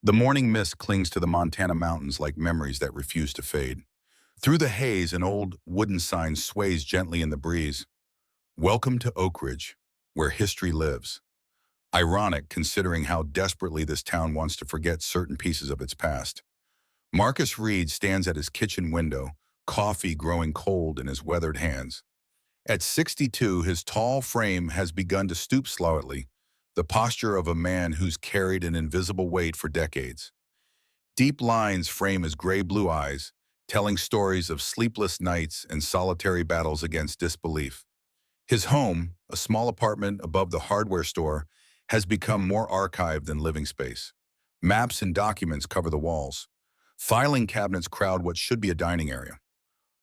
The morning mist clings to the Montana mountains like memories that refuse to fade. Through the haze, an old wooden sign sways gently in the breeze. Welcome to Oak Ridge, where history lives. Ironic considering how desperately this town wants to forget certain pieces of its past. Marcus Reed stands at his kitchen window, coffee growing cold in his weathered hands. At 62, his tall frame has begun to stoop slightly, the posture of a man who's carried an invisible weight for decades. Deep lines frame his gray-blue eyes, telling stories of sleepless nights and solitary battles against disbelief. His home, a small apartment above the hardware store, has become more archived than living space. Maps and documents cover the walls. Filing cabinets crowd what should be a dining area.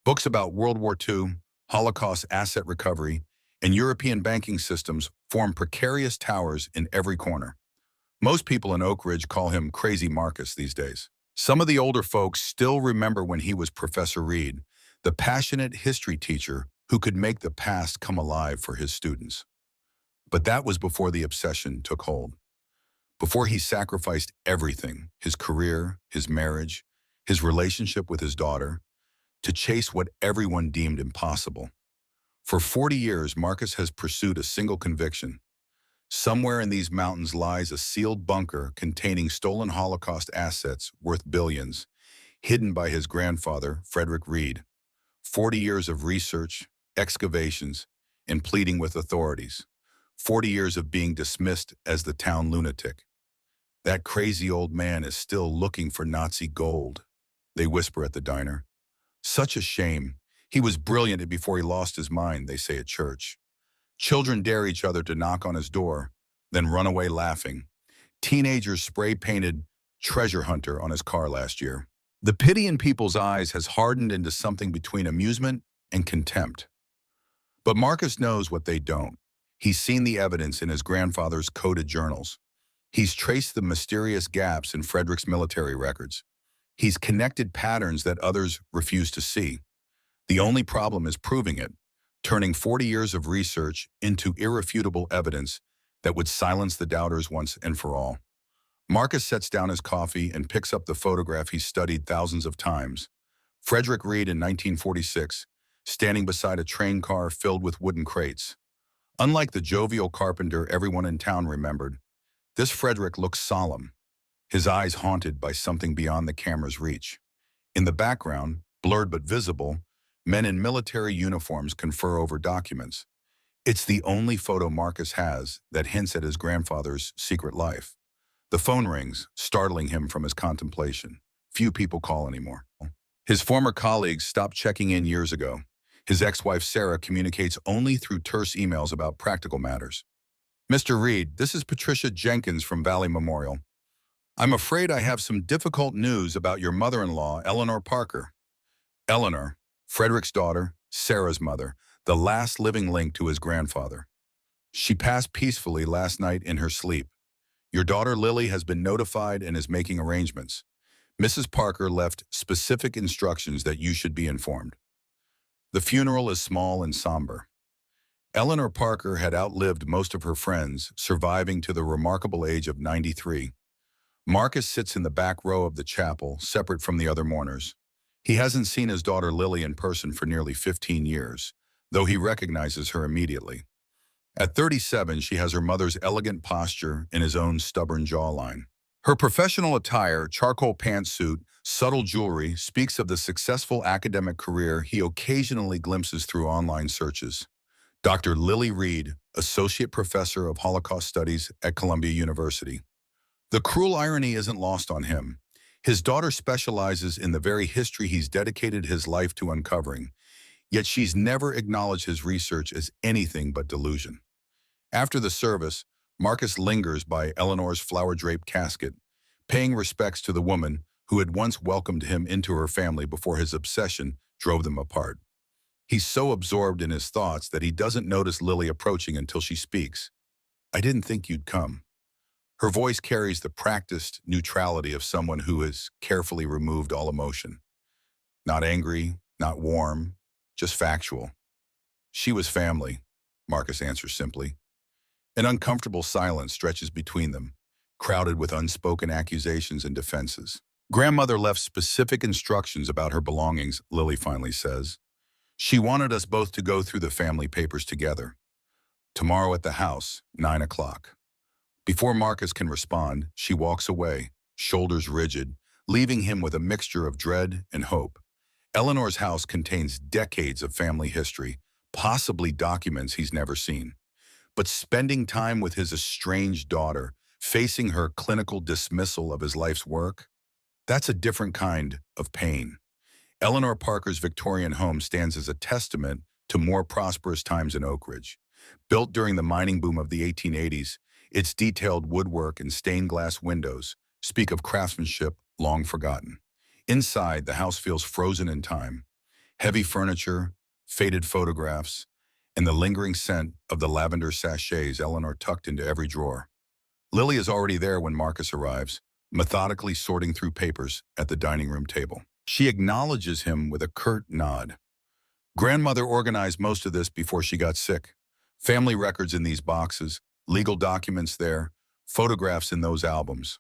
Books about World War II, Holocaust asset recovery, and European banking systems form precarious towers in every corner. Most people in Oak Ridge call him Crazy Marcus these days. Some of the older folks still remember when he was Professor Reed, the passionate history teacher who could make the past come alive for his students. But that was before the obsession took hold. Before he sacrificed everything, his career, his marriage, his relationship with his daughter, to chase what everyone deemed impossible. For 40 years, Marcus has pursued a single conviction. Somewhere in these mountains lies a sealed bunker containing stolen Holocaust assets worth billions, hidden by his grandfather, Frederick Reed. 40 years of research, excavations, and pleading with authorities. 40 years of being dismissed as the town lunatic. That crazy old man is still looking for Nazi gold, they whisper at the diner. Such a shame. He was brilliant before he lost his mind, they say at church. Children dare each other to knock on his door, then run away laughing. Teenagers spray-painted treasure hunter on his car last year. The pity in people's eyes has hardened into something between amusement and contempt. But Marcus knows what they don't. He's seen the evidence in his grandfather's coded journals. He's traced the mysterious gaps in Frederick's military records. He's connected patterns that others refuse to see. The only problem is proving it, turning 40 years of research into irrefutable evidence that would silence the doubters once and for all. Marcus sets down his coffee and picks up the photograph he's studied thousands of times. Frederick Reed in 1946, standing beside a train car filled with wooden crates. Unlike the jovial carpenter everyone in town remembered, this Frederick looks solemn, his eyes haunted by something beyond the camera's reach. In the background, blurred but visible, men in military uniforms confer over documents. It's the only photo Marcus has that hints at his grandfather's secret life. The phone rings, startling him from his contemplation. Few people call anymore. His former colleagues stopped checking in years ago. His ex-wife Sarah communicates only through terse emails about practical matters. Mr. Reed, this is Patricia Jenkins from Valley Memorial. I'm afraid I have some difficult news about your mother-in-law, Eleanor Parker. Eleanor, Frederick's daughter, Sarah's mother, the last living link to his grandfather. She passed peacefully last night in her sleep. Your daughter Lily has been notified and is making arrangements. Mrs. Parker left specific instructions that you should be informed. The funeral is small and somber. Eleanor Parker had outlived most of her friends, surviving to the remarkable age of 93. Marcus sits in the back row of the chapel, separate from the other mourners. He hasn't seen his daughter Lily in person for nearly 15 years, though he recognizes her immediately. At 37, she has her mother's elegant posture and his own stubborn jawline. Her professional attire, charcoal pantsuit, subtle jewelry, speaks of the successful academic career he occasionally glimpses through online searches. Dr. Lily Reed, Associate Professor of Holocaust Studies at Columbia University. The cruel irony isn't lost on him. His daughter specializes in the very history he's dedicated his life to uncovering, yet she's never acknowledged his research as anything but delusion. After the service, Marcus lingers by Eleanor's flower-draped casket, paying respects to the woman who had once welcomed him into her family before his obsession drove them apart. He's so absorbed in his thoughts that he doesn't notice Lily approaching until she speaks. I didn't think you'd come. Her voice carries the practiced neutrality of someone who has carefully removed all emotion. Not angry, not warm, just factual. She was family, Marcus answers simply. An uncomfortable silence stretches between them, crowded with unspoken accusations and defenses. Grandmother left specific instructions about her belongings, Lily finally says. She wanted us both to go through the family papers together. Tomorrow at the house, 9 o'clock. Before Marcus can respond, she walks away, shoulders rigid, leaving him with a mixture of dread and hope. Eleanor's house contains decades of family history, possibly documents he's never seen. But spending time with his estranged daughter, facing her clinical dismissal of his life's work, that's a different kind of pain. Eleanor Parker's Victorian home stands as a testament to more prosperous times in Oak Ridge. Built during the mining boom of the 1880s, its detailed woodwork and stained glass windows speak of craftsmanship long forgotten. Inside, the house feels frozen in time. Heavy furniture, faded photographs, and the lingering scent of the lavender sachets Eleanor tucked into every drawer. Lily is already there when Marcus arrives, methodically sorting through papers at the dining room table. She acknowledges him with a curt nod. Grandmother organized most of this before she got sick. Family records in these boxes, legal documents there, photographs in those albums.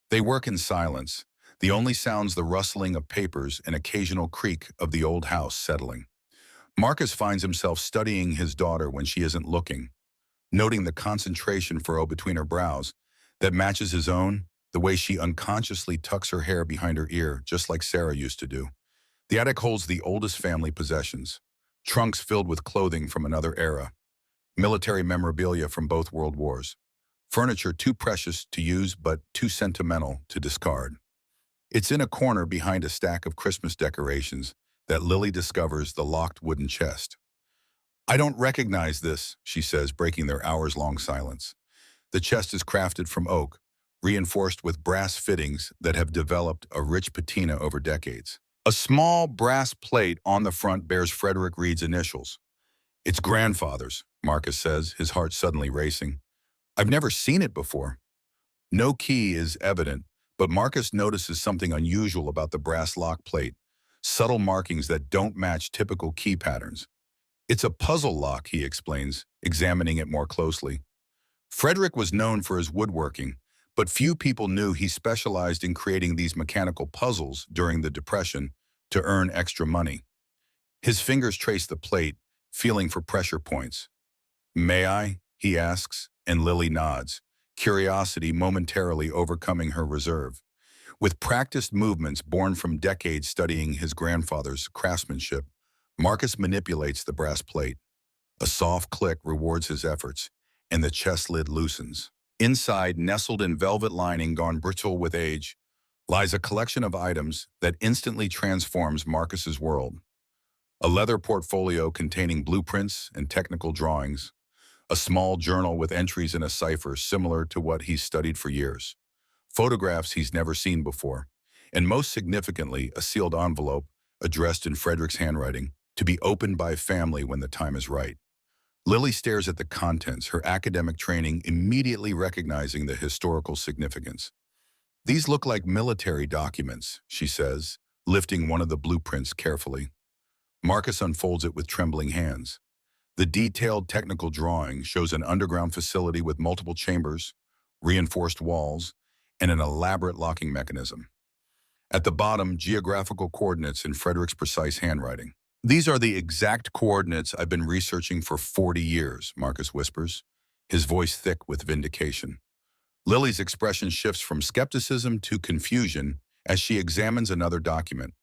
They work in silence. The only sounds the rustling of papers and occasional creak of the old house settling. Marcus finds himself studying his daughter when she isn't looking, noting the concentration furrow between her brows that matches his own, the way she unconsciously tucks her hair behind her ear, just like Sarah used to do. The attic holds the oldest family possessions, trunks filled with clothing from another era, military memorabilia from both world wars, furniture too precious to use but too sentimental to discard. It's in a corner behind a stack of Christmas decorations that Lily discovers the locked wooden chest. "I don't recognize this," she says, breaking their hours-long silence. The chest is crafted from oak, reinforced with brass fittings that have developed a rich patina over decades. A small brass plate on the front bears Frederick Reed's initials. "It's grandfather's," Marcus says, his heart suddenly racing. "I've never seen it before." No key is evident, but Marcus notices something unusual about the brass lock plate, subtle markings that don't match typical key patterns. "It's a puzzle lock," he explains, examining it more closely. Frederick was known for his woodworking, but few people knew he specialized in creating these mechanical puzzles during the Depression to earn extra money. His fingers trace the plate, feeling for pressure points. "May I?" he asks, and Lily nods, curiosity momentarily overcoming her reserve. With practiced movements born from decades studying his grandfather's craftsmanship, Marcus manipulates the brass plate. A soft click rewards his efforts, and the chest lid loosens. Inside, nestled in velvet lining gone brittle with age, lies a collection of items that instantly transforms Marcus's world. A leather portfolio containing blueprints and technical drawings, a small journal with entries in a cipher similar to what he's studied for years, photographs he's never seen before, and most significantly, a sealed envelope addressed in Frederick's handwriting to be opened by family when the time is right. Lily stares at the contents, her academic training immediately recognizing the historical significance. "These look like military documents," she says, lifting one of the blueprints carefully. Marcus unfolds it with trembling hands. The detailed technical drawing shows an underground facility with multiple chambers, reinforced walls, and an elaborate locking mechanism. At the bottom, geographical coordinates in Frederick's precise handwriting. "These are the exact coordinates I've been researching for 40 years, Marcus whispers, his voice thick with vindication. Lily's expression shifts from skepticism to confusion as she examines another document,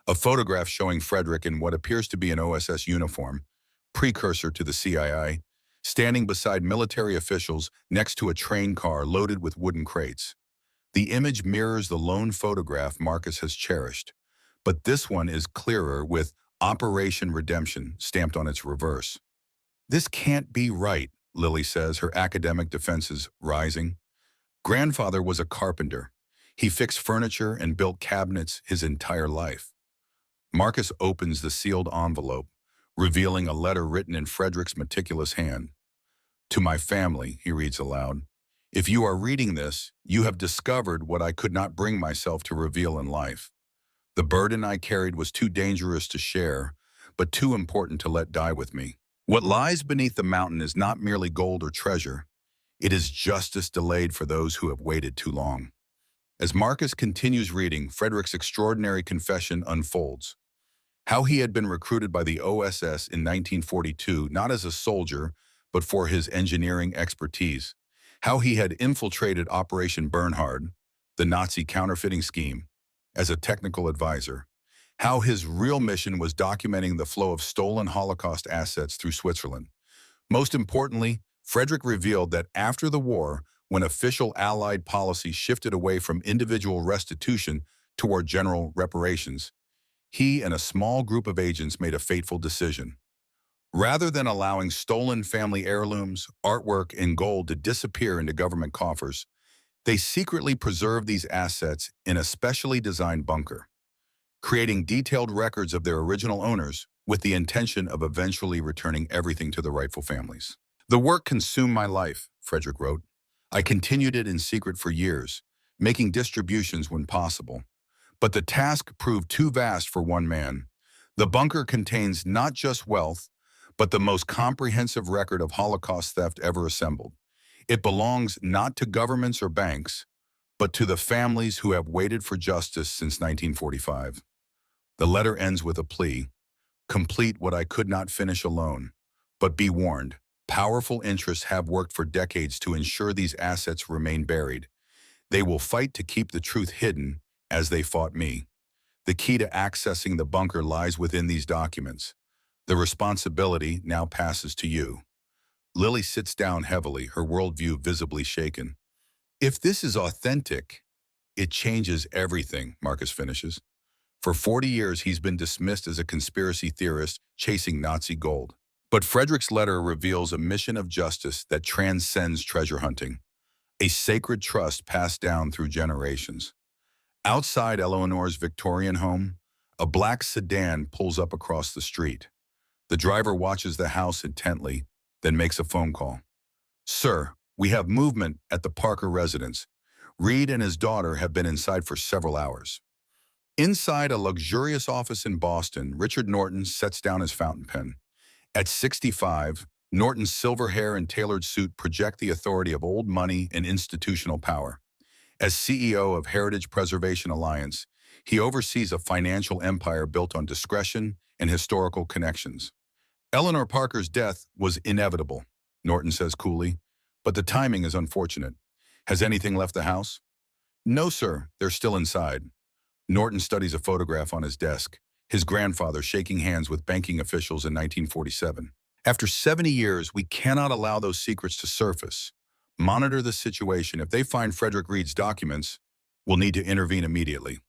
a photograph showing Frederick in what appears to be an OSS uniform, precursor to the CIA, standing beside military officials next to a train car loaded with wooden crates. The image mirrors the lone photograph Marcus has cherished, but this one is clearer with Operation Redemption stamped on its reverse. "This can't be right," Lily says, her academic defenses rising. "Grandfather was a carpenter. He fixed furniture and built cabinets his entire life." Marcus opens the sealed envelope, revealing a letter written in Frederick's meticulous hand. "To my family," he reads aloud. "If you are reading this, you have discovered what I could not bring myself to reveal in life. The burden I carried was too dangerous to share, but too important to let die with me. What lies beneath the mountain is not merely gold or treasure. It is justice delayed for those who have waited too long. As Marcus continues reading, Frederick's extraordinary confession unfolds. How he had been recruited by the OSS in 1942, not as a soldier, but for his engineering expertise. How he had infiltrated Operation Bernhard, the Nazi counterfeiting scheme, as a technical advisor. How his real mission was documenting the flow of stolen Holocaust assets through Switzerland. Most importantly, Frederick revealed that after the war, when official Allied policy shifted away from individual restitution toward general reparations, he and a small group of agents made a fateful decision. Rather than allowing stolen family heirlooms, artwork, and gold to disappear into government coffers, they secretly preserved these assets in a specially designed bunker, creating detailed records of their original owners with the intention of eventually returning everything to the rightful families. The work consumed my life, Frederick wrote. I continued it in secret for years, making distributions when possible. But the task proved too vast for one man. The bunker contains not just wealth, but the most comprehensive record of Holocaust theft ever assembled. It belongs not to governments or banks, but to the families who have waited for justice since 1945. The letter ends with a plea: complete what I could not finish alone. But be warned, powerful interests have worked for decades to ensure these assets remain buried. They will fight to keep the truth hidden, as they fought me. The key to accessing the bunker lies within these documents. The responsibility now passes to you. Lily sits down heavily, her worldview visibly shaken. If this is authentic, it changes everything, Marcus finishes. For 40 years, he's been dismissed as a conspiracy theorist chasing Nazi gold. But Frederick's letter reveals a mission of justice that transcends treasure hunting, a sacred trust passed down through generations. Outside Eleanor's Victorian home, a black sedan pulls up across the street. The driver watches the house intently, then makes a phone call. Sir, we have movement at the Parker residence. Reed and his daughter have been inside for several hours. Inside a luxurious office in Boston, Richard Norton sets down his fountain pen. At 65, Norton's silver hair and tailored suit project the authority of old money and institutional power. As CEO of Heritage Preservation Alliance, he oversees a financial empire built on discretion and historical connections. Eleanor Parker's death was inevitable, Norton says coolly, but the timing is unfortunate. Has anything left the house? No, sir, they're still inside. Norton studies a photograph on his desk, his grandfather shaking hands with banking officials in 1947. After 70 years, we cannot allow those secrets to surface. Monitor the situation. If they find Frederick Reed's documents, we'll need to intervene immediately.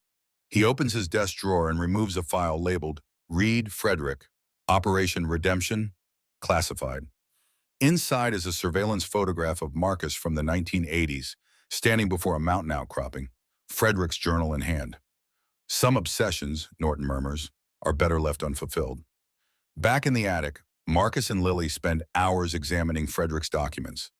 He opens his desk drawer and removes a file labeled Reed Frederick, Operation Redemption, classified. Inside is a surveillance photograph of Marcus from the 1980s, standing before a mountain outcropping, Frederick's journal in hand. Some obsessions, Norton murmurs, are better left unfulfilled. Back in the attic, Marcus and Lily spend hours examining Frederick's documents.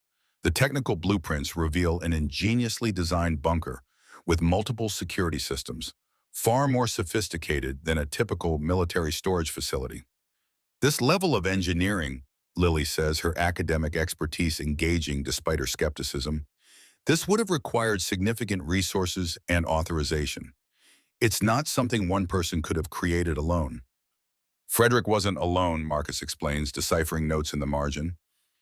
The technical blueprints reveal an ingeniously designed bunker with multiple security systems, far more sophisticated than a typical military storage facility. This level of engineering, Lily says, her academic expertise engaging despite her skepticism, this would have required significant resources and authorization. It's not something one person could have created alone. Frederick wasn't alone, Marcus explains, deciphering notes in the margin.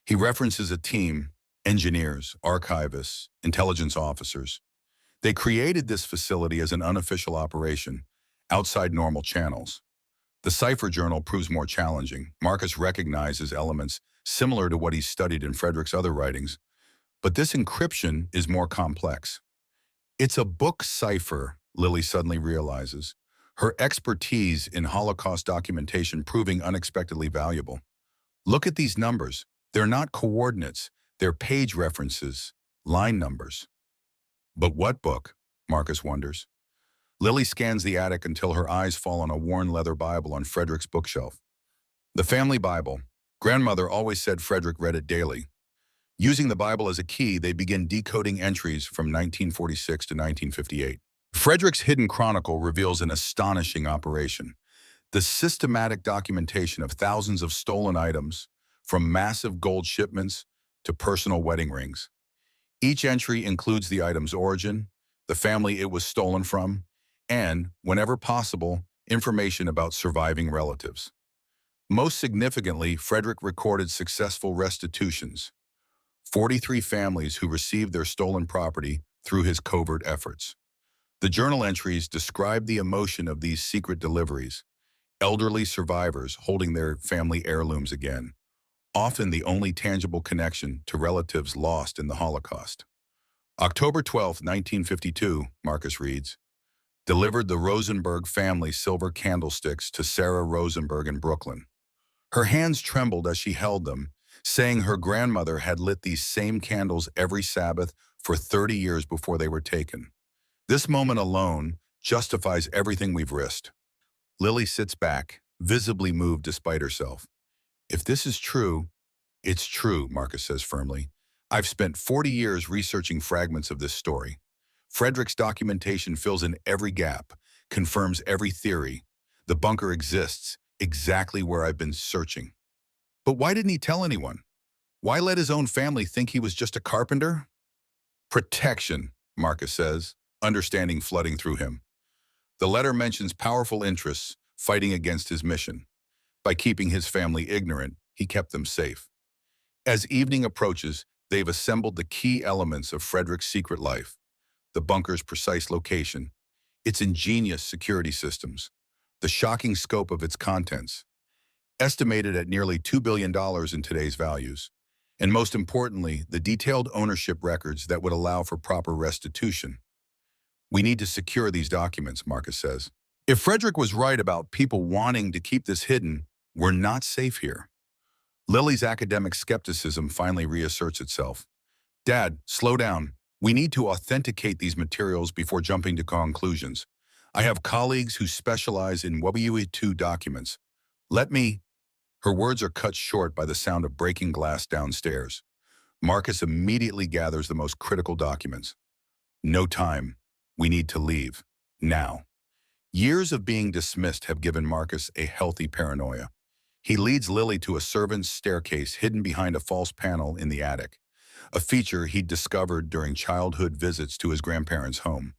He references a team: engineers, archivists, intelligence officers. They created this facility as an unofficial operation, outside normal channels. The cipher journal proves more challenging. Marcus recognizes elements similar to what he's studied in Frederick's other writings, but this encryption is more complex. It's a book cipher, Lily suddenly realizes, her expertise in Holocaust documentation proving unexpectedly valuable. Look at these numbers. They're not coordinates. They're page references, line numbers. But what book? Marcus wonders. Lily scans the attic until her eyes fall on a worn leather Bible on Frederick's bookshelf. The family Bible. Grandmother always said Frederick read it daily. Using the Bible as a key, they begin decoding entries from 1946 to 1958. Frederick's hidden chronicle reveals an astonishing operation: the systematic documentation of thousands of stolen items, from massive gold shipments to personal wedding rings. Each entry includes the item's origin, the family it was stolen from, and, whenever possible, information about surviving relatives. Most significantly, Frederick recorded successful restitutions, 43 families who received their stolen property through his covert efforts. The journal entries describe the emotion of these secret deliveries, elderly survivors holding their family heirlooms again, often the only tangible connection to relatives lost in the Holocaust. October 12, 1952, Marcus reads, delivered the Rosenberg family silver candlesticks to Sarah Rosenberg in Brooklyn. Her hands trembled as she held them, saying her grandmother had lit these same candles every Sabbath for 30 years before they were taken. This moment alone justifies everything we've risked. Lily sits back, visibly moved despite herself. If this is true, it's true, Marcus says firmly. I've spent 40 years researching fragments of this story. Frederick's documentation fills in every gap, confirms every theory. The bunker exists, exactly where I've been searching. But why didn't he tell anyone? Why let his own family think he was just a carpenter? Protection, Marcus says, understanding flooding through him. The letter mentions powerful interests fighting against his mission. By keeping his family ignorant, he kept them safe. As evening approaches, they've assembled the key elements of Frederick's secret life: the bunker's precise location, its ingenious security systems, the shocking scope of its contents, estimated at nearly $2 billion in today's values, and most importantly, the detailed ownership records that would allow for proper restitution. We need to secure these documents, Marcus says. If Frederick was right about people wanting to keep this hidden, we're not safe here. Lily's academic skepticism finally reasserts itself. Dad, slow down. We need to authenticate these materials before jumping to conclusions. I have colleagues who specialize in WE2 documents. Let me... Her words are cut short by the sound of breaking glass downstairs. Marcus immediately gathers the most critical documents. No time. We need to leave. Now. Years of being dismissed have given Marcus a healthy paranoia. He leads Lily to a servant's staircase hidden behind a false panel in the attic, a feature he'd discovered during childhood visits to his grandparents' home.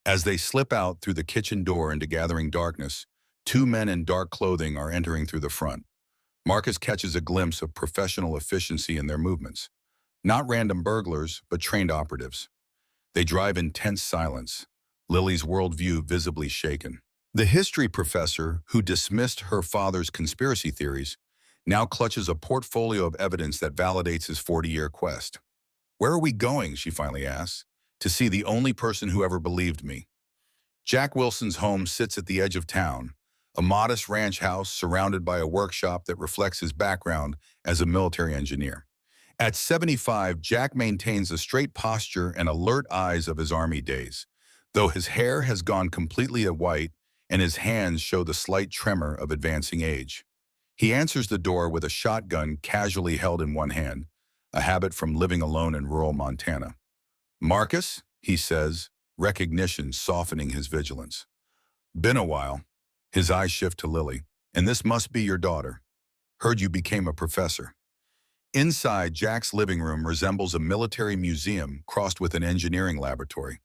As they slip out through the kitchen door into gathering darkness, two men in dark clothing are entering through the front. Marcus catches a glimpse of professional efficiency in their movements. Not random burglars, but trained operatives. They drive in tense silence, Lily's worldview visibly shaken. The history professor, who dismissed her father's conspiracy theories, now clutches a portfolio of evidence that validates his 40-year quest. Where are we going, she finally asks, to see the only person who ever believed me. Jack Wilson's home sits at the edge of town, a modest ranch house surrounded by a workshop that reflects his background as a military engineer. At 75, Jack maintains the straight posture and alert eyes of his Army days, though his hair has gone completely white and his hands show the slight tremor of advancing age. He answers the door with a shotgun casually held in one hand, a habit from living alone in rural Montana. Marcus, he says, recognition softening his vigilance. Been a while. His eyes shift to Lily. And this must be your daughter. Heard you became a professor. Inside, Jack's living room resembles a military museum crossed with an engineering laboratory.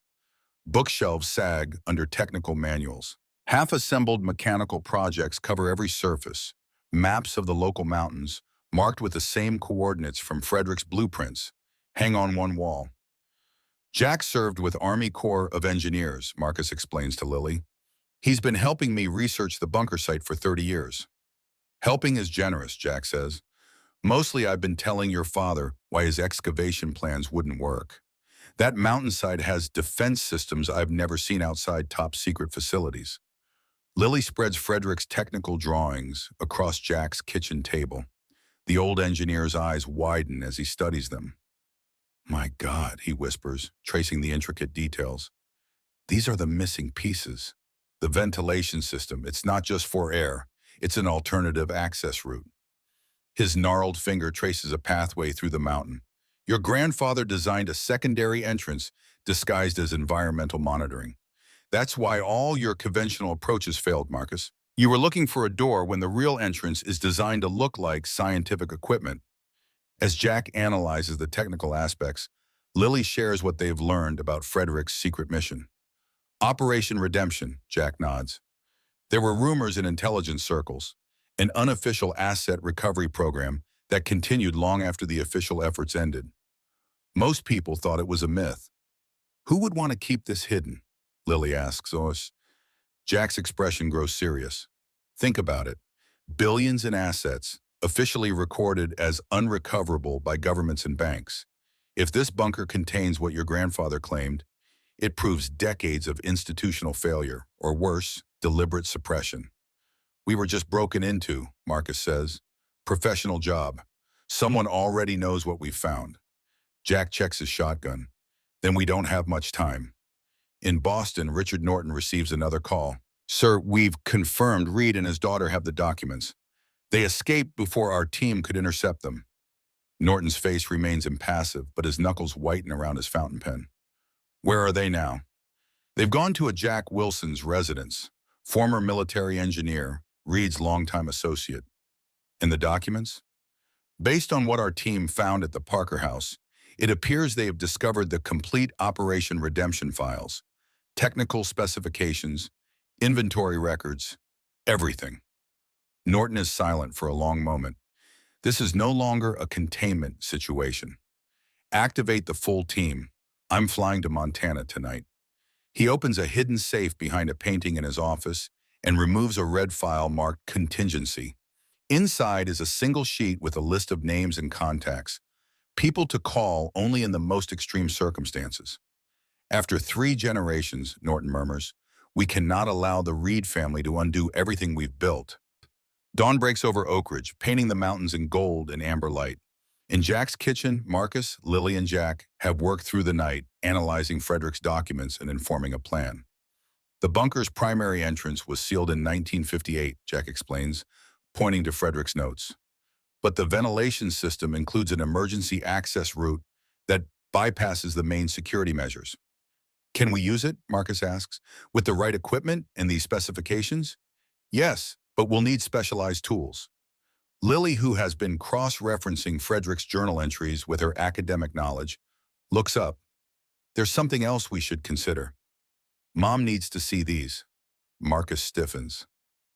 Bookshelves sag under technical manuals. Half-assembled mechanical projects cover every surface. Maps of the local mountains, marked with the same coordinates from Frederick's blueprints, hang on one wall. Jack served with Army Corps of Engineers, Marcus explains to Lily. He's been helping me research the bunker site for 30 years. Helping is generous, Jack says. Mostly I've been telling your father why his excavation plans wouldn't work. That mountainside has defense systems I've never seen outside top-secret facilities. Lily spreads Frederick's technical drawings across Jack's kitchen table. The old engineer's eyes widen as he studies them. My God, he whispers, tracing the intricate details. These are the missing pieces. The ventilation system, it's not just for air, it's an alternative access route. His gnarled finger traces a pathway through the mountain. Your grandfather designed a secondary entrance disguised as environmental monitoring. That's why all your conventional approaches failed, Marcus. You were looking for a door when the real entrance is designed to look like scientific equipment. As Jack analyzes the technical aspects, Lily shares what they've learned about Frederick's secret mission. Operation Redemption, Jack nods. There were rumors in intelligence circles, an unofficial asset recovery program that continued long after the official efforts ended. Most people thought it was a myth. Who would want to keep this hidden? Lily asks us. Jack's expression grows serious. Think about it. Billions in assets, officially recorded as unrecoverable by governments and banks. If this bunker contains what your grandfather claimed, it proves decades of institutional failure, or worse, deliberate suppression. We were just broken into, Marcus says. Professional job. Someone already knows what we've found. Jack checks his shotgun. Then we don't have much time. In Boston, Richard Norton receives another call. Sir, we've confirmed Reed and his daughter have the documents. They escaped before our team could intercept them. Norton's face remains impassive, but his knuckles whiten around his fountain pen. Where are they now? They've gone to a Jack Wilson's residence, former military engineer, Reed's longtime associate. And the documents? Based on what our team found at the Parker house, it appears they have discovered the complete Operation Redemption files, technical specifications, inventory records, everything. Norton is silent for a long moment. This is no longer a containment situation. Activate the full team. I'm flying to Montana tonight. He opens a hidden safe behind a painting in his office and removes a red file marked contingency. Inside is a single sheet with a list of names and contacts, people to call only in the most extreme circumstances. After 3 generations, Norton murmurs, we cannot allow the Reed family to undo everything we've built. Dawn breaks over Oak Ridge, painting the mountains in gold and amber light. In Jack's kitchen, Marcus, Lily, and Jack have worked through the night, analyzing Frederick's documents and informing a plan. The bunker's primary entrance was sealed in 1958, Jack explains, pointing to Frederick's notes. But the ventilation system includes an emergency access route that bypasses the main security measures. Can we use it? Marcus asks. With the right equipment and these specifications? Yes, but we'll need specialized tools. Lily, who has been cross-referencing Frederick's journal entries with her academic knowledge, looks up. There's something else we should consider. Mom needs to see these. Marcus stiffens.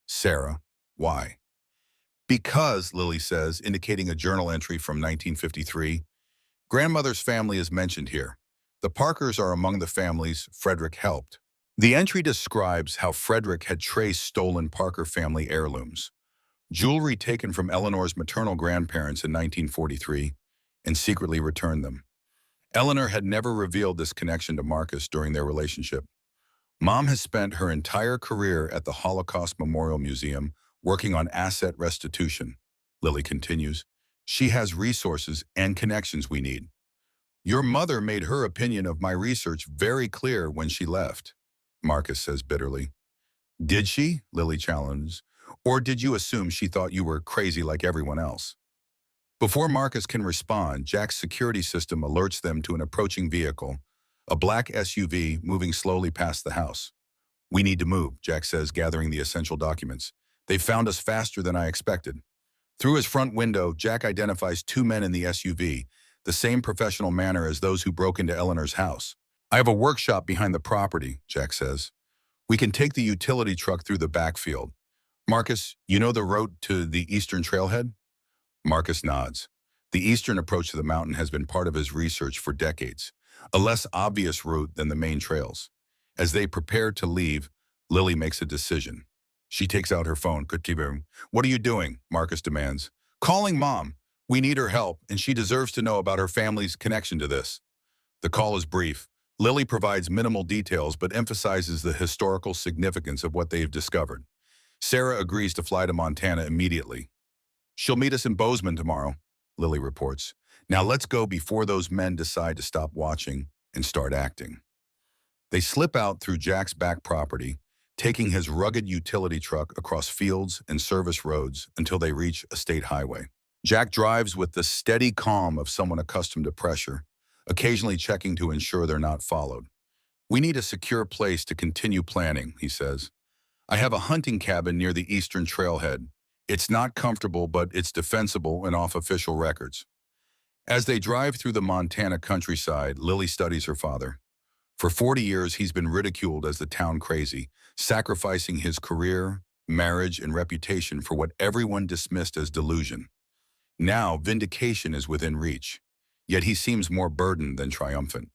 Sarah, why? Because, Lily says, indicating a journal entry from 1953, grandmother's family is mentioned here. The Parkers are among the families Frederick helped. The entry describes how Frederick had traced stolen Parker family heirlooms, jewelry taken from Eleanor's maternal grandparents in 1943, and secretly returned them. Eleanor had never revealed this connection to Marcus during their relationship. Mom has spent her entire career at the Holocaust Memorial Museum working on asset restitution, Lily continues. She has resources and connections we need. Your mother made her opinion of my research very clear when she left, Marcus says bitterly. Did she? Lily challenges. Or did you assume she thought you were crazy like everyone else? Before Marcus can respond, Jack's security system alerts them to an approaching vehicle, a black SUV moving slowly past the house. We need to move, Jack says, gathering the essential documents. They found us faster than I expected. Through his front window, Jack identifies 2 men in the SUV, the same professional manner as those who broke into Eleanor's house. I have a workshop behind the property, Jack says. We can take the utility truck through the backfield. Marcus, you know the road to the eastern trailhead? Marcus nods. The eastern approach to the mountain has been part of his research for decades, a less obvious route than the main trails. As they prepare to leave, Lily makes a decision. She takes out her phone. What are you doing? Marcus demands. Calling Mom. We need her help, and she deserves to know about her family's connection to this. The call is brief. Lily provides minimal details but emphasizes the historical significance of what they've discovered. Sarah agrees to fly to Montana immediately. She'll meet us in Bozeman tomorrow, Lily reports. Now let's go before those men decide to stop watching and start acting. They slip out through Jack's back property, taking his rugged utility truck across fields and service roads until they reach a state highway. Jack drives with the steady calm of someone accustomed to pressure, occasionally checking to ensure they're not followed. We need a secure place to continue planning, he says. I have a hunting cabin near the eastern trailhead. It's not comfortable, but it's defensible and off official records. As they drive through the Montana countryside, Lily studies her father. For 40 years, he's been ridiculed as the town crazy, sacrificing his career, marriage, and reputation for what everyone dismissed as delusion. Now, vindication is within reach, yet he seems more burdened than triumphant.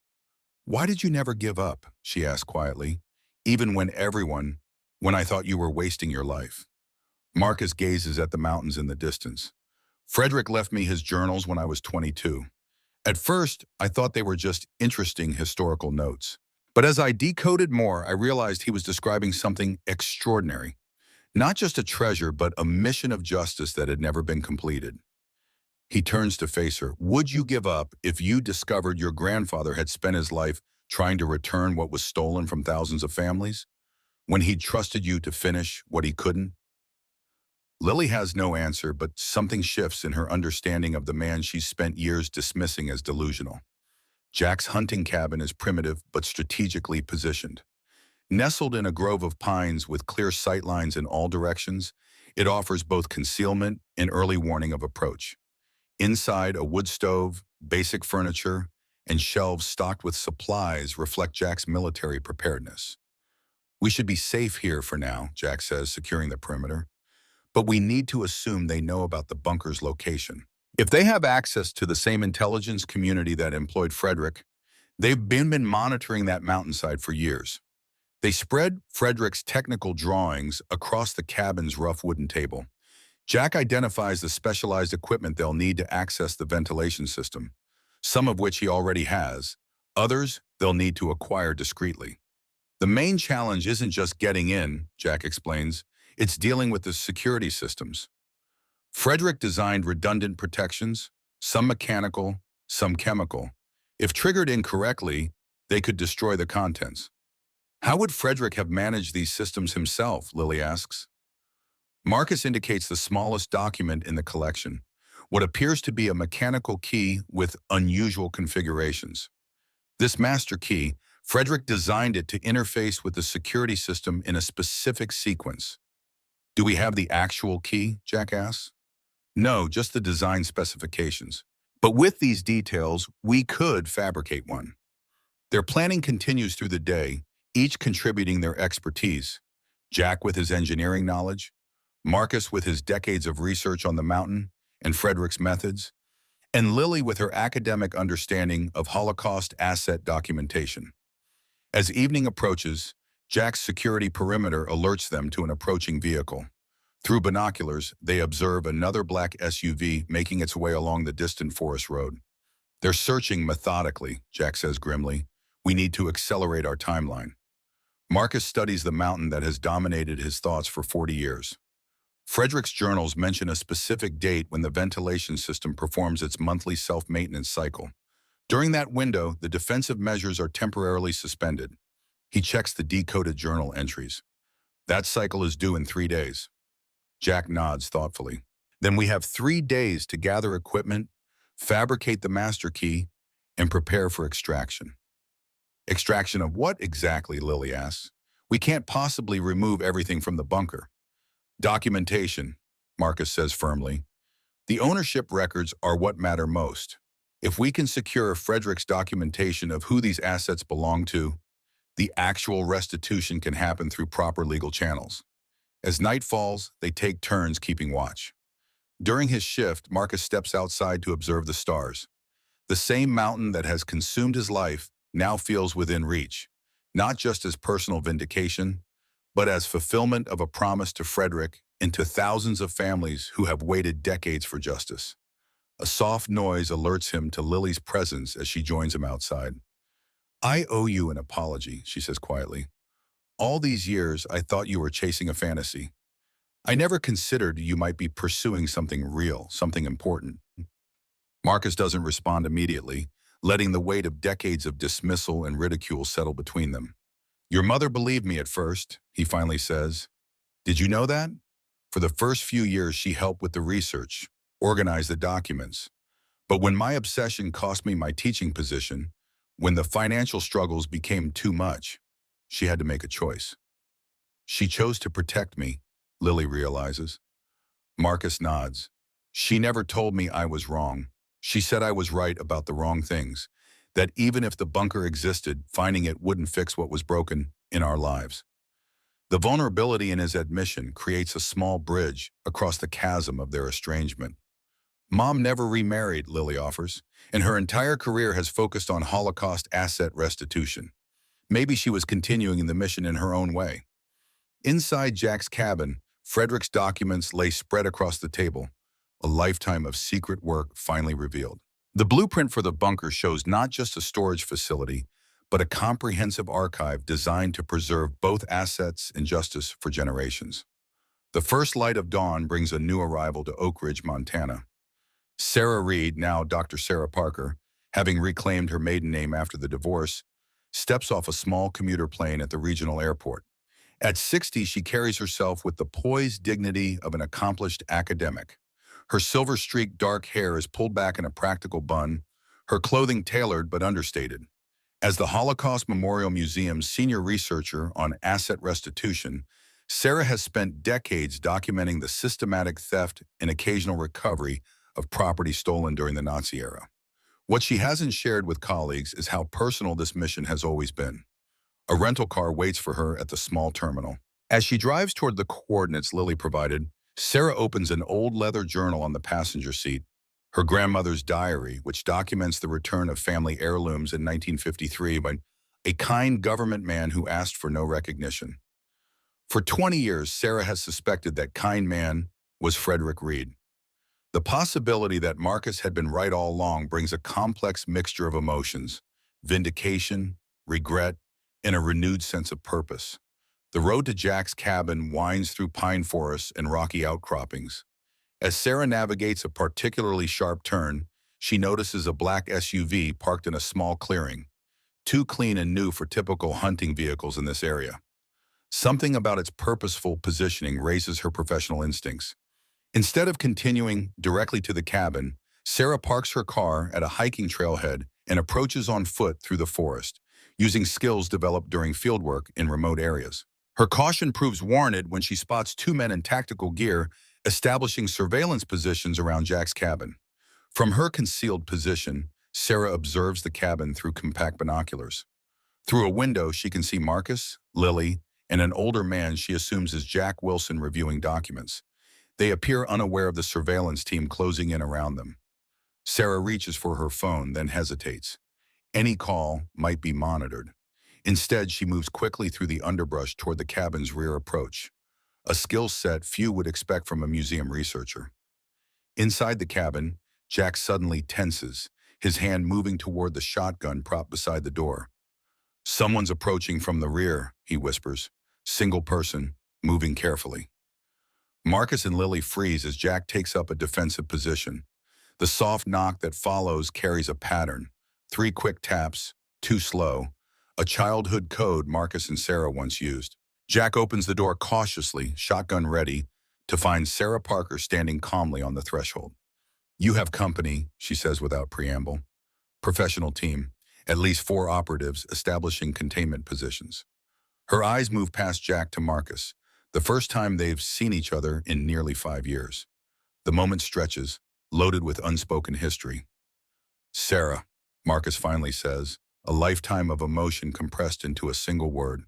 "Why did you never give up?" she asked quietly, "even when I thought you were wasting your life." Marcus gazes at the mountains in the distance. "Frederick left me his journals when I was 22. At first, I thought they were just interesting historical notes. But as I decoded more, I realized he was describing something extraordinary. Not just a treasure, but a mission of justice that had never been completed." He turns to face her. "Would you give up if you discovered your grandfather had spent his life trying to return what was stolen from thousands of families? When he trusted you to finish what he couldn't?" Lily has no answer, but something shifts in her understanding of the man she's spent years dismissing as delusional. Jack's hunting cabin is primitive but strategically positioned. Nestled in a grove of pines with clear sightlines in all directions, it offers both concealment and early warning of approach. Inside, a wood stove, basic furniture, and shelves stocked with supplies reflect Jack's military preparedness. "We should be safe here for now," Jack says, securing the perimeter. "But we need to assume they know about the bunker's location. If they have access to the same intelligence community that employed Frederick, they've been monitoring that mountainside for years." They spread Frederick's technical drawings across the cabin's rough wooden table. Jack identifies the specialized equipment they'll need to access the ventilation system, some of which he already has, others they'll need to acquire discreetly. "The main challenge isn't just getting in," Jack explains, "it's dealing with the security systems. Frederick designed redundant protections, some mechanical, some chemical. If triggered incorrectly, they could destroy the contents." "How would Frederick have managed these systems himself?" Lily asks. Marcus indicates the smallest document in the collection, what appears to be a mechanical key with unusual configurations. This master key, Frederick designed it to interface with the security system in a specific sequence. "Do we have the actual key?" Jack asks. "No, just the design specifications. But with these details, we could fabricate one." Their planning continues through the day, each contributing their expertise. Jack with his engineering knowledge, Marcus with his decades of research on the mountain and Frederick's methods, and Lily with her academic understanding of Holocaust asset documentation. As evening approaches, Jack's security perimeter alerts them to an approaching vehicle. Through binoculars, they observe another black SUV making its way along the distant forest road. "They're searching methodically," Jack says grimly. "We need to accelerate our timeline." Marcus studies the mountain that has dominated his thoughts for 40 years. Frederick's journals mention a specific date when the ventilation system performs its monthly self-maintenance cycle. During that window, the defensive measures are temporarily suspended. He checks the decoded journal entries. "That cycle is due in 3 days." Jack nods thoughtfully. "Then we have 3 days to gather equipment, fabricate the master key, and prepare for extraction." "Extraction of what exactly?" Lily asks. "We can't possibly remove everything from the bunker." "Documentation," Marcus says firmly. "The ownership records are what matter most. If we can secure Frederick's documentation of who these assets belong to, the actual restitution can happen through proper legal channels." As night falls, they take turns keeping watch. During his shift, Marcus steps outside to observe the stars. The same mountain that has consumed his life now feels within reach, not just as personal vindication, but as fulfillment of a promise to Frederick and to thousands of families who have waited decades for justice. A soft noise alerts him to Lily's presence as she joins him outside. "I owe you an apology," she says quietly. "All these years, I thought you were chasing a fantasy. I never considered you might be pursuing something real, something important." Marcus doesn't respond immediately, letting the weight of decades of dismissal and ridicule settle between them. "Your mother believed me at first," he finally says. "Did you know that? For the first few years, she helped with the research, organized the documents. But when my obsession cost me my teaching position, when the financial struggles became too much, she had to make a choice. She chose to protect me," Lily realizes. Marcus nods. "She never told me I was wrong. She said I was right about the wrong things, that even if the bunker existed, finding it wouldn't fix what was broken in our lives. The vulnerability in his admission creates a small bridge across the chasm of their estrangement. Mom never remarried, Lily offers, and her entire career has focused on Holocaust asset restitution. Maybe she was continuing the mission in her own way. Inside Jack's cabin, Frederick's documents lay spread across the table, a lifetime of secret work finally revealed. The blueprint for the bunker shows not just a storage facility, but a comprehensive archive designed to preserve both assets and justice for generations. The first light of dawn brings a new arrival to Oak Ridge, Montana. Sarah Reed, now Dr. Sarah Parker, having reclaimed her maiden name after the divorce, steps off a small commuter plane at the regional airport. At 60, she carries herself with the poised dignity of an accomplished academic. Her silver-streaked dark hair is pulled back in a practical bun, her clothing tailored but understated. As the Holocaust Memorial Museum's senior researcher on asset restitution, Sarah has spent decades documenting the systematic theft and occasional recovery of property stolen during the Nazi era. What she hasn't shared with colleagues is how personal this mission has always been. A rental car waits for her at the small terminal. As she drives toward the coordinates Lily provided, Sarah opens an old leather journal on the passenger seat, her grandmother's diary, which documents the return of family heirlooms in 1953 by a kind government man who asked for no recognition. For 20 years, Sarah has suspected that kind man was Frederick Reed. The possibility that Marcus had been right all along brings a complex mixture of emotions: vindication, regret, and a renewed sense of purpose. The road to Jack's cabin winds through pine forests and rocky outcroppings. As Sarah navigates a particularly sharp turn, she notices a black SUV parked in a small clearing, too clean and new for typical hunting vehicles in this area. Something about its purposeful positioning raises her professional instincts. Instead of continuing directly to the cabin, Sarah parks her car at a hiking trailhead and approaches on foot through the forest, using skills developed during fieldwork in remote areas. Her caution proves warranted when she spots two men in tactical gear establishing surveillance positions around Jack's cabin. From her concealed position, Sarah observes the cabin through compact binoculars. Through a window, she can see Marcus, Lily, and an older man she assumes is Jack Wilson reviewing documents. They appear unaware of the surveillance team closing in around them. Sarah reaches for her phone, then hesitates. Any call might be monitored. Instead, she moves quickly through the underbrush toward the cabin's rear approach, a skill set few would expect from a museum researcher. Inside the cabin, Jack suddenly tenses, his hand moving toward the shotgun propped beside the door. "Someone's approaching from the rear," he whispers. "Single person, moving carefully." Marcus and Lily freeze as Jack takes up a defensive position. The soft knock that follows carries a pattern: 3 quick taps, 2 slow, a childhood code Marcus and Sarah once used. Jack opens the door cautiously, shotgun ready, to find Sarah Parker standing calmly on the threshold. "You have company," she says without preamble. "Professional team, at least 4 operatives establishing containment positions." Her eyes move past Jack to Marcus, the first time they've seen each other in nearly 5 years. The moment stretches, loaded with unspoken history. "Sarah," Marcus finally says, a lifetime of emotion compressed into a single word.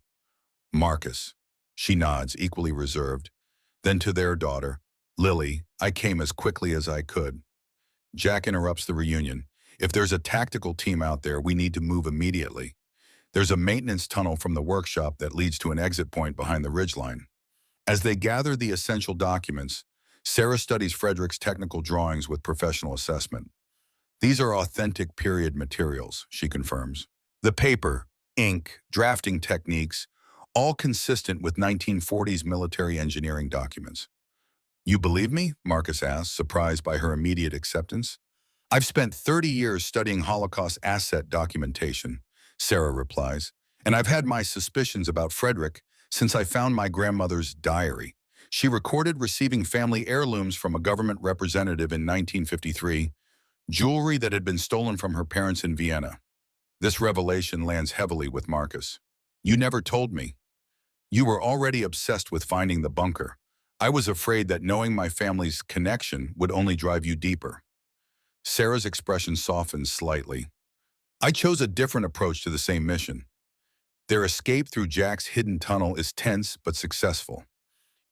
"Marcus." She nods, equally reserved. Then to their daughter, "Lily, I came as quickly as I could." Jack interrupts the reunion. "If there's a tactical team out there, we need to move immediately. There's a maintenance tunnel from the workshop that leads to an exit point behind the ridgeline." As they gather the essential documents, Sarah studies Frederick's technical drawings with professional assessment. "These are authentic period materials," she confirms. "The paper, ink, drafting techniques, all consistent with 1940s military engineering documents." "You believe me?" Marcus asks, surprised by her immediate acceptance. "I've spent 30 years studying Holocaust asset documentation," Sarah replies, "and I've had my suspicions about Frederick since I found my grandmother's diary. She recorded receiving family heirlooms from a government representative in 1953, jewelry that had been stolen from her parents in Vienna." This revelation lands heavily with Marcus. "You never told me. You were already obsessed with finding the bunker. I was afraid that knowing my family's connection would only drive you deeper." Sarah's expression softens slightly. I chose a different approach to the same mission. Their escape through Jack's hidden tunnel is tense but successful.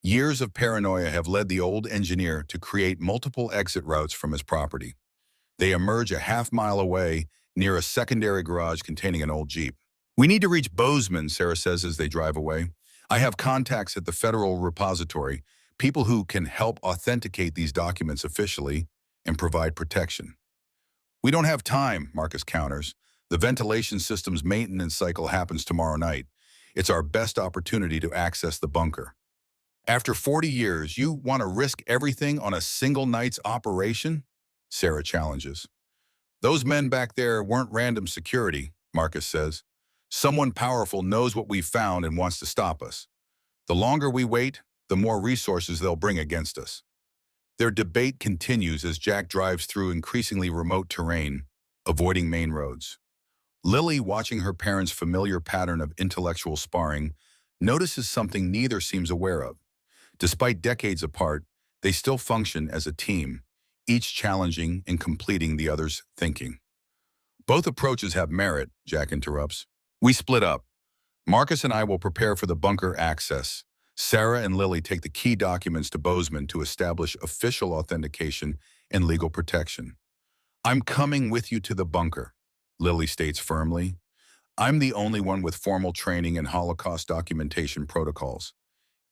Years of paranoia have led the old engineer to create multiple exit routes from his property. They emerge a half-mile away near a secondary garage containing an old Jeep. We need to reach Bozeman, Sarah says as they drive away. I have contacts at the federal repository, people who can help authenticate these documents officially and provide protection. We don't have time, Marcus counters. The ventilation system's maintenance cycle happens tomorrow night. It's our best opportunity to access the bunker. After 40 years, you want to risk everything on a single night's operation? Sarah challenges. Those men back there weren't random security, Marcus says. Someone powerful knows what we've found and wants to stop us. The longer we wait, the more resources they'll bring against us. Their debate continues as Jack drives through increasingly remote terrain, avoiding main roads. Lily, watching her parents' familiar pattern of intellectual sparring, notices something neither seems aware of. Despite decades apart, they still function as a team, each challenging and completing the other's thinking. Both approaches have merit, Jack interrupts. We split up. Marcus and I will prepare for the bunker access. Sarah and Lily take the key documents to Bozeman to establish official authentication and legal protection. I'm coming with you to the bunker, Lily states firmly. I'm the only one with formal training in Holocaust documentation protocols.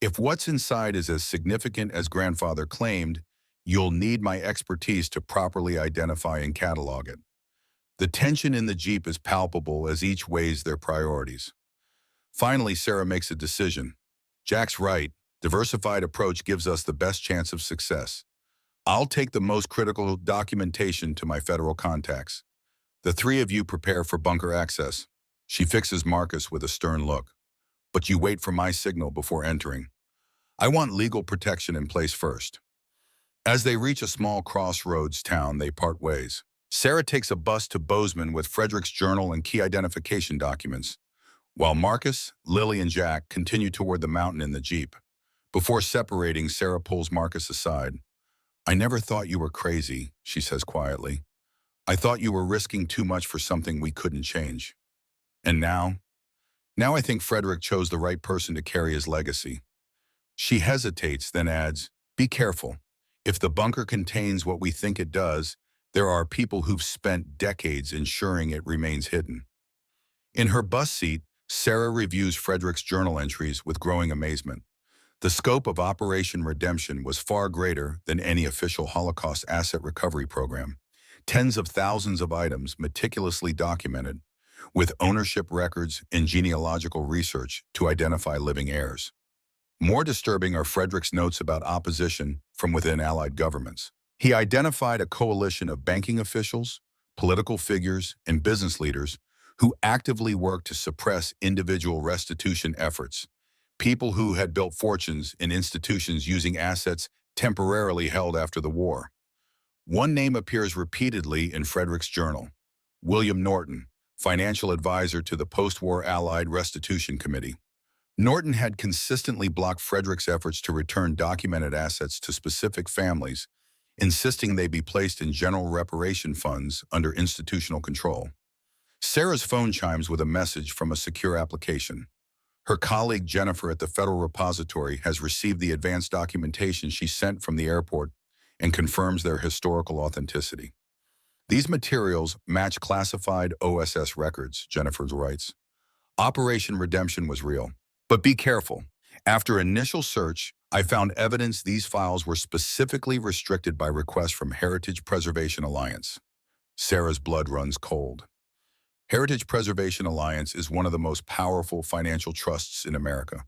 If what's inside is as significant as grandfather claimed, you'll need my expertise to properly identify and catalog it. The tension in the Jeep is palpable as each weighs their priorities. Finally, Sarah makes a decision. Jack's right. Diversified approach gives us the best chance of success. I'll take the most critical documentation to my federal contacts. The three of you prepare for bunker access. She fixes Marcus with a stern look. But you wait for my signal before entering. I want legal protection in place first. As they reach a small crossroads town, they part ways. Sarah takes a bus to Bozeman with Frederick's journal and key identification documents, while Marcus, Lily, and Jack continue toward the mountain in the Jeep. Before separating, Sarah pulls Marcus aside. I never thought you were crazy, she says quietly. I thought you were risking too much for something we couldn't change. And now? Now I think Frederick chose the right person to carry his legacy. She hesitates, then adds, be careful. If the bunker contains what we think it does, there are people who've spent decades ensuring it remains hidden. In her bus seat, Sarah reviews Frederick's journal entries with growing amazement. The scope of Operation Redemption was far greater than any official Holocaust asset recovery program. Tens of thousands of items meticulously documented, with ownership records and genealogical research to identify living heirs. More disturbing are Frederick's notes about opposition from within Allied governments. He identified a coalition of banking officials, political figures, and business leaders who actively worked to suppress individual restitution efforts, people who had built fortunes in institutions using assets temporarily held after the war. One name appears repeatedly in Frederick's journal, William Norton, financial advisor to the post-war Allied Restitution Committee. Norton had consistently blocked Frederick's efforts to return documented assets to specific families, insisting they be placed in general reparation funds under institutional control. Sarah's phone chimes with a message from a secure application. Her colleague Jennifer at the Federal Repository has received the advanced documentation she sent from the airport and confirms their historical authenticity. These materials match classified OSS records, Jennifer writes. Operation Redemption was real. But be careful. After initial search, I found evidence these files were specifically restricted by request from Heritage Preservation Alliance. Sarah's blood runs cold. Heritage Preservation Alliance is one of the most powerful financial trusts in America,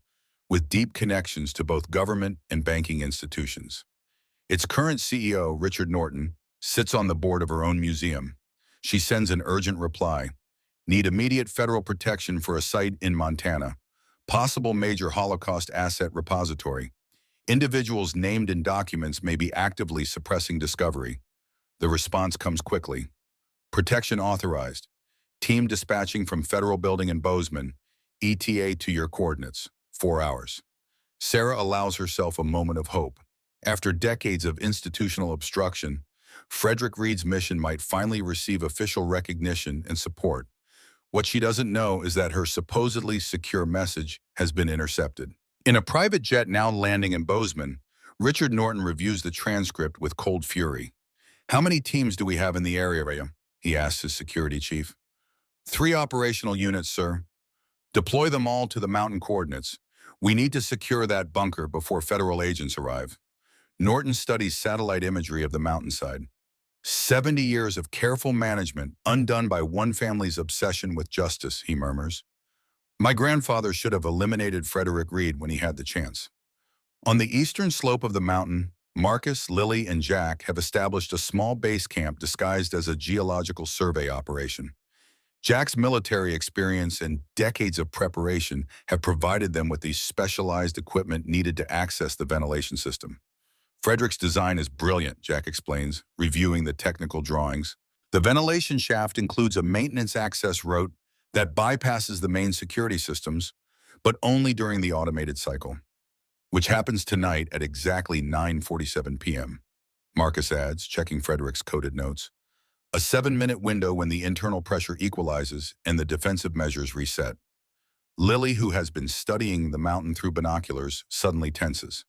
with deep connections to both government and banking institutions. Its current CEO, Richard Norton, sits on the board of her own museum. She sends an urgent reply. Need immediate federal protection for a site in Montana. Possible major Holocaust asset repository. Individuals named in documents may be actively suppressing discovery. The response comes quickly. Protection authorized. Team dispatching from Federal Building in Bozeman. ETA to your coordinates. 4 hours. Sarah allows herself a moment of hope. After decades of institutional obstruction, Frederick Reed's mission might finally receive official recognition and support. What she doesn't know is that her supposedly secure message has been intercepted. In a private jet now landing in Bozeman, Richard Norton reviews the transcript with cold fury. "How many teams do we have in the area?" he asks his security chief. "3 operational units, sir. Deploy them all to the mountain coordinates. We need to secure that bunker before federal agents arrive." Norton studies satellite imagery of the mountainside. 70 years of careful management undone by one family's obsession with justice, he murmurs. "My grandfather should have eliminated Frederick Reed when he had the chance." On the eastern slope of the mountain, Marcus, Lily, and Jack have established a small base camp disguised as a geological survey operation. Jack's military experience and decades of preparation have provided them with the specialized equipment needed to access the ventilation system. Frederick's design is brilliant, Jack explains, reviewing the technical drawings. The ventilation shaft includes a maintenance access route that bypasses the main security systems, but only during the automated cycle, which happens tonight at exactly 9:47 p.m. Marcus adds, checking Frederick's coded notes. A 7-minute window when the internal pressure equalizes and the defensive measures reset. Lily, who has been studying the mountain through binoculars, suddenly tenses.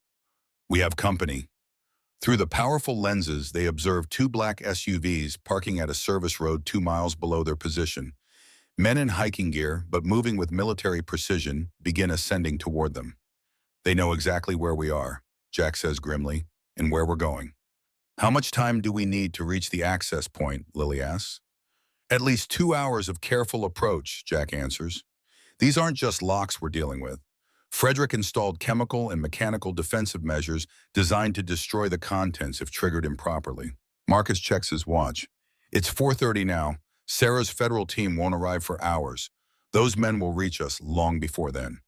"We have company." Through the powerful lenses, they observe 2 black SUVs parking at a service road 2 miles below their position. Men in hiking gear, but moving with military precision, begin ascending toward them. "They know exactly where we are," Jack says grimly, "and where we're going." "How much time do we need to reach the access point?" Lily asks. "At least 2 hours of careful approach," Jack answers. "These aren't just locks we're dealing with. Frederick installed chemical and mechanical defensive measures designed to destroy the contents if triggered improperly." Marcus checks his watch. "It's 4:30 now. Sarah's federal team won't arrive for hours. Those men will reach us long before then."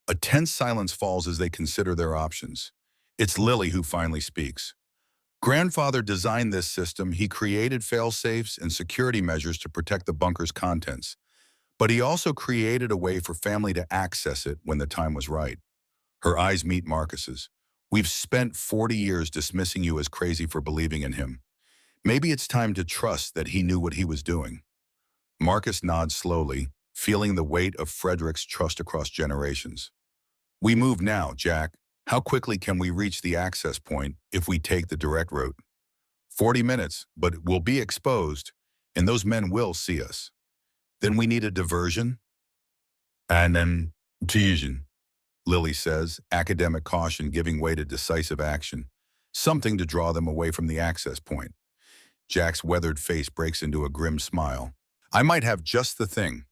A tense silence falls as they consider their options. It's Lily who finally speaks. "Grandfather designed this system. He created fail-safes and security measures to protect the bunker's contents. But he also created a way for family to access it when the time was right." Her eyes meet Marcus's. "We've spent 40 years dismissing you as crazy for believing in him. Maybe it's time to trust that he knew what he was doing." Marcus nods slowly, feeling the weight of Frederick's trust across generations. "We move now, Jack. How quickly can we reach the access point if we take the direct route?" 40 minutes, but we'll be exposed, and those men will see us." "Then we need a diversion?" "And then diversion," Lily says, academic caution giving way to decisive action. "Something to draw them away from the access point." Jack's weathered face breaks into a grim smile. "I might have just the thing."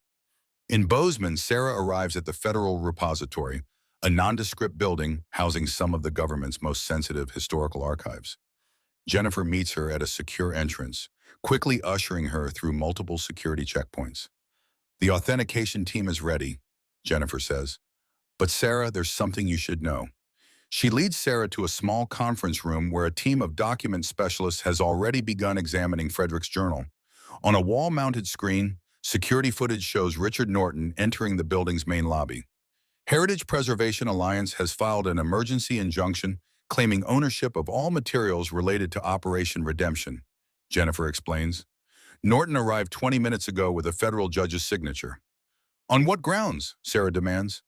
In Bozeman, Sarah arrives at the Federal Repository, a nondescript building housing some of the government's most sensitive historical archives. Jennifer meets her at a secure entrance, quickly ushering her through multiple security checkpoints. "The authentication team is ready," Jennifer says. "But Sarah, there's something you should know." She leads Sarah to a small conference room where a team of document specialists has already begun examining Frederick's journal. On a wall-mounted screen, security footage shows Richard Norton entering the building's main lobby. Heritage Preservation Alliance has filed an emergency injunction claiming ownership of all materials related to Operation Redemption, Jennifer explains. Norton arrived 20 minutes ago with a federal judge's signature. "On what grounds?" Sarah demands.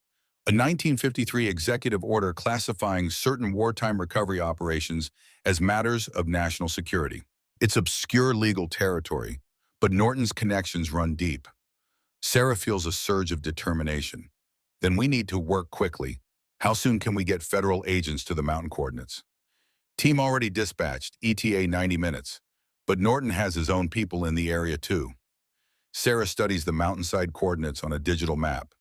"A 1953 executive order classifying certain wartime recovery operations as matters of national security. It's obscure legal territory, but Norton's connections run deep." Sarah feels a surge of determination. "Then we need to work quickly. How soon can we get federal agents to the mountain coordinates?" "Team already dispatched, ETA 90 minutes. But Norton has his own people in the area too." Sarah studies the mountainside coordinates on a digital map.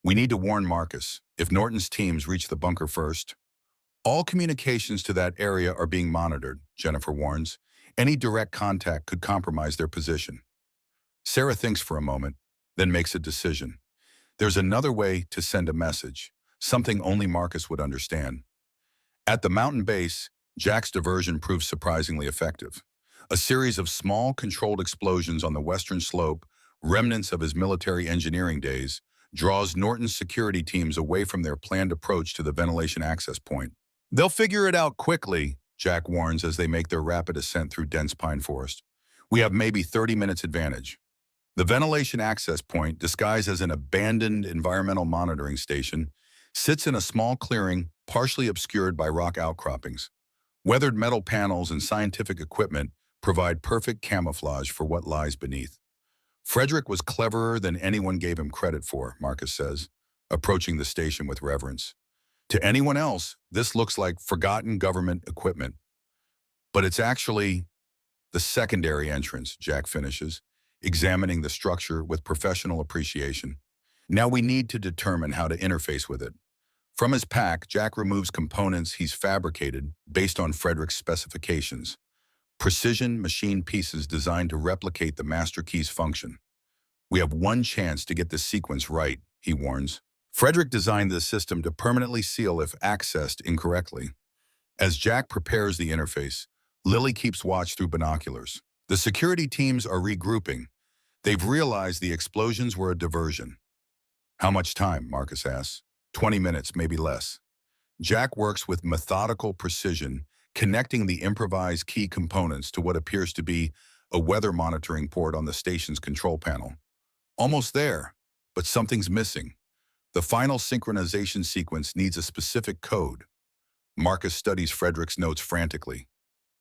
"We need to warn Marcus. If Norton's teams reach the bunker first." "All communications to that area are being monitored," Jennifer warns. "Any direct contact could compromise their position." Sarah thinks for a moment, then makes a decision. There's another way to send a message, something only Marcus would understand. At the mountain base, Jack's diversion proves surprisingly effective. A series of small, controlled explosions on the western slope, remnants of his military engineering days, draws Norton's security teams away from their planned approach to the ventilation access point. "They'll figure it out quickly," Jack warns as they make their rapid ascent through dense pine forest. We have maybe 30 minutes advantage. The ventilation access point, disguised as an abandoned environmental monitoring station, sits in a small clearing partially obscured by rock outcroppings. Weathered metal panels and scientific equipment provide perfect camouflage for what lies beneath. Frederick was cleverer than anyone gave him credit for, Marcus says, approaching the station with reverence. To anyone else, this looks like forgotten government equipment. But it's actually the secondary entrance, Jack finishes, examining the structure with professional appreciation. Now we need to determine how to interface with it. From his pack, Jack removes components he's fabricated based on Frederick's specifications. Precision machine pieces designed to replicate the master key's function. We have one chance to get this sequence right, he warns. Frederick designed this system to permanently seal if accessed incorrectly. As Jack prepares the interface, Lily keeps watch through binoculars. The security teams are regrouping. They've realized the explosions were a diversion. How much time? Marcus asks. 20 minutes, maybe less. Jack works with methodical precision, connecting the improvised key components to what appears to be a weather monitoring port on the station's control panel. Almost there, but something's missing. The final synchronization sequence needs a specific code. Marcus studies Frederick's notes frantically.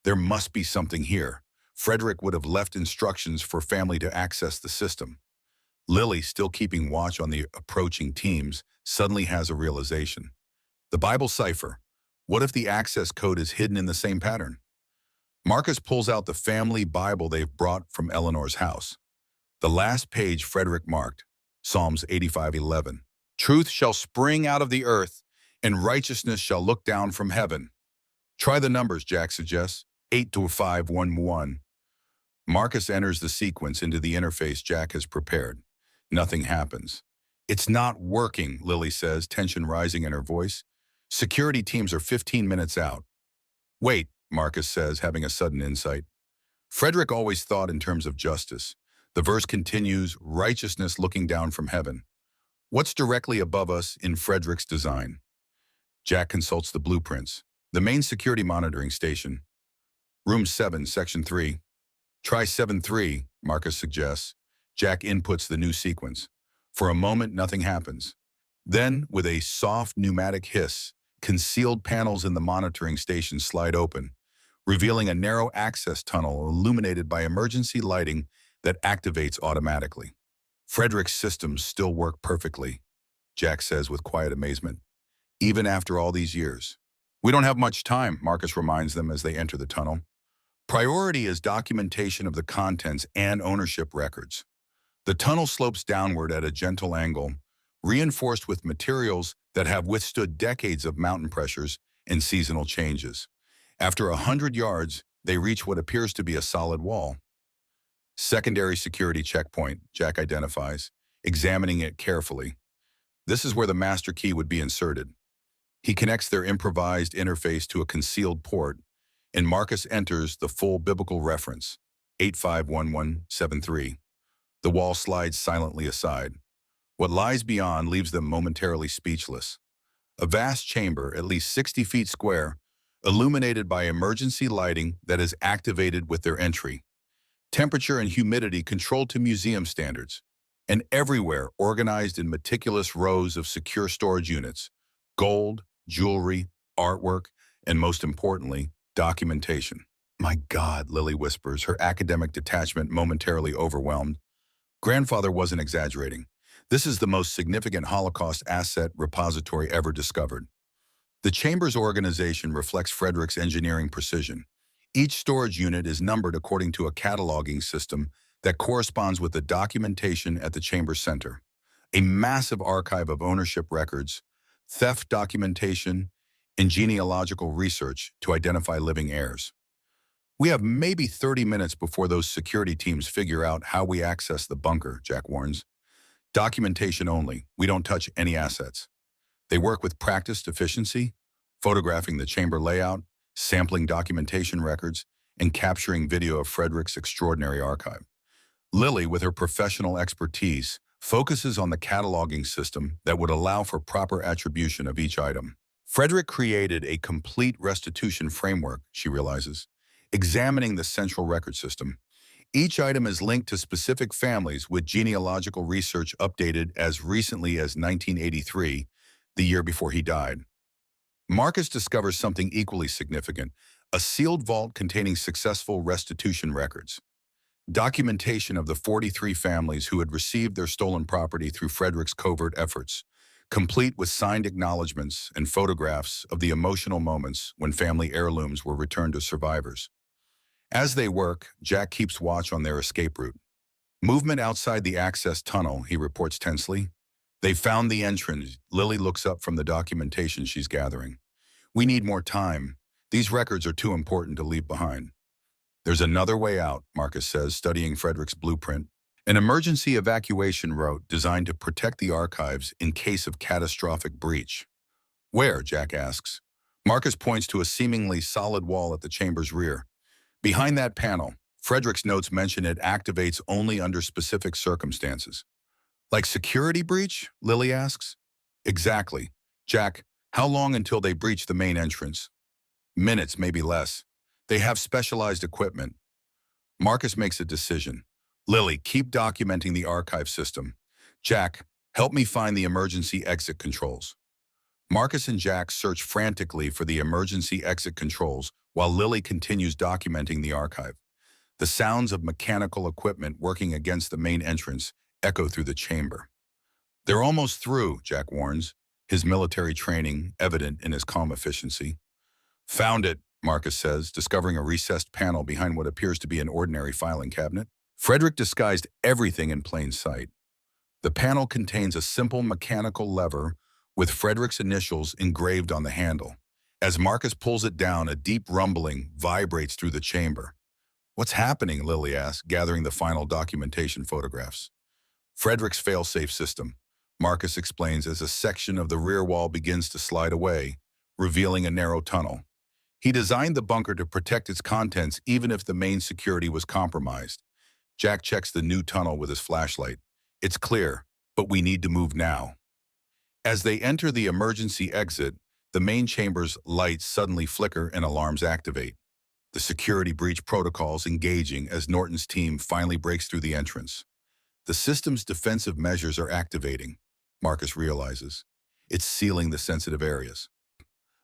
There must be something here. Frederick would have left instructions for family to access the system. Lily, still keeping watch on the approaching teams, suddenly has a realization. The Bible cipher. What if the access code is hidden in the same pattern? Marcus pulls out the family Bible they've brought from Eleanor's house. The last page Frederick marked, Psalms 85:11. Truth shall spring out of the earth, and righteousness shall look down from heaven. Try the numbers, Jack suggests. 82511. Marcus enters the sequence into the interface Jack has prepared. Nothing happens. It's not working, Lily says, tension rising in her voice. Security teams are 15 minutes out. Wait, Marcus says, having a sudden insight. Frederick always thought in terms of justice. The verse continues, righteousness looking down from heaven. What's directly above us in Frederick's design? Jack consults the blueprints. The main security monitoring station. Room 7, Section 3. Try 7-3, Marcus suggests. Jack inputs the new sequence. For a moment, nothing happens. Then, with a soft pneumatic hiss, concealed panels in the monitoring station slide open, revealing a narrow access tunnel illuminated by emergency lighting that activates automatically. Frederick's systems still work perfectly, Jack says with quiet amazement, even after all these years. We don't have much time, Marcus reminds them as they enter the tunnel. Priority is documentation of the contents and ownership records. The tunnel slopes downward at a gentle angle, reinforced with materials that have withstood decades of mountain pressures and seasonal changes. After 100 yards, they reach what appears to be a solid wall. Secondary security checkpoint, Jack identifies, examining it carefully. This is where the master key would be inserted. He connects their improvised interface to a concealed port, and Marcus enters the full biblical reference, 851173. The wall slides silently aside. What lies beyond leaves them momentarily speechless. A vast chamber, at least 60 feet square, illuminated by emergency lighting that is activated with their entry. Temperature and humidity controlled to museum standards, and everywhere organized in meticulous rows of secure storage units, gold, jewelry, artwork, and most importantly, documentation. My God, Lily whispers, her academic detachment momentarily overwhelmed. Grandfather wasn't exaggerating. This is the most significant Holocaust asset repository ever discovered. The chamber's organization reflects Frederick's engineering precision. Each storage unit is numbered according to a cataloging system that corresponds with the documentation at the chamber center. A massive archive of ownership records, theft documentation, and genealogical research to identify living heirs. We have maybe 30 minutes before those security teams figure out how we access the bunker, Jack warns. Documentation only. We don't touch any assets. They work with practiced efficiency, photographing the chamber layout, sampling documentation records, and capturing video of Frederick's extraordinary archive. Lily, with her professional expertise, focuses on the cataloging system that would allow for proper attribution of each item. Frederick created a complete restitution framework, she realizes, examining the central record system. Each item is linked to specific families with genealogical research updated as recently as 1983, the year before he died. Marcus discovers something equally significant, a sealed vault containing successful restitution records. Documentation of the 43 families who had received their stolen property through Frederick's covert efforts, complete with signed acknowledgments and photographs of the emotional moments when family heirlooms were returned to survivors. As they work, Jack keeps watch on their escape route. Movement outside the access tunnel, he reports tensely. They found the entrance. Lily looks up from the documentation she's gathering. We need more time. These records are too important to leave behind. There's another way out, Marcus says, studying Frederick's blueprint. An emergency evacuation route designed to protect the archives in case of catastrophic breach. Where? Jack asks. Marcus points to a seemingly solid wall at the chamber's rear. Behind that panel, Frederick's notes mention it activates only under specific circumstances. Like security breach? Lily asks. Exactly. Jack, how long until they breach the main entrance? Minutes, maybe less. They have specialized equipment. Marcus makes a decision. Lily, keep documenting the archive system. Jack, help me find the emergency exit controls. Marcus and Jack search frantically for the emergency exit controls while Lily continues documenting the archive. The sounds of mechanical equipment working against the main entrance echo through the chamber. They're almost through, Jack warns, his military training evident in his calm efficiency. Found it, Marcus says, discovering a recessed panel behind what appears to be an ordinary filing cabinet. Frederick disguised everything in plain sight. The panel contains a simple mechanical lever with Frederick's initials engraved on the handle. As Marcus pulls it down, a deep rumbling vibrates through the chamber. What's happening? Lily asks, gathering the final documentation photographs. Frederick's fail-safe system, Marcus explains as a section of the rear wall begins to slide away, revealing a narrow tunnel. He designed the bunker to protect its contents even if the main security was compromised. Jack checks the new tunnel with his flashlight. It's clear, but we need to move now. As they enter the emergency exit, the main chamber's lights suddenly flicker and alarms activate. The security breach protocols engaging as Norton's team finally breaks through the entrance. The system's defensive measures are activating, Marcus realizes. It's sealing the sensitive areas.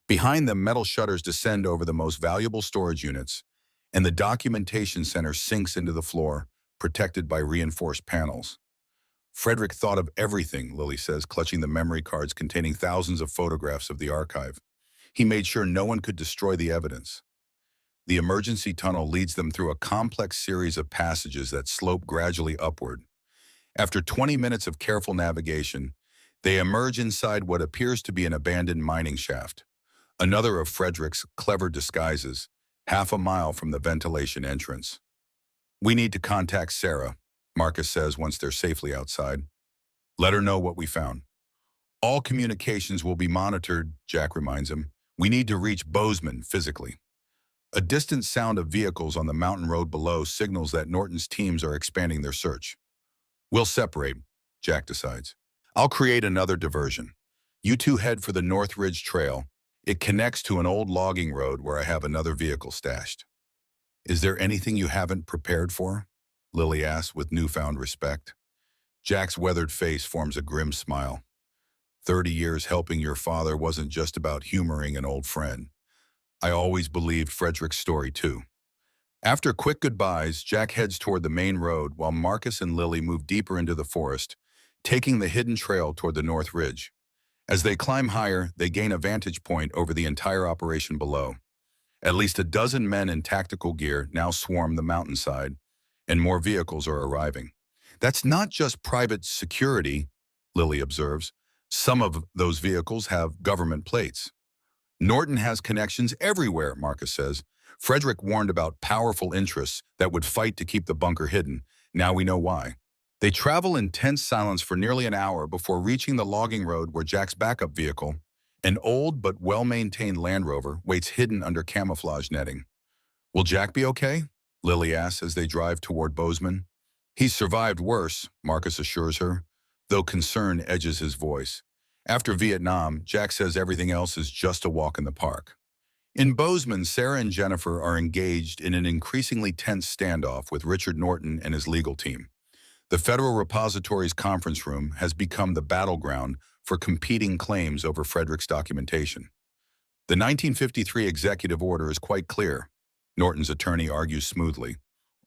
Behind them, metal shutters descend over the most valuable storage units, and the documentation center sinks into the floor, protected by reinforced panels. Frederick thought of everything, Lily says, clutching the memory cards containing thousands of photographs of the archive. He made sure no one could destroy the evidence. The emergency tunnel leads them through a complex series of passages that slope gradually upward. After 20 minutes of careful navigation, they emerge inside what appears to be an abandoned mining shaft, another of Frederick's clever disguises, half a mile from the ventilation entrance. We need to contact Sarah, Marcus says once they're safely outside. Let her know what we found. All communications will be monitored, Jack reminds him. We need to reach Bozeman physically. A distant sound of vehicles on the mountain road below signals that Norton's teams are expanding their search. We'll separate, Jack decides. I'll create another diversion. You two head for the North Ridge Trail. It connects to an old logging road where I have another vehicle stashed. Is there anything you haven't prepared for? Lily asks with newfound respect. Jack's weathered face forms a grim smile. 30 years helping your father wasn't just about humoring an old friend. I always believed Frederick's story too. After quick goodbyes, Jack heads toward the main road while Marcus and Lily move deeper into the forest, taking the hidden trail toward the North Ridge. As they climb higher, they gain a vantage point over the entire operation below. At least a dozen men in tactical gear now swarm the mountainside, and more vehicles are arriving. That's not just private security, Lily observes. Some of those vehicles have government plates. Norton has connections everywhere, Marcus says. Frederick warned about powerful interests that would fight to keep the bunker hidden. Now we know why. They travel in tense silence for nearly an hour before reaching the logging road where Jack's backup vehicle, an old but well-maintained Land Rover, waits hidden under camouflage netting. Will Jack be okay? Lily asks as they drive toward Bozeman. He's survived worse, Marcus assures her, though concern edges his voice. After Vietnam, Jack says everything else is just a walk in the park. In Bozeman, Sarah and Jennifer are engaged in an increasingly tense standoff with Richard Norton and his legal team. The Federal Repository's conference room has become the battleground for competing claims over Frederick's documentation. The 1953 executive order is quite clear. Norton's attorney argues smoothly.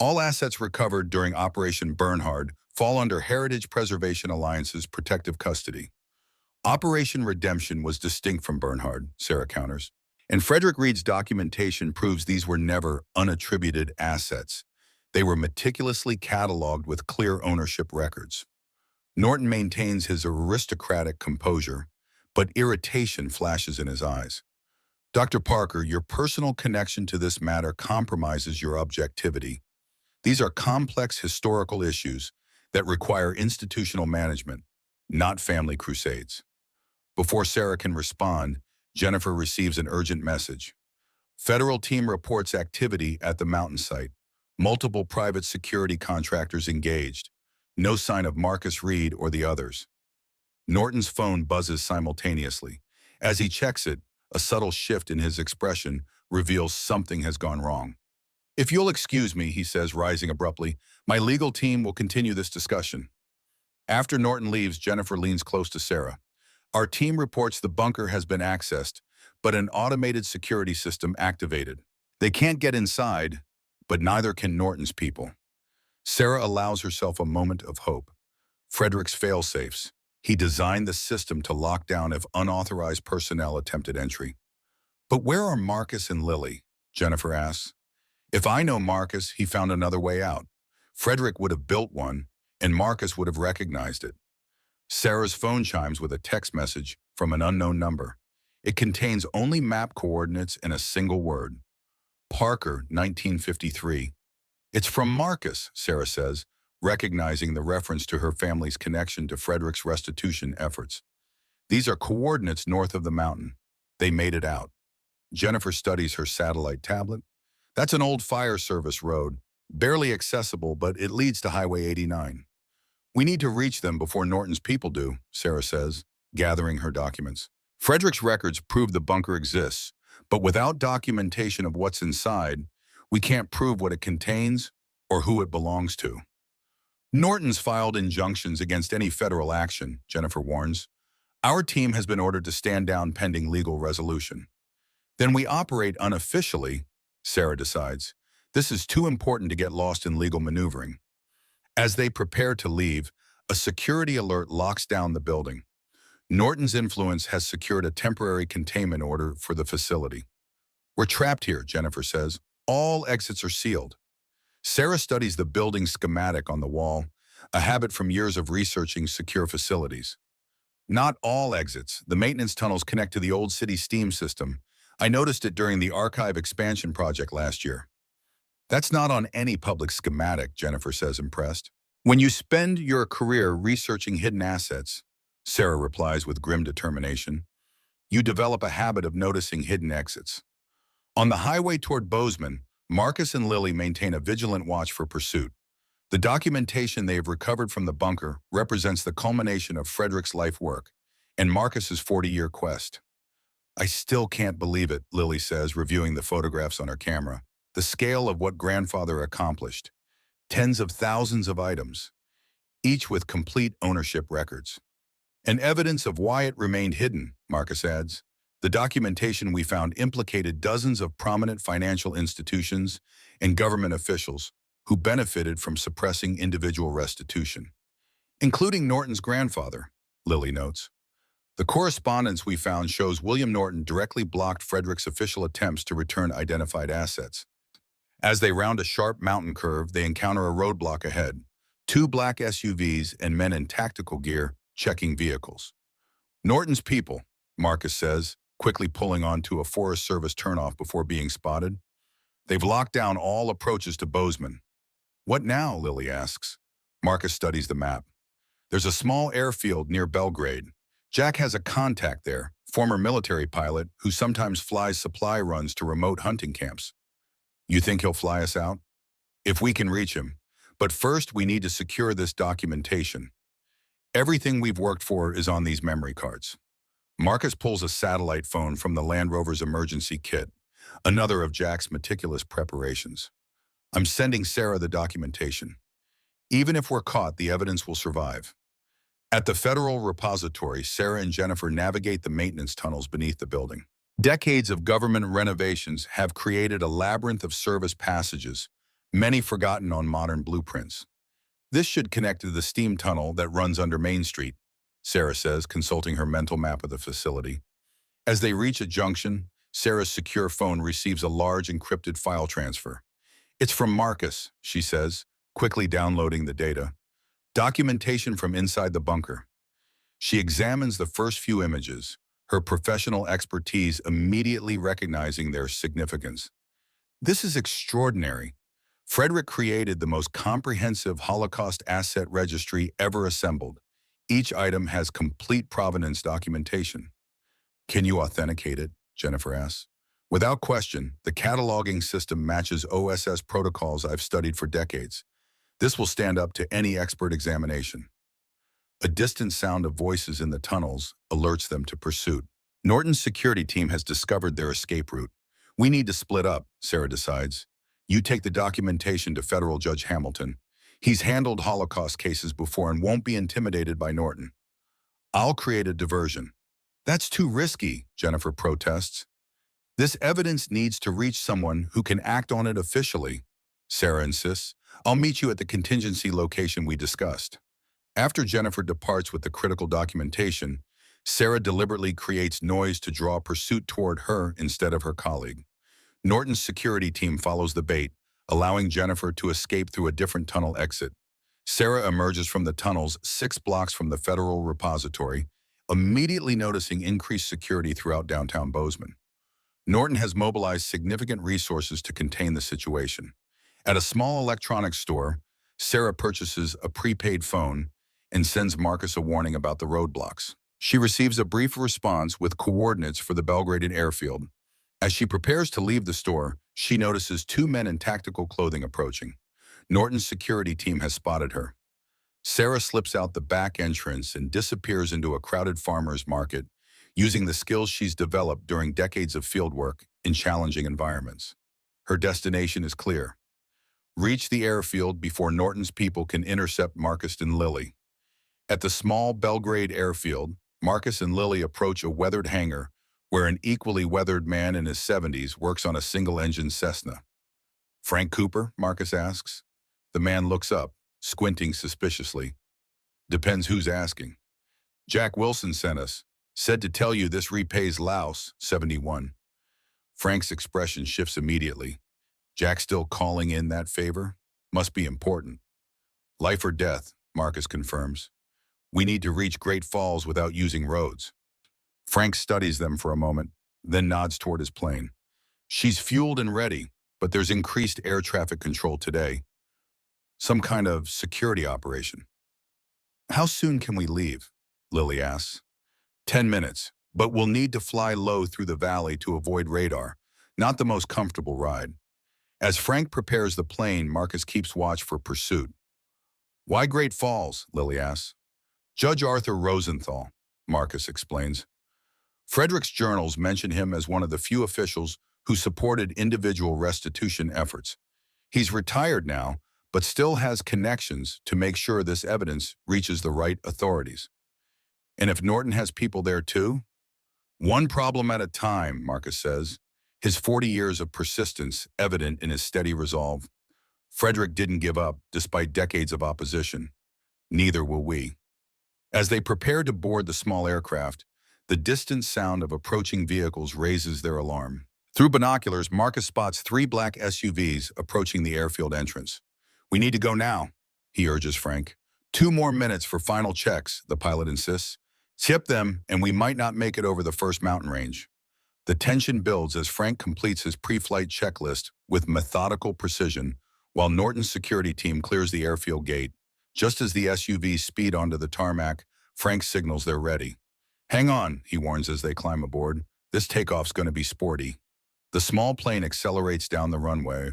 All assets recovered during Operation Bernhard fall under Heritage Preservation Alliance's protective custody. Operation Redemption was distinct from Bernhard, Sarah counters. And Frederick Reed's documentation proves these were never unattributed assets. They were meticulously cataloged with clear ownership records. Norton maintains his aristocratic composure, but irritation flashes in his eyes. Dr. Parker, your personal connection to this matter compromises your objectivity. These are complex historical issues that require institutional management, not family crusades. Before Sarah can respond, Jennifer receives an urgent message. Federal team reports activity at the mountain site. Multiple private security contractors engaged. No sign of Marcus Reed or the others. Norton's phone buzzes simultaneously. As he checks it, a subtle shift in his expression reveals something has gone wrong. If you'll excuse me, he says, rising abruptly, my legal team will continue this discussion. After Norton leaves, Jennifer leans close to Sarah. Our team reports the bunker has been accessed, but an automated security system activated. They can't get inside, but neither can Norton's people. Sarah allows herself a moment of hope. Frederick's fail-safes. He designed the system to lock down if unauthorized personnel attempted entry. But where are Marcus and Lily? Jennifer asks. If I know Marcus, he found another way out. Frederick would have built one, and Marcus would have recognized it. Sarah's phone chimes with a text message from an unknown number. It contains only map coordinates and a single word. Parker, 1953. It's from Marcus, Sarah says, recognizing the reference to her family's connection to Frederick's restitution efforts. These are coordinates north of the mountain. They made it out. Jennifer studies her satellite tablet. That's an old fire service road, barely accessible, but it leads to Highway 89. We need to reach them before Norton's people do, Sarah says, gathering her documents. Frederick's records prove the bunker exists, but without documentation of what's inside, we can't prove what it contains or who it belongs to. Norton's filed injunctions against any federal action, Jennifer warns. Our team has been ordered to stand down pending legal resolution. Then we operate unofficially, Sarah decides. This is too important to get lost in legal maneuvering. As they prepare to leave, a security alert locks down the building. Norton's influence has secured a temporary containment order for the facility. We're trapped here, Jennifer says. All exits are sealed. Sarah studies the building schematic on the wall, a habit from years of researching secure facilities. Not all exits. The maintenance tunnels connect to the old city steam system. I noticed it during the archive expansion project last year. That's not on any public schematic, Jennifer says, impressed. When you spend your career researching hidden assets, Sarah replies with grim determination, you develop a habit of noticing hidden exits. On the highway toward Bozeman, Marcus and Lily maintain a vigilant watch for pursuit. The documentation they have recovered from the bunker represents the culmination of Frederick's life work and Marcus's 40-year quest. I still can't believe it, Lily says, reviewing the photographs on her camera. The scale of what grandfather accomplished. Tens of thousands of items, each with complete ownership records. And evidence of why it remained hidden, Marcus adds. The documentation we found implicated dozens of prominent financial institutions and government officials who benefited from suppressing individual restitution, including Norton's grandfather, Lily notes. The correspondence we found shows William Norton directly blocked Frederick's official attempts to return identified assets. As they round a sharp mountain curve, they encounter a roadblock ahead. 2 black SUVs and men in tactical gear checking vehicles. Norton's people, Marcus says, quickly pulling onto a Forest Service turnoff before being spotted. They've locked down all approaches to Bozeman. What now, Lily asks. Marcus studies the map. There's a small airfield near Belgrade. Jack has a contact there, former military pilot who sometimes flies supply runs to remote hunting camps. You think he'll fly us out? If we can reach him. But first, we need to secure this documentation. Everything we've worked for is on these memory cards. Marcus pulls a satellite phone from the Land Rover's emergency kit, another of Jack's meticulous preparations. I'm sending Sarah the documentation. Even if we're caught, the evidence will survive. At the federal repository, Sarah and Jennifer navigate the maintenance tunnels beneath the building. Decades of government renovations have created a labyrinth of service passages, many forgotten on modern blueprints. This should connect to the steam tunnel that runs under Main Street, Sarah says, consulting her mental map of the facility. As they reach a junction, Sarah's secure phone receives a large encrypted file transfer. It's from Marcus, she says, quickly downloading the data. Documentation from inside the bunker. She examines the first few images, her professional expertise immediately recognizing their significance. This is extraordinary. Frederick created the most comprehensive Holocaust asset registry ever assembled. Each item has complete provenance documentation. Can you authenticate it? Jennifer asks. Without question, the cataloging system matches OSS protocols I've studied for decades. This will stand up to any expert examination. A distant sound of voices in the tunnels alerts them to pursuit. Norton's security team has discovered their escape route. We need to split up, Sarah decides. You take the documentation to Federal Judge Hamilton. He's handled Holocaust cases before and won't be intimidated by Norton. I'll create a diversion. That's too risky, Jennifer protests. This evidence needs to reach someone who can act on it officially, Sarah insists. I'll meet you at the contingency location we discussed. After Jennifer departs with the critical documentation, Sarah deliberately creates noise to draw pursuit toward her instead of her colleague. Norton's security team follows the bait, allowing Jennifer to escape through a different tunnel exit. Sarah emerges from the tunnels 6 blocks from the federal repository, immediately noticing increased security throughout downtown Bozeman. Norton has mobilized significant resources to contain the situation. At a small electronics store, Sarah purchases a prepaid phone and sends Marcus a warning about the roadblocks. She receives a brief response with coordinates for the Belgrade airfield. As she prepares to leave the store, she notices 2 men in tactical clothing approaching. Norton's security team has spotted her. Sarah slips out the back entrance and disappears into a crowded farmer's market, using the skills she's developed during decades of fieldwork in challenging environments. Her destination is clear. Reach the airfield before Norton's people can intercept Marcus and Lily. At the small Belgrade airfield, Marcus and Lily approach a weathered hangar where an equally weathered man in his 70s works on a single-engine Cessna. Frank Cooper? Marcus asks. The man looks up, squinting suspiciously. Depends who's asking. Jack Wilson sent us. Said to tell you this repays Laos, 71. Frank's expression shifts immediately. Jack still calling in that favor? Must be important. Life or death, Marcus confirms. We need to reach Great Falls without using roads. Frank studies them for a moment, then nods toward his plane. She's fueled and ready, but there's increased air traffic control today. Some kind of security operation. How soon can we leave? Lily asks. 10 minutes, but we'll need to fly low through the valley to avoid radar. Not the most comfortable ride. As Frank prepares the plane, Marcus keeps watch for pursuit. Why Great Falls? Lily asks. Judge Arthur Rosenthal, Marcus explains. Frederick's journals mention him as one of the few officials who supported individual restitution efforts. He's retired now, but still has connections to make sure this evidence reaches the right authorities. And if Norton has people there too? One problem at a time, Marcus says, his 40 years of persistence evident in his steady resolve. Frederick didn't give up despite decades of opposition. Neither will we. As they prepare to board the small aircraft, the distant sound of approaching vehicles raises their alarm. Through binoculars, Marcus spots 3 black SUVs approaching the airfield entrance. We need to go now, he urges Frank. 2 more minutes for final checks, the pilot insists. Tip them, and we might not make it over the first mountain range. The tension builds as Frank completes his pre-flight checklist with methodical precision, while Norton's security team clears the airfield gate. Just as the SUVs speed onto the tarmac, Frank signals they're ready. Hang on, he warns as they climb aboard. This takeoff's going to be sporty. The small plane accelerates down the runway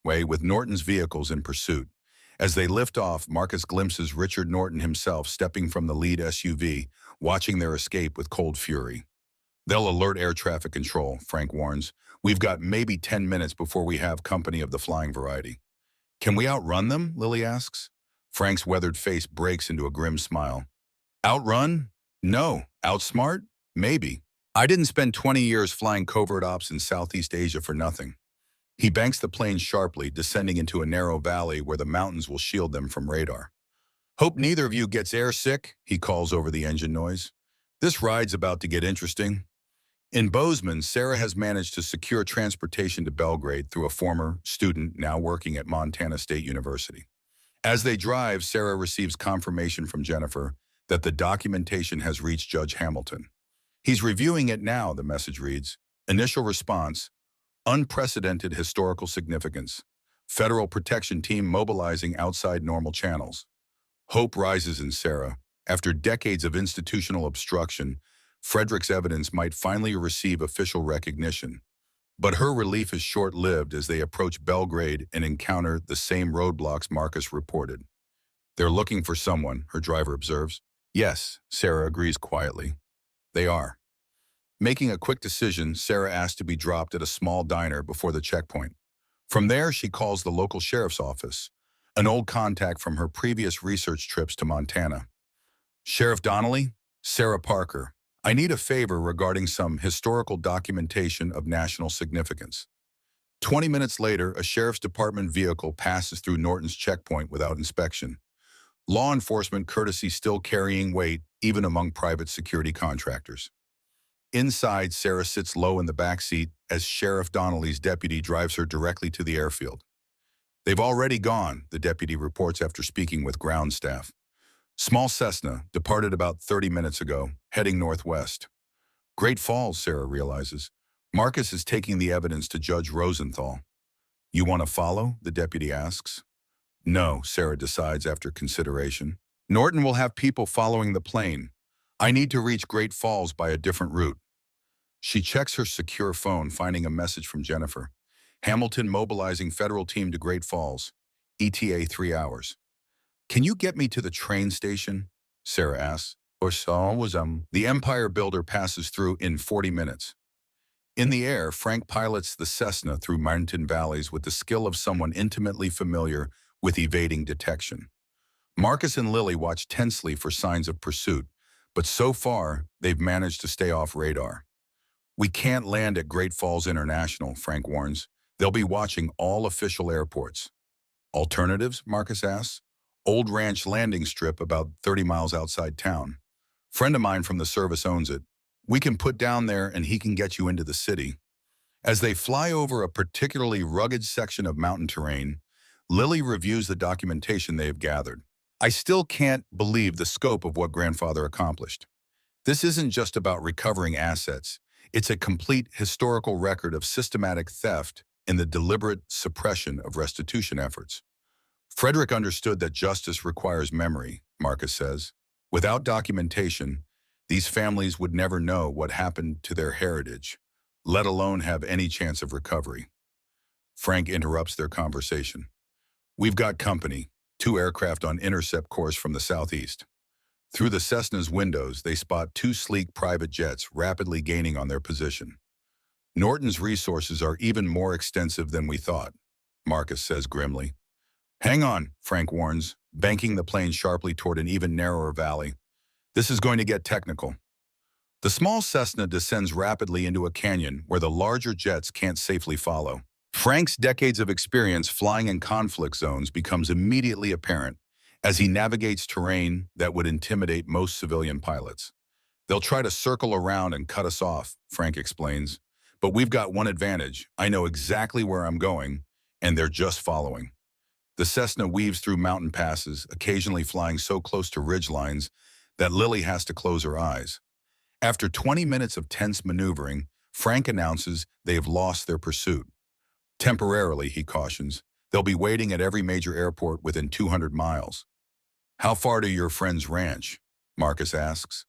with Norton's vehicles in pursuit. As they lift off, Marcus glimpses Richard Norton himself stepping from the lead SUV, watching their escape with cold fury. They'll alert air traffic control, Frank warns. We've got maybe 10 minutes before we have company of the flying variety. Can we outrun them? Lily asks. Frank's weathered face breaks into a grim smile. Outrun? No. Outsmart? Maybe. I didn't spend 20 years flying covert ops in Southeast Asia for nothing. He banks the plane sharply, descending into a narrow valley where the mountains will shield them from radar. Hope neither of you gets airsick, he calls over the engine noise. This ride's about to get interesting. In Bozeman, Sarah has managed to secure transportation to Belgrade through a former student now working at Montana State University. As they drive, Sarah receives confirmation from Jennifer that the documentation has reached Judge Hamilton. He's reviewing it now, the message reads. Initial response, unprecedented historical significance. Federal protection team mobilizing outside normal channels. Hope rises in Sarah. After decades of institutional obstruction, Frederick's evidence might finally receive official recognition. But her relief is short-lived as they approach Belgrade and encounter the same roadblocks Marcus reported. They're looking for someone, her driver observes. Yes, Sarah agrees quietly. They are. Making a quick decision, Sarah asks to be dropped at a small diner before the checkpoint. From there, she calls the local sheriff's office, an old contact from her previous research trips to Montana. Sheriff Donnelly, Sarah Parker, I need a favor regarding some historical documentation of national significance. 20 minutes later, a sheriff's department vehicle passes through Norton's checkpoint without inspection. Law enforcement courtesy still carrying weight, even among private security contractors. Inside, Sarah sits low in the back seat as Sheriff Donnelly's deputy drives her directly to the airfield. They've already gone, the deputy reports after speaking with ground staff. Small Cessna departed about 30 minutes ago, heading northwest. Great Falls, Sarah realizes. Marcus is taking the evidence to Judge Rosenthal. You want to follow? The deputy asks. No, Sarah decides after consideration. Norton will have people following the plane. I need to reach Great Falls by a different route. She checks her secure phone, finding a message from Jennifer. Hamilton mobilizing federal team to Great Falls. ETA 3 hours. Can you get me to the train station? Sarah asks. The Empire Builder passes through in 40 minutes. In the air, Frank pilots the Cessna through mountain valleys with the skill of someone intimately familiar with evading detection. Marcus and Lily watch tensely for signs of pursuit, but so far, they've managed to stay off radar. We can't land at Great Falls International, Frank warns. They'll be watching all official airports. Alternatives? Marcus asks. Old Ranch landing strip about 30 miles outside town. Friend of mine from the service owns it. We can put down there and he can get you into the city. As they fly over a particularly rugged section of mountain terrain, Lily reviews the documentation they have gathered. I still can't believe the scope of what Grandfather accomplished. This isn't just about recovering assets. It's a complete historical record of systematic theft and the deliberate suppression of restitution efforts. Frederick understood that justice requires memory, Marcus says. Without documentation, these families would never know what happened to their heritage, let alone have any chance of recovery. Frank interrupts their conversation. We've got company, 2 aircraft on intercept course from the southeast. Through the Cessna's windows, they spot 2 sleek private jets rapidly gaining on their position. Norton's resources are even more extensive than we thought, Marcus says grimly. Hang on, Frank warns, banking the plane sharply toward an even narrower valley. This is going to get technical. The small Cessna descends rapidly into a canyon where the larger jets can't safely follow. Frank's decades of experience flying in conflict zones becomes immediately apparent as he navigates terrain that would intimidate most civilian pilots. They'll try to circle around and cut us off, Frank explains. But we've got one advantage. I know exactly where I'm going, and they're just following. The Cessna weaves through mountain passes, occasionally flying so close to ridgelines that Lily has to close her eyes. After 20 minutes of tense maneuvering, Frank announces they have lost their pursuit. Temporarily, he cautions, they'll be waiting at every major airport within 200 miles. How far to your friend's ranch? Marcus asks.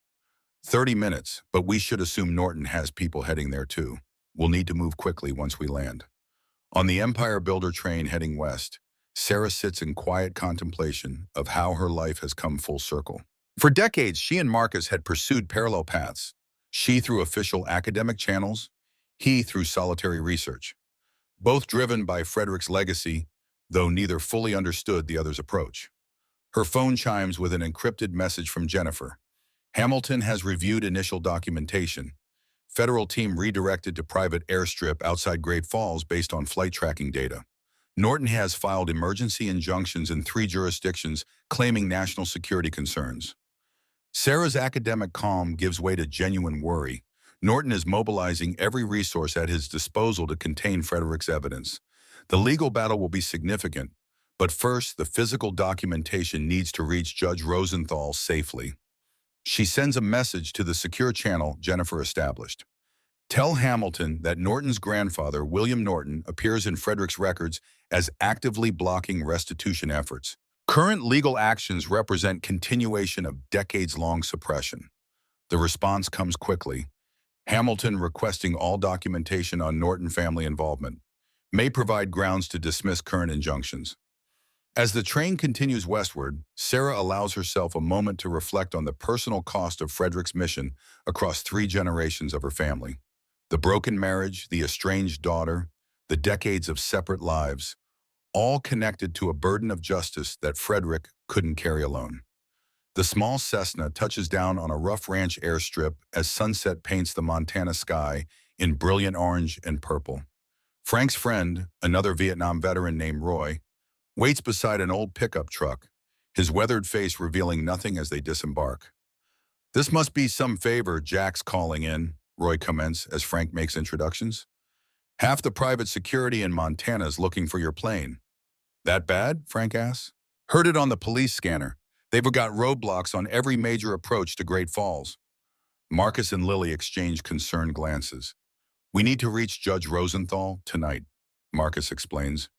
30 minutes, but we should assume Norton has people heading there too. We'll need to move quickly once we land. On the Empire Builder train heading west, Sarah sits in quiet contemplation of how her life has come full circle. For decades, she and Marcus had pursued parallel paths. She through official academic channels, he through solitary research. Both driven by Frederick's legacy, though neither fully understood the other's approach. Her phone chimes with an encrypted message from Jennifer. Hamilton has reviewed initial documentation. Federal team redirected to private airstrip outside Great Falls based on flight tracking data. Norton has filed emergency injunctions in 3 jurisdictions claiming national security concerns. Sarah's academic calm gives way to genuine worry. Norton is mobilizing every resource at his disposal to contain Frederick's evidence. The legal battle will be significant, but first, the physical documentation needs to reach Judge Rosenthal safely. She sends a message to the secure channel Jennifer established. Tell Hamilton that Norton's grandfather, William Norton, appears in Frederick's records as actively blocking restitution efforts. Current legal actions represent continuation of decades-long suppression. The response comes quickly. Hamilton requesting all documentation on Norton family involvement may provide grounds to dismiss current injunctions. As the train continues westward, Sarah allows herself a moment to reflect on the personal cost of Frederick's mission across 3 generations of her family. The broken marriage, the estranged daughter, the decades of separate lives, all connected to a burden of justice that Frederick couldn't carry alone. The small Cessna touches down on a rough ranch airstrip as sunset paints the Montana sky in brilliant orange and purple. Frank's friend, another Vietnam veteran named Roy, waits beside an old pickup truck, his weathered face revealing nothing as they disembark. "This must be some favor Jack's calling in," Roy comments as Frank makes introductions. "Half the private security in Montana's looking for your plane." "That bad?" Frank asks. "Heard it on the police scanner. They've got roadblocks on every major approach to Great Falls." Marcus and Lily exchange concerned glances. "We need to reach Judge Rosenthal tonight," Marcus explains.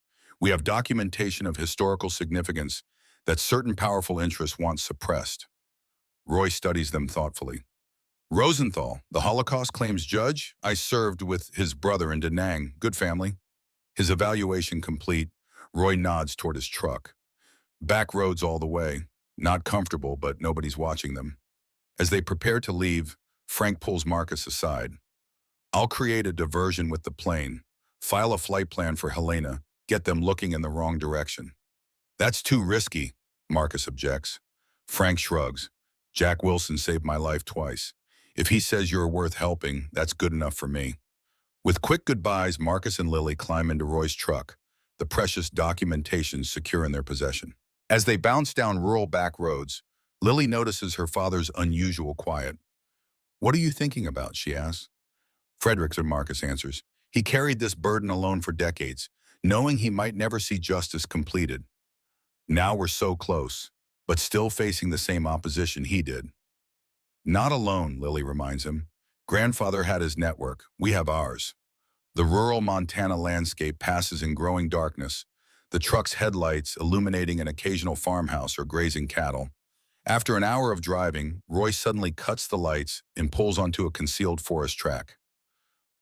"We have documentation of historical significance that certain powerful interests want suppressed." Roy studies them thoughtfully. "Rosenthal, the Holocaust claims judge? I served with his brother in Da Nang. Good family." His evaluation complete, Roy nods toward his truck. Back roads all the way. Not comfortable, but nobody's watching them. As they prepare to leave, Frank pulls Marcus aside. "I'll create a diversion with the plane, file a flight plan for Helena, get them looking in the wrong direction." "That's too risky," Marcus objects. Frank shrugs. "Jack Wilson saved my life twice. If he says you're worth helping, that's good enough for me." With quick goodbyes, Marcus and Lily climb into Roy's truck, the precious documentation secure in their possession. As they bounce down rural back roads, Lily notices her father's unusual quiet. "What are you thinking about?" she asks. "Frederick's," Marcus answers. "He carried this burden alone for decades, knowing he might never see justice completed. Now we're so close, but still facing the same opposition he did." "Not alone," Lily reminds him. "Grandfather had his network, we have ours." The rural Montana landscape passes in growing darkness, the truck's headlights illuminating an occasional farmhouse or grazing cattle. After an hour of driving, Roy suddenly cuts the lights and pulls onto a concealed forest track.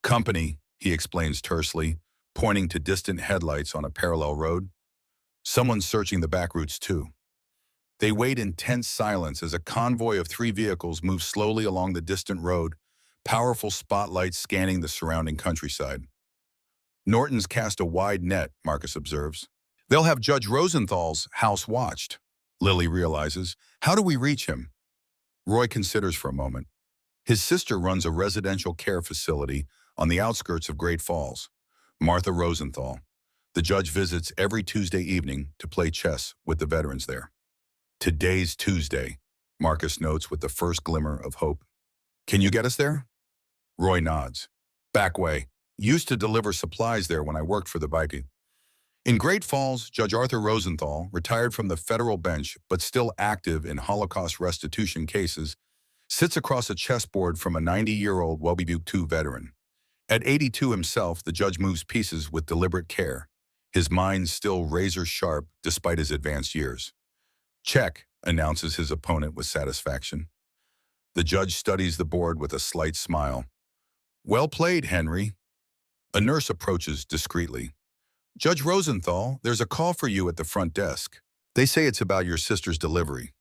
"Company," he explains tersely, pointing to distant headlights on a parallel road. "Someone's searching the back routes too." They wait in tense silence as a convoy of 3 vehicles moves slowly along the distant road, powerful spotlights scanning the surrounding countryside. "Norton's cast a wide net," Marcus observes. "They'll have Judge Rosenthal's house watched." Lily realizes. "How do we reach him?" Roy considers for a moment. His sister runs a residential care facility on the outskirts of Great Falls. Martha Rosenthal. The judge visits every Tuesday evening to play chess with the veterans there. "Today's Tuesday," Marcus notes with the first glimmer of hope. "Can you get us there?" Roy nods. "Back way. Used to deliver supplies there when I worked for the Viking." In Great Falls, Judge Arthur Rosenthal, retired from the federal bench but still active in Holocaust restitution cases, sits across a chessboard from a 90-year-old WW2 veteran. At 82 himself, the judge moves pieces with deliberate care, his mind still razor-sharp despite his advanced years. "Check," announces his opponent with satisfaction. The judge studies the board with a slight smile. "Well played, Henry." A nurse approaches discreetly. Judge Rosenthal, there's a call for you at the front desk. They say it's about your sister's delivery.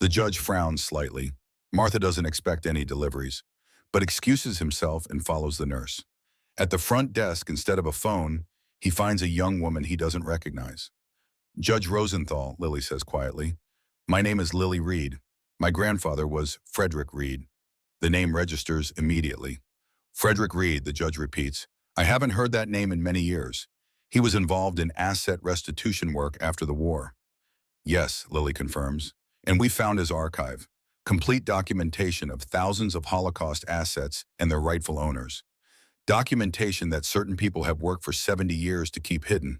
The judge frowns slightly. Martha doesn't expect any deliveries, but excuses himself and follows the nurse. At the front desk, instead of a phone, he finds a young woman he doesn't recognize. Judge Rosenthal, Lily says quietly, my name is Lily Reed. My grandfather was Frederick Reed. The name registers immediately. Frederick Reed, the judge repeats. I haven't heard that name in many years. He was involved in asset restitution work after the war. Yes, Lily confirms. And we found his archive. Complete documentation of thousands of Holocaust assets and their rightful owners. Documentation that certain people have worked for 70 years to keep hidden.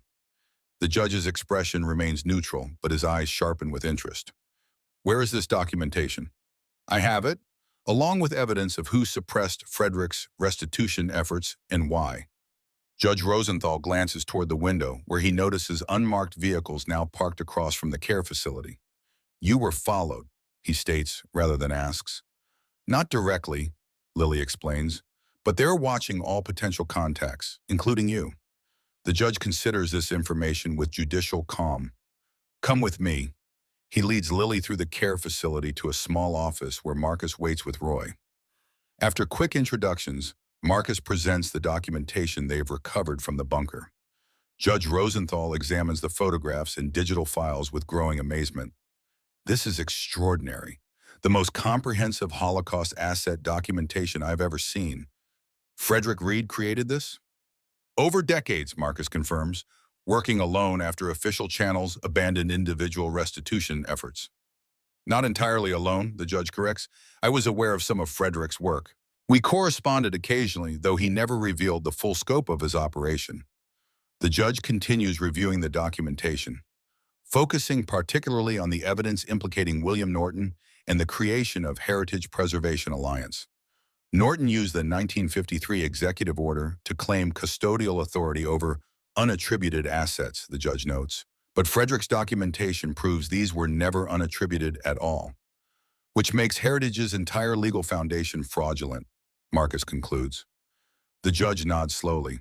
The judge's expression remains neutral, but his eyes sharpen with interest. Where is this documentation? I have it, along with evidence of who suppressed Frederick's restitution efforts and why. Judge Rosenthal glances toward the window, where he notices unmarked vehicles now parked across from the care facility. You were followed, he states rather than asks. Not directly, Lily explains, but they're watching all potential contacts, including you. The judge considers this information with judicial calm. Come with me. He leads Lily through the care facility to a small office where Marcus waits with Roy. After quick introductions, Marcus presents the documentation they've recovered from the bunker. Judge Rosenthal examines the photographs and digital files with growing amazement. This is extraordinary. The most comprehensive Holocaust asset documentation I've ever seen. Frederick Reed created this? Over decades, Marcus confirms, working alone after official channels abandoned individual restitution efforts. Not entirely alone, the judge corrects. I was aware of some of Frederick's work. We corresponded occasionally, though he never revealed the full scope of his operation. The judge continues reviewing the documentation, focusing particularly on the evidence implicating William Norton and the creation of Heritage Preservation Alliance. Norton used the 1953 executive order to claim custodial authority over unattributed assets, the judge notes. But Frederick's documentation proves these were never unattributed at all, which makes Heritage's entire legal foundation fraudulent, Marcus concludes. The judge nods slowly.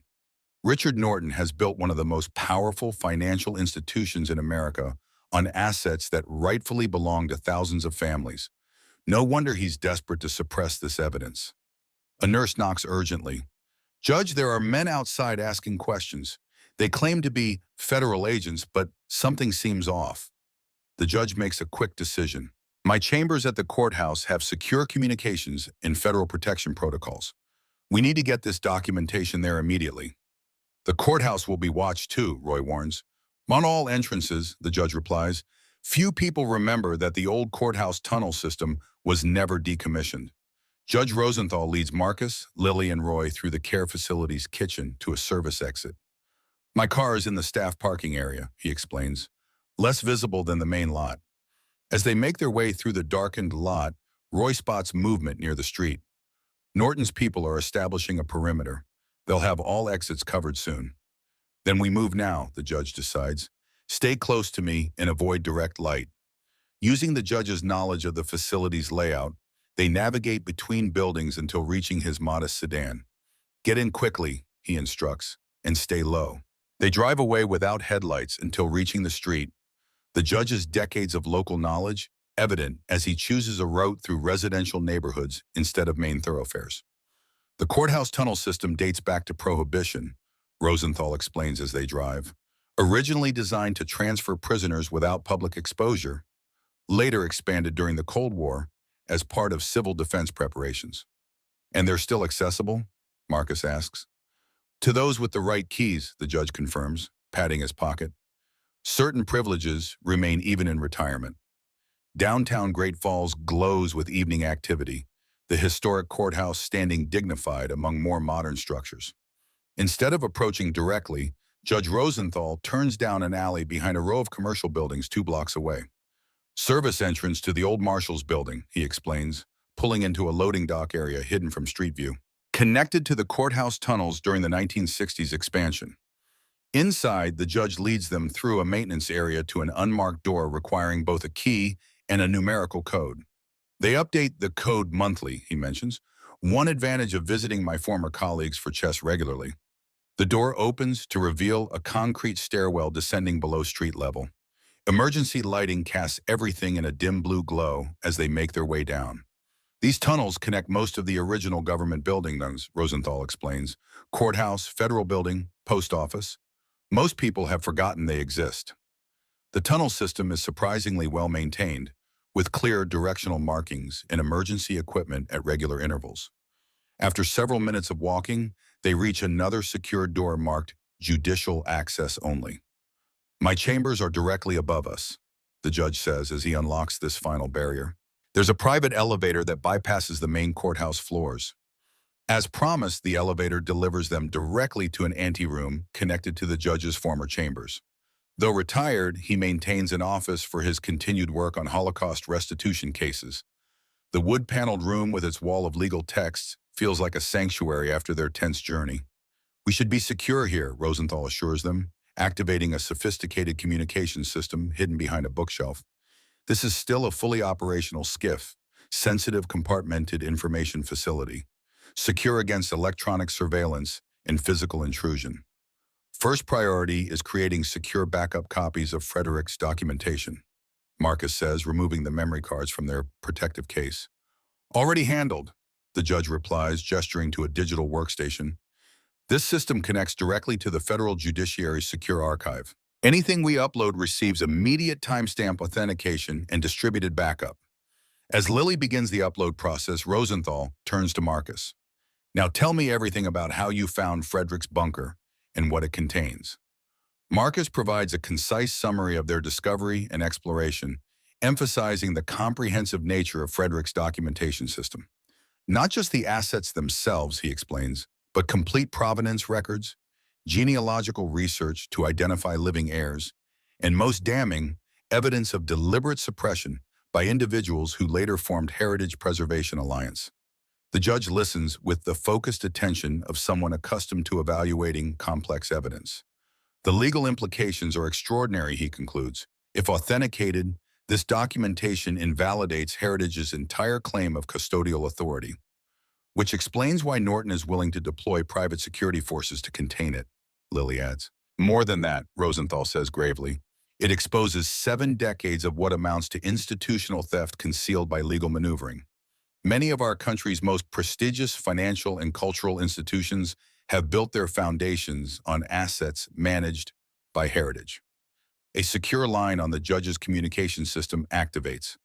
Richard Norton has built one of the most powerful financial institutions in America on assets that rightfully belong to thousands of families. No wonder he's desperate to suppress this evidence. A nurse knocks urgently. Judge, there are men outside asking questions. They claim to be federal agents, but something seems off. The judge makes a quick decision. My chambers at the courthouse have secure communications and federal protection protocols. We need to get this documentation there immediately. The courthouse will be watched too, Roy warns. On all entrances, the judge replies, few people remember that the old courthouse tunnel system was never decommissioned. Judge Rosenthal leads Marcus, Lily, and Roy through the care facility's kitchen to a service exit. My car is in the staff parking area, he explains, less visible than the main lot. As they make their way through the darkened lot, Roy spots movement near the street. Norton's people are establishing a perimeter. They'll have all exits covered soon. Then we move now, the judge decides. Stay close to me and avoid direct light. Using the judge's knowledge of the facility's layout, they navigate between buildings until reaching his modest sedan. Get in quickly, he instructs, and stay low. They drive away without headlights until reaching the street. The judge's decades of local knowledge, evident as he chooses a route through residential neighborhoods instead of main thoroughfares. The courthouse tunnel system dates back to Prohibition, Rosenthal explains as they drive. Originally designed to transfer prisoners without public exposure, later expanded during the Cold War as part of civil defense preparations. And they're still accessible? Marcus asks. To those with the right keys, the judge confirms, patting his pocket. Certain privileges remain even in retirement. Downtown Great Falls glows with evening activity, the historic courthouse standing dignified among more modern structures. Instead of approaching directly, Judge Rosenthal turns down an alley behind a row of commercial buildings 2 blocks away. Service entrance to the old Marshals building, he explains, pulling into a loading dock area hidden from street view. Connected to the courthouse tunnels during the 1960s expansion. Inside, the judge leads them through a maintenance area to an unmarked door requiring both a key and a numerical code. They update the code monthly, he mentions. One advantage of visiting my former colleagues for chess regularly. The door opens to reveal a concrete stairwell descending below street level. Emergency lighting casts everything in a dim blue glow as they make their way down. These tunnels connect most of the original government buildings, Rosenthal explains. Courthouse, federal building, post office. Most people have forgotten they exist. The tunnel system is surprisingly well maintained, with clear directional markings and emergency equipment at regular intervals. After several minutes of walking, they reach another secure door marked Judicial Access Only. My chambers are directly above us, the judge says as he unlocks this final barrier. There's a private elevator that bypasses the main courthouse floors. As promised, the elevator delivers them directly to an anteroom connected to the judge's former chambers. Though retired, he maintains an office for his continued work on Holocaust restitution cases. The wood-paneled room with its wall of legal texts feels like a sanctuary after their tense journey. We should be secure here, Rosenthal assures them, activating a sophisticated communication system hidden behind a bookshelf. This is still a fully operational SCIF, sensitive compartmented information facility, secure against electronic surveillance and physical intrusion. First priority is creating secure backup copies of Frederick's documentation, Marcus says, removing the memory cards from their protective case. Already handled, the judge replies, gesturing to a digital workstation. This system connects directly to the Federal Judiciary's secure archive. Anything we upload receives immediate timestamp authentication and distributed backup. As Lily begins the upload process, Rosenthal turns to Marcus. Now tell me everything about how you found Frederick's bunker and what it contains. Marcus provides a concise summary of their discovery and exploration, emphasizing the comprehensive nature of Frederick's documentation system. Not just the assets themselves, he explains, but complete provenance records, genealogical research to identify living heirs, and most damning, evidence of deliberate suppression by individuals who later formed Heritage Preservation Alliance. The judge listens with the focused attention of someone accustomed to evaluating complex evidence. The legal implications are extraordinary, he concludes. If authenticated, this documentation invalidates Heritage's entire claim of custodial authority, which explains why Norton is willing to deploy private security forces to contain it, Lily adds. More than that, Rosenthal says gravely, it exposes 7 decades of what amounts to institutional theft concealed by legal maneuvering. Many of our country's most prestigious financial and cultural institutions have built their foundations on assets managed by Heritage. A secure line on the judge's communication system activates.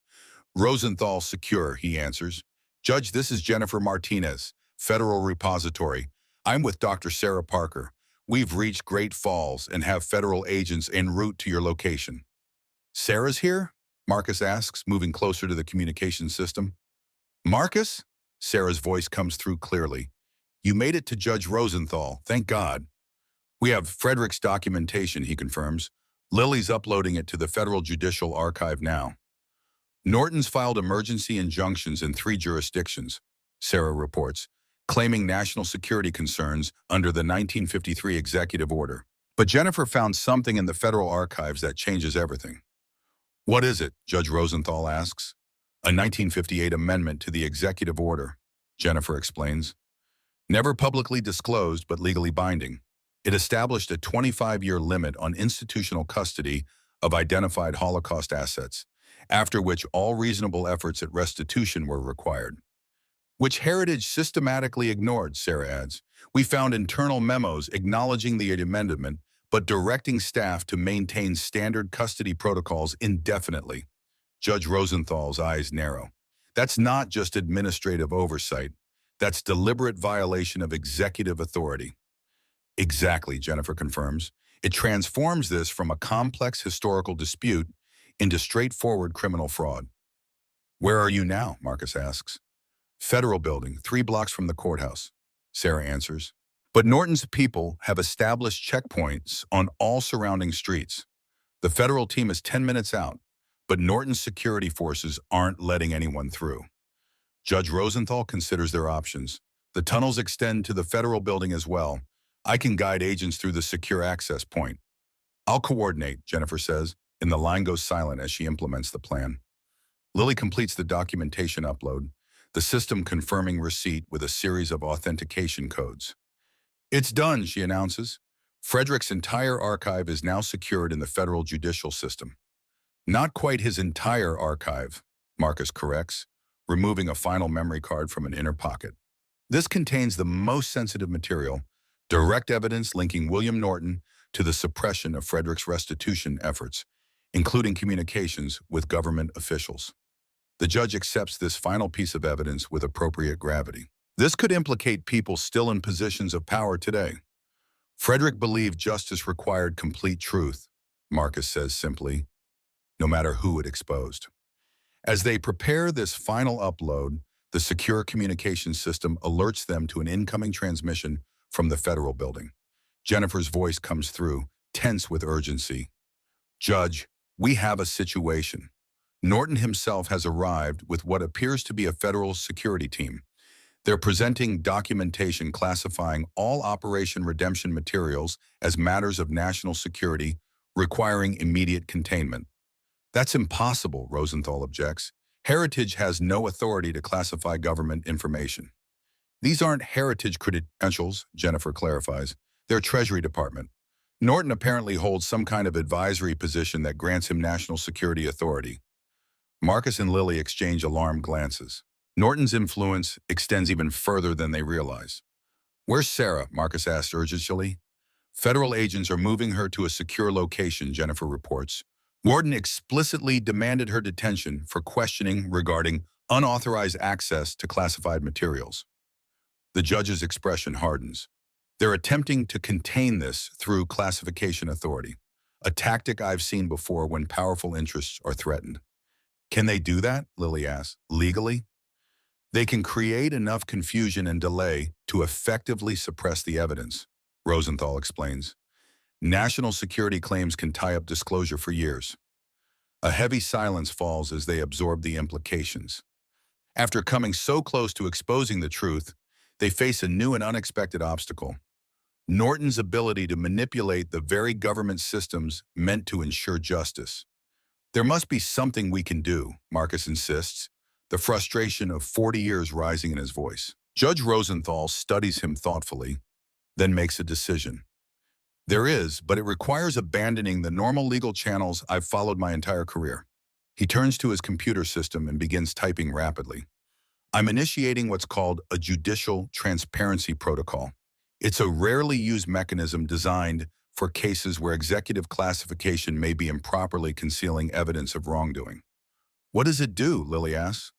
Rosenthal secure, he answers. Judge, this is Jennifer Martinez, Federal Repository. I'm with Dr. Sarah Parker. We've reached Great Falls and have federal agents en route to your location. Sarah's here? Marcus asks, moving closer to the communication system. Marcus? Sarah's voice comes through clearly. You made it to Judge Rosenthal, thank God. We have Frederick's documentation, he confirms. Lily's uploading it to the Federal Judicial Archive now. Norton's filed emergency injunctions in 3 jurisdictions, Sarah reports, claiming national security concerns under the 1953 executive order. But Jennifer found something in the federal archives that changes everything. What is it? Judge Rosenthal asks. A 1958 amendment to the executive order, Jennifer explains. Never publicly disclosed but legally binding. It established a 25-year limit on institutional custody of identified Holocaust assets, after which all reasonable efforts at restitution were required. Which Heritage systematically ignored, Sarah adds. We found internal memos acknowledging the amendment, but directing staff to maintain standard custody protocols indefinitely. Judge Rosenthal's eyes narrow. That's not just administrative oversight. That's deliberate violation of executive authority. Exactly, Jennifer confirms. It transforms this from a complex historical dispute into straightforward criminal fraud. Where are you now? Marcus asks. Federal building, 3 blocks from the courthouse, Sarah answers. But Norton's people have established checkpoints on all surrounding streets. The federal team is 10 minutes out, but Norton's security forces aren't letting anyone through. Judge Rosenthal considers their options. The tunnels extend to the federal building as well. I can guide agents through the secure access point. I'll coordinate, Jennifer says, and the line goes silent as she implements the plan. Lily completes the documentation upload, the system confirming receipt with a series of authentication codes. It's done, she announces. Frederick's entire archive is now secured in the federal judicial system. Not quite his entire archive, Marcus corrects, removing a final memory card from an inner pocket. This contains the most sensitive material, direct evidence linking William Norton to the suppression of Frederick's restitution efforts, including communications with government officials. The judge accepts this final piece of evidence with appropriate gravity. This could implicate people still in positions of power today. Frederick believed justice required complete truth, Marcus says simply, no matter who it exposed. As they prepare this final upload, the secure communication system alerts them to an incoming transmission from the federal building. Jennifer's voice comes through, tense with urgency. Judge, we have a situation. Norton himself has arrived with what appears to be a federal security team. They're presenting documentation classifying all Operation Redemption materials as matters of national security, requiring immediate containment. That's impossible, Rosenthal objects. Heritage has no authority to classify government information. These aren't heritage credentials, Jennifer clarifies. They're Treasury Department. Norton apparently holds some kind of advisory position that grants him national security authority. Marcus and Lily exchange alarmed glances. Norton's influence extends even further than they realize. Where's Sarah? Marcus asks urgently. Federal agents are moving her to a secure location, Jennifer reports. Norton explicitly demanded her detention for questioning regarding unauthorized access to classified materials. The judge's expression hardens. They're attempting to contain this through classification authority, a tactic I've seen before when powerful interests are threatened. Can they do that? Lily asks. Legally? They can create enough confusion and delay to effectively suppress the evidence, Rosenthal explains. National security claims can tie up disclosure for years. A heavy silence falls as they absorb the implications. After coming so close to exposing the truth, they face a new and unexpected obstacle. Norton's ability to manipulate the very government systems meant to ensure justice. There must be something we can do, Marcus insists, the frustration of 40 years rising in his voice. Judge Rosenthal studies him thoughtfully, then makes a decision. There is, but it requires abandoning the normal legal channels I've followed my entire career. He turns to his computer system and begins typing rapidly. I'm initiating what's called a judicial transparency protocol. It's a rarely used mechanism designed for cases where executive classification may be improperly concealing evidence of wrongdoing. What does it do? Lily asks.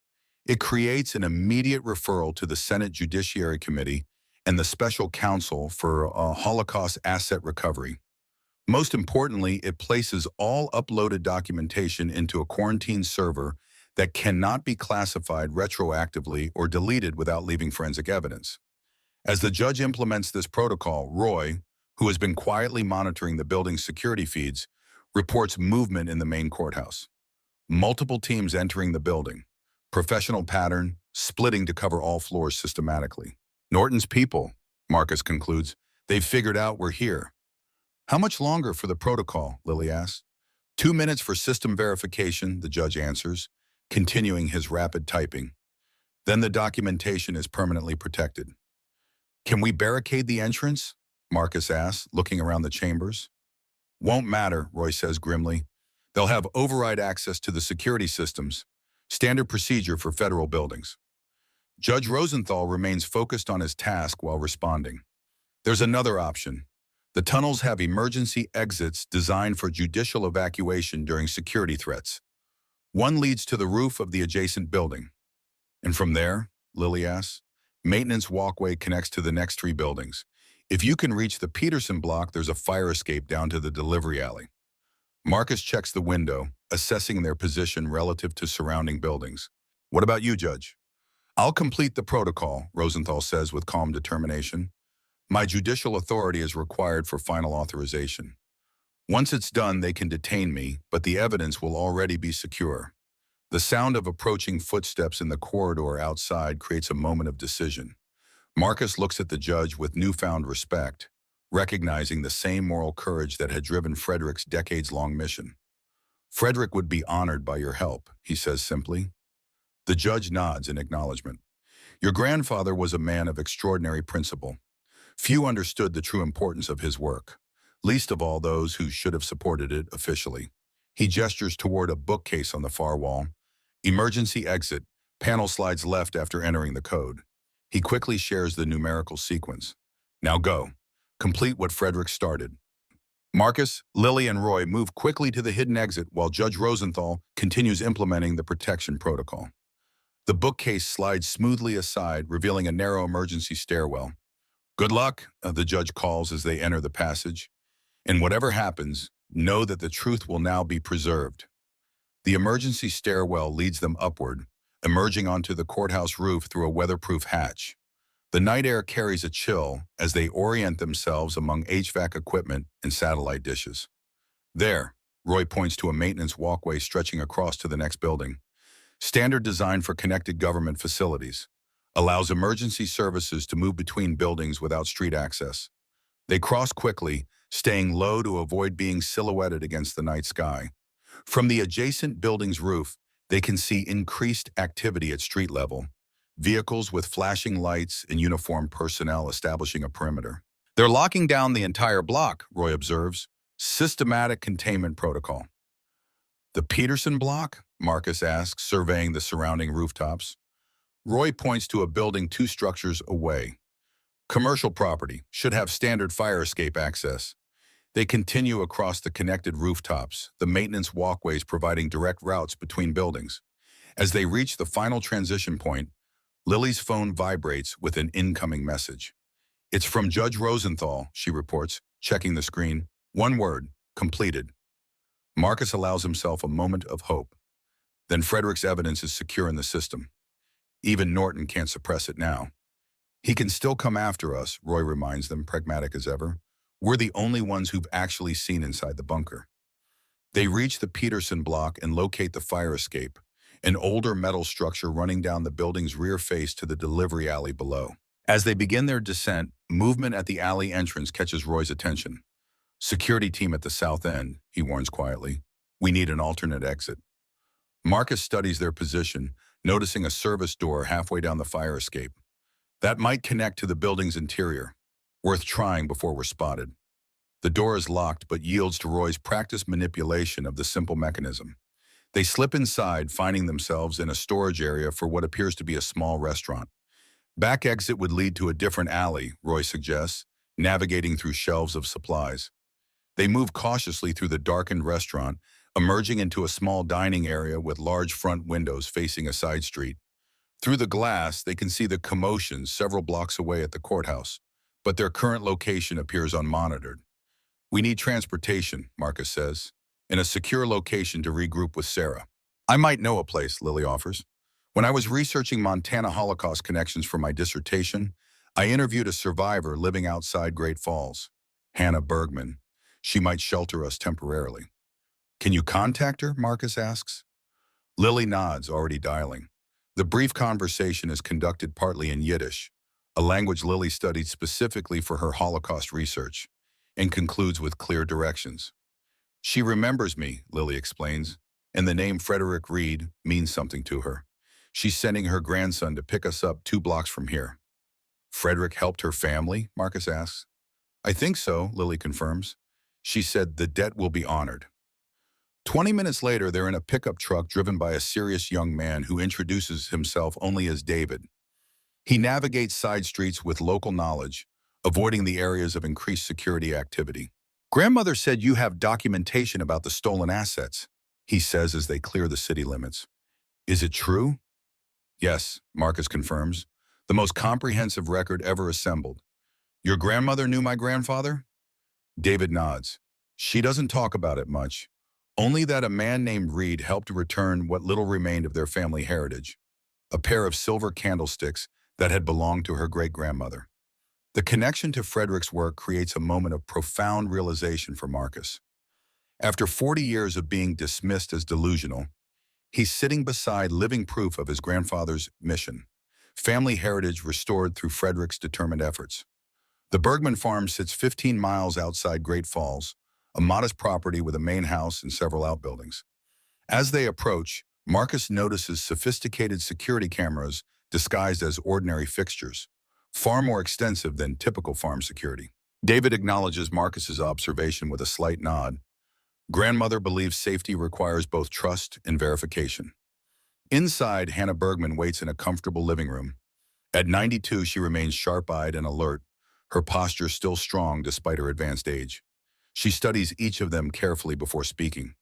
It creates an immediate referral to the Senate Judiciary Committee and the Special Counsel for Holocaust Asset Recovery. Most importantly, it places all uploaded documentation into a quarantine server that cannot be classified retroactively or deleted without leaving forensic evidence. As the judge implements this protocol, Roy, who has been quietly monitoring the building's security feeds, reports movement in the main courthouse. Multiple teams entering the building. Professional pattern, splitting to cover all floors systematically. Norton's people, Marcus concludes, they've figured out we're here. How much longer for the protocol? Lily asks. 2 minutes for system verification, the judge answers, continuing his rapid typing. Then the documentation is permanently protected. Can we barricade the entrance? Marcus asks, looking around the chambers. Won't matter, Roy says grimly. They'll have override access to the security systems, standard procedure for federal buildings. Judge Rosenthal remains focused on his task while responding. There's another option. The tunnels have emergency exits designed for judicial evacuation during security threats. One leads to the roof of the adjacent building. And from there, Lily asks, maintenance walkway connects to the next 3 buildings. If you can reach the Peterson block, there's a fire escape down to the delivery alley. Marcus checks the window, assessing their position relative to surrounding buildings. What about you, Judge? I'll complete the protocol, Rosenthal says with calm determination. My judicial authority is required for final authorization. Once it's done, they can detain me, but the evidence will already be secure. The sound of approaching footsteps in the corridor outside creates a moment of decision. Marcus looks at the judge with newfound respect, recognizing the same moral courage that had driven Frederick's decades-long mission. Frederick would be honored by your help, he says simply. The judge nods in acknowledgement. Your grandfather was a man of extraordinary principle. Few understood the true importance of his work, least of all those who should have supported it officially. He gestures toward a bookcase on the far wall. Emergency exit. Panel slides left after entering the code. He quickly shares the numerical sequence. Now go. Complete what Frederick started. Marcus, Lily, and Roy move quickly to the hidden exit while Judge Rosenthal continues implementing the protection protocol. The bookcase slides smoothly aside, revealing a narrow emergency stairwell. Good luck, the judge calls as they enter the passage. And whatever happens, know that the truth will now be preserved. The emergency stairwell leads them upward, emerging onto the courthouse roof through a weatherproof hatch. The night air carries a chill as they orient themselves among HVAC equipment and satellite dishes. There, Roy points to a maintenance walkway stretching across to the next building. Standard design for connected government facilities. Allows emergency services to move between buildings without street access. They cross quickly, staying low to avoid being silhouetted against the night sky. From the adjacent building's roof, they can see increased activity at street level. Vehicles with flashing lights and uniformed personnel establishing a perimeter. They're locking down the entire block, Roy observes. Systematic containment protocol. The Peterson block? Marcus asks, surveying the surrounding rooftops. Roy points to a building 2 structures away. Commercial property, should have standard fire escape access. They continue across the connected rooftops, the maintenance walkways providing direct routes between buildings. As they reach the final transition point, Lily's phone vibrates with an incoming message. It's from Judge Rosenthal, she reports, checking the screen. One word, completed. Marcus allows himself a moment of hope. Then Frederick's evidence is secure in the system. Even Norton can't suppress it now. He can still come after us, Roy reminds them, pragmatic as ever. We're the only ones who've actually seen inside the bunker. They reach the Peterson block and locate the fire escape, an older metal structure running down the building's rear face to the delivery alley below. As they begin their descent, movement at the alley entrance catches Roy's attention. Security team at the south end, he warns quietly. We need an alternate exit. Marcus studies their position, noticing a service door halfway down the fire escape. That might connect to the building's interior. Worth trying before we're spotted. The door is locked but yields to Roy's practiced manipulation of the simple mechanism. They slip inside, finding themselves in a storage area for what appears to be a small restaurant. Back exit would lead to a different alley, Roy suggests, navigating through shelves of supplies. They move cautiously through the darkened restaurant, emerging into a small dining area with large front windows facing a side street. Through the glass, they can see the commotion several blocks away at the courthouse, but their current location appears unmonitored. We need transportation, Marcus says, in a secure location to regroup with Sarah. I might know a place, Lily offers. When I was researching Montana Holocaust connections for my dissertation, I interviewed a survivor living outside Great Falls, Hannah Bergman. She might shelter us temporarily. Can you contact her? Marcus asks. Lily nods, already dialing. The brief conversation is conducted partly in Yiddish, a language Lily studied specifically for her Holocaust research, and concludes with clear directions. She remembers me, Lily explains, and the name Frederick Reed means something to her. She's sending her grandson to pick us up 2 blocks from here. Frederick helped her family? Marcus asks. I think so, Lily confirms. She said the debt will be honored. 20 minutes later, they're in a pickup truck driven by a serious young man who introduces himself only as David. He navigates side streets with local knowledge, avoiding the areas of increased security activity. Grandmother said you have documentation about the stolen assets, he says as they clear the city limits. Is it true? Yes, Marcus confirms. The most comprehensive record ever assembled. Your grandmother knew my grandfather? David nods. She doesn't talk about it much. Only that a man named Reed helped return what little remained of their family heritage, a pair of silver candlesticks that had belonged to her great-grandmother. The connection to Frederick's work creates a moment of profound realization for Marcus. After 40 years of being dismissed as delusional, he's sitting beside living proof of his grandfather's mission, family heritage restored through Frederick's determined efforts. The Bergman farm sits 15 miles outside Great Falls, a modest property with a main house and several outbuildings. As they approach, Marcus notices sophisticated security cameras disguised as ordinary fixtures. far more extensive than typical farm security. David acknowledges Marcus's observation with a slight nod. Grandmother believes safety requires both trust and verification. Inside, Hannah Bergman waits in a comfortable living room. At 92, she remains sharp-eyed and alert, her posture still strong despite her advanced age. She studies each of them carefully before speaking.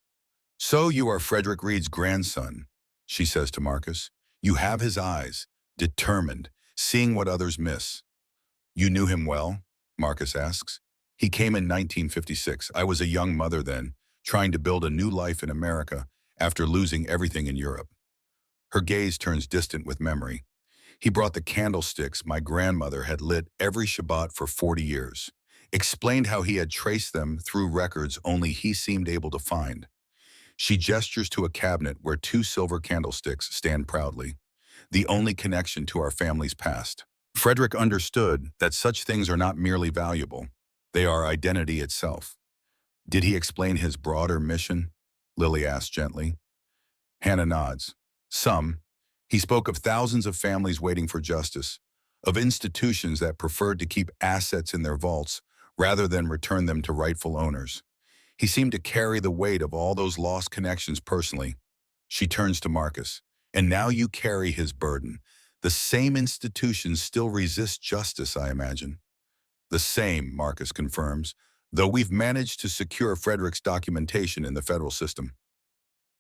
"So you are Frederick Reed's grandson," she says to Marcus. "You have his eyes, determined, seeing what others miss." "You knew him well?" Marcus asks. "He came in 1956. I was a young mother then, trying to build a new life in America after losing everything in Europe." Her gaze turns distant with memory. "He brought the candlesticks my grandmother had lit every Shabbat for 40 years, explained how he had traced them through records only he seemed able to find." She gestures to a cabinet where 2 silver candlesticks stand proudly, the only connection to our family's past. Frederick understood that such things are not merely valuable, they are identity itself. "Did he explain his broader mission?" Lily asks gently. Hannah nods. "Some. He spoke of thousands of families waiting for justice, of institutions that preferred to keep assets in their vaults rather than return them to rightful owners. He seemed to carry the weight of all those lost connections personally." She turns to Marcus. "And now you carry his burden. The same institutions still resist justice, I imagine." "The same," Marcus confirms, "though we've managed to secure Frederick's documentation in the federal system.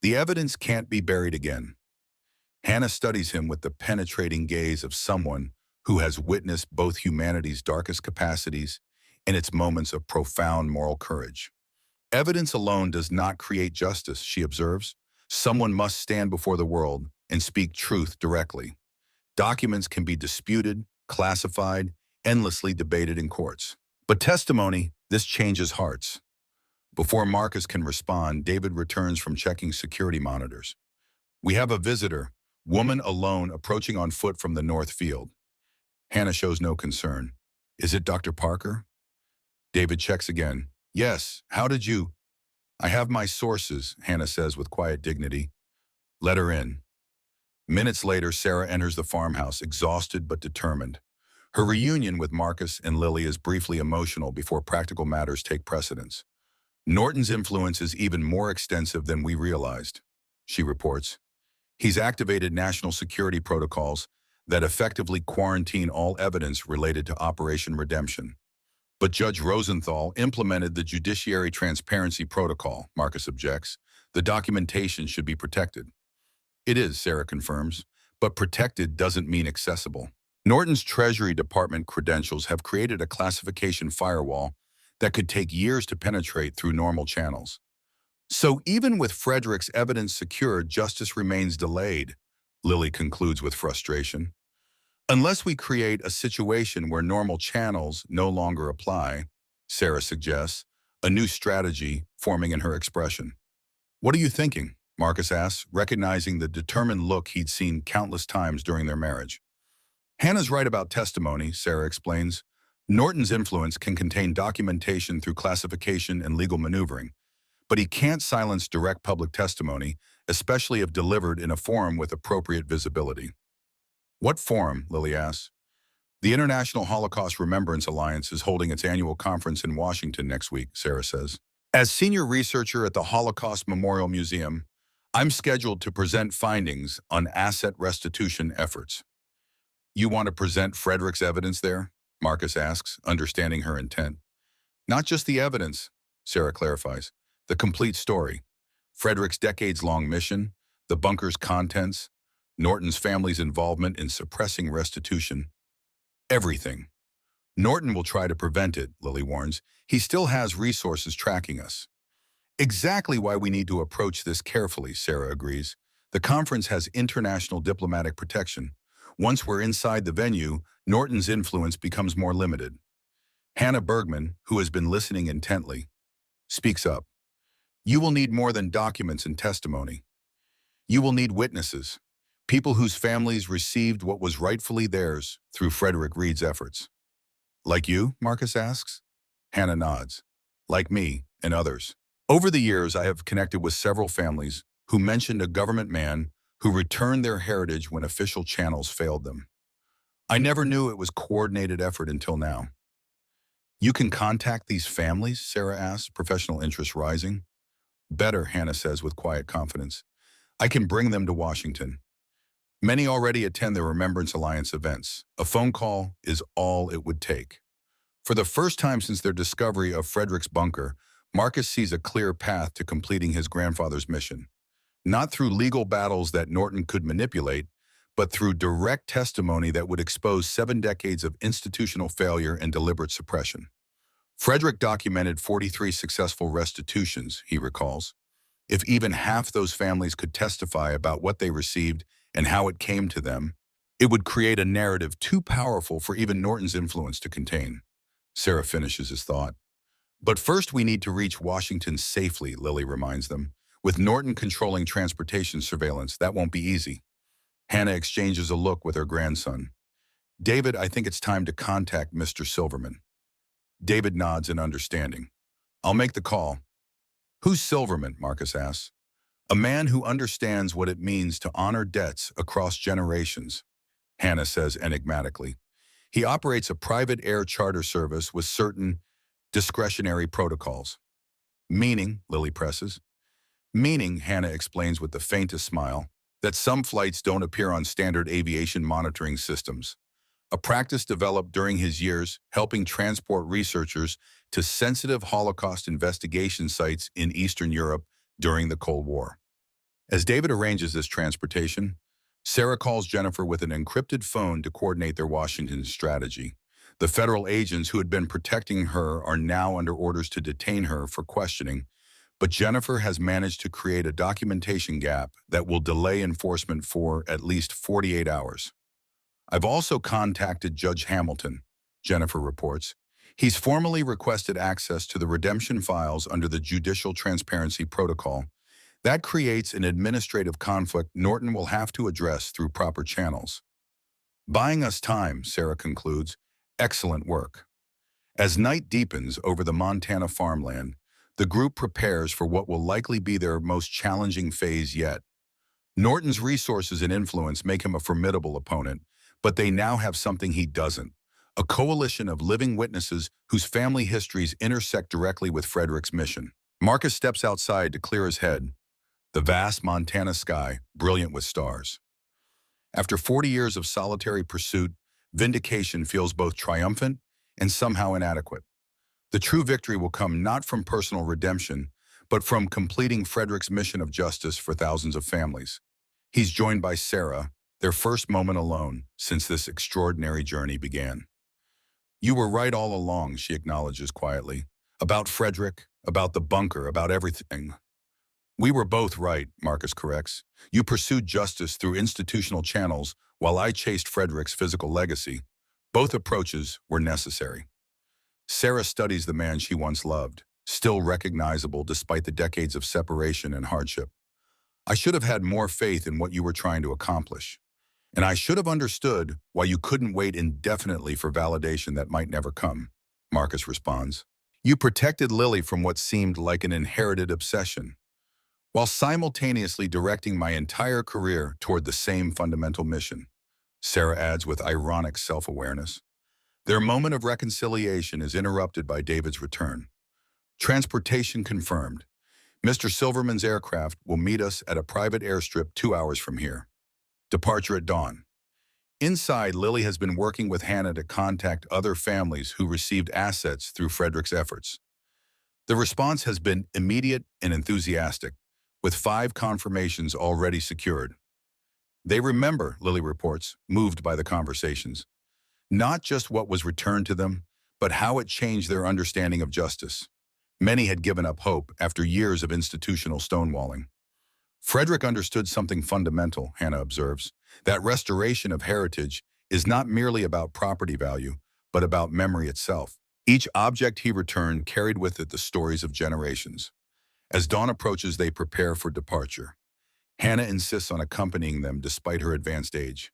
The evidence can't be buried again." Hannah studies him with the penetrating gaze of someone who has witnessed both humanity's darkest capacities and its moments of profound moral courage. "Evidence alone does not create justice," she observes. "Someone must stand before the world and speak truth directly. Documents can be disputed, classified, endlessly debated in courts. But testimony, this changes hearts." Before Marcus can respond, David returns from checking security monitors. "We have a visitor, woman alone, approaching on foot from the north field." Hannah shows no concern. "Is it Dr. Parker?" David checks again. "Yes, how did you—" "I have my sources," Hannah says with quiet dignity. "Let her in." Minutes later, Sarah enters the farmhouse, exhausted but determined. Her reunion with Marcus and Lily is briefly emotional before practical matters take precedence. "Norton's influence is even more extensive than we realized," she reports. "He's activated national security protocols that effectively quarantine all evidence related to Operation Redemption. But Judge Rosenthal implemented the Judiciary Transparency Protocol," Marcus objects. "The documentation should be protected." "It is," Sarah confirms, "but protected doesn't mean accessible." Norton's Treasury Department credentials have created a classification firewall that could take years to penetrate through normal channels. "So even with Frederick's evidence secured, justice remains delayed," Lily concludes with frustration. "Unless we create a situation where normal channels no longer apply," Sarah suggests, a new strategy forming in her expression. "What are you thinking?" Marcus asks, recognizing the determined look he'd seen countless times during their marriage. "Hannah's right about testimony," Sarah explains. "Norton's influence can contain documentation through classification and legal maneuvering, but he can't silence direct public testimony, especially if delivered in a forum with appropriate visibility." "What forum?" Lily asks. "The International Holocaust Remembrance Alliance is holding its annual conference in Washington next week," Sarah says. "As senior researcher at the Holocaust Memorial Museum, I'm scheduled to present findings on asset restitution efforts." "You want to present Frederick's evidence there?" Marcus asks, understanding her intent. "Not just the evidence," Sarah clarifies. "The complete story. Frederick's decades-long mission, the bunker's contents, Norton's family's involvement in suppressing restitution. Everything. Norton will try to prevent it," Lily warns. "He still has resources tracking us." "Exactly why we need to approach this carefully," Sarah agrees. "The conference has international diplomatic protection. Once we're inside the venue, Norton's influence becomes more limited." Hannah Bergman, who has been listening intently, speaks up. "You will need more than documents and testimony. You will need witnesses, people whose families received what was rightfully theirs through Frederick Reed's efforts." "Like you?" Marcus asks. Hannah nods. "Like me and others. Over the years, I have connected with several families who mentioned a government man who returned their heritage when official channels failed them. I never knew it was coordinated effort until now. You can contact these families, Sarah asks, professional interest rising. Better, Hannah says with quiet confidence. I can bring them to Washington. Many already attend the Remembrance Alliance events. A phone call is all it would take. For the first time since their discovery of Frederick's bunker, Marcus sees a clear path to completing his grandfather's mission. Not through legal battles that Norton could manipulate, but through direct testimony that would expose 7 decades of institutional failure and deliberate suppression. Frederick documented 43 successful restitutions, he recalls. If even half those families could testify about what they received and how it came to them, it would create a narrative too powerful for even Norton's influence to contain. Sarah finishes his thought. But first we need to reach Washington safely, Lily reminds them. With Norton controlling transportation surveillance, that won't be easy. Hannah exchanges a look with her grandson. David, I think it's time to contact Mr. Silverman. David nods in understanding. I'll make the call. Who's Silverman? Marcus asks. A man who understands what it means to honor debts across generations, Hannah says enigmatically. He operates a private air charter service with certain discretionary protocols. Meaning, Lily presses. Meaning, Hannah explains with the faintest smile, that some flights don't appear on standard aviation monitoring systems. A practice developed during his years helping transport researchers to sensitive Holocaust investigation sites in Eastern Europe during the Cold War. As David arranges this transportation, Sarah calls Jennifer with an encrypted phone to coordinate their Washington strategy. The federal agents who had been protecting her are now under orders to detain her for questioning, but Jennifer has managed to create a documentation gap that will delay enforcement for at least 48 hours. I've also contacted Judge Hamilton, Jennifer reports. He's formally requested access to the redemption files under the Judicial Transparency Protocol. That creates an administrative conflict Norton will have to address through proper channels. Buying us time, Sarah concludes. Excellent work. As night deepens over the Montana farmland, the group prepares for what will likely be their most challenging phase yet. Norton's resources and influence make him a formidable opponent, but they now have something he doesn't. A coalition of living witnesses whose family histories intersect directly with Frederick's mission. Marcus steps outside to clear his head. The vast Montana sky, brilliant with stars. After 40 years of solitary pursuit, vindication feels both triumphant and somehow inadequate. The true victory will come not from personal redemption, but from completing Frederick's mission of justice for thousands of families. He's joined by Sarah, their first moment alone since this extraordinary journey began. You were right all along, she acknowledges quietly. About Frederick, about the bunker, about everything. We were both right, Marcus corrects. You pursued justice through institutional channels while I chased Frederick's physical legacy. Both approaches were necessary. Sarah studies the man she once loved, still recognizable despite the decades of separation and hardship. I should have had more faith in what you were trying to accomplish. And I should have understood why you couldn't wait indefinitely for validation that might never come, Marcus responds. You protected Lily from what seemed like an inherited obsession, while simultaneously directing my entire career toward the same fundamental mission, Sarah adds with ironic self-awareness. Their moment of reconciliation is interrupted by David's return. Transportation confirmed. Mr. Silverman's aircraft will meet us at a private airstrip 2 hours from here. Departure at dawn. Inside, Lily has been working with Hannah to contact other families who received assets through Frederick's efforts. The response has been immediate and enthusiastic, with 5 confirmations already secured. They remember, Lily reports, moved by the conversations. Not just what was returned to them, but how it changed their understanding of justice. Many had given up hope after years of institutional stonewalling. Frederick understood something fundamental, Hannah observes, that restoration of heritage is not merely about property value, but about memory itself. Each object he returned carried with it the stories of generations. As dawn approaches, they prepare for departure. Hannah insists on accompanying them despite her advanced age.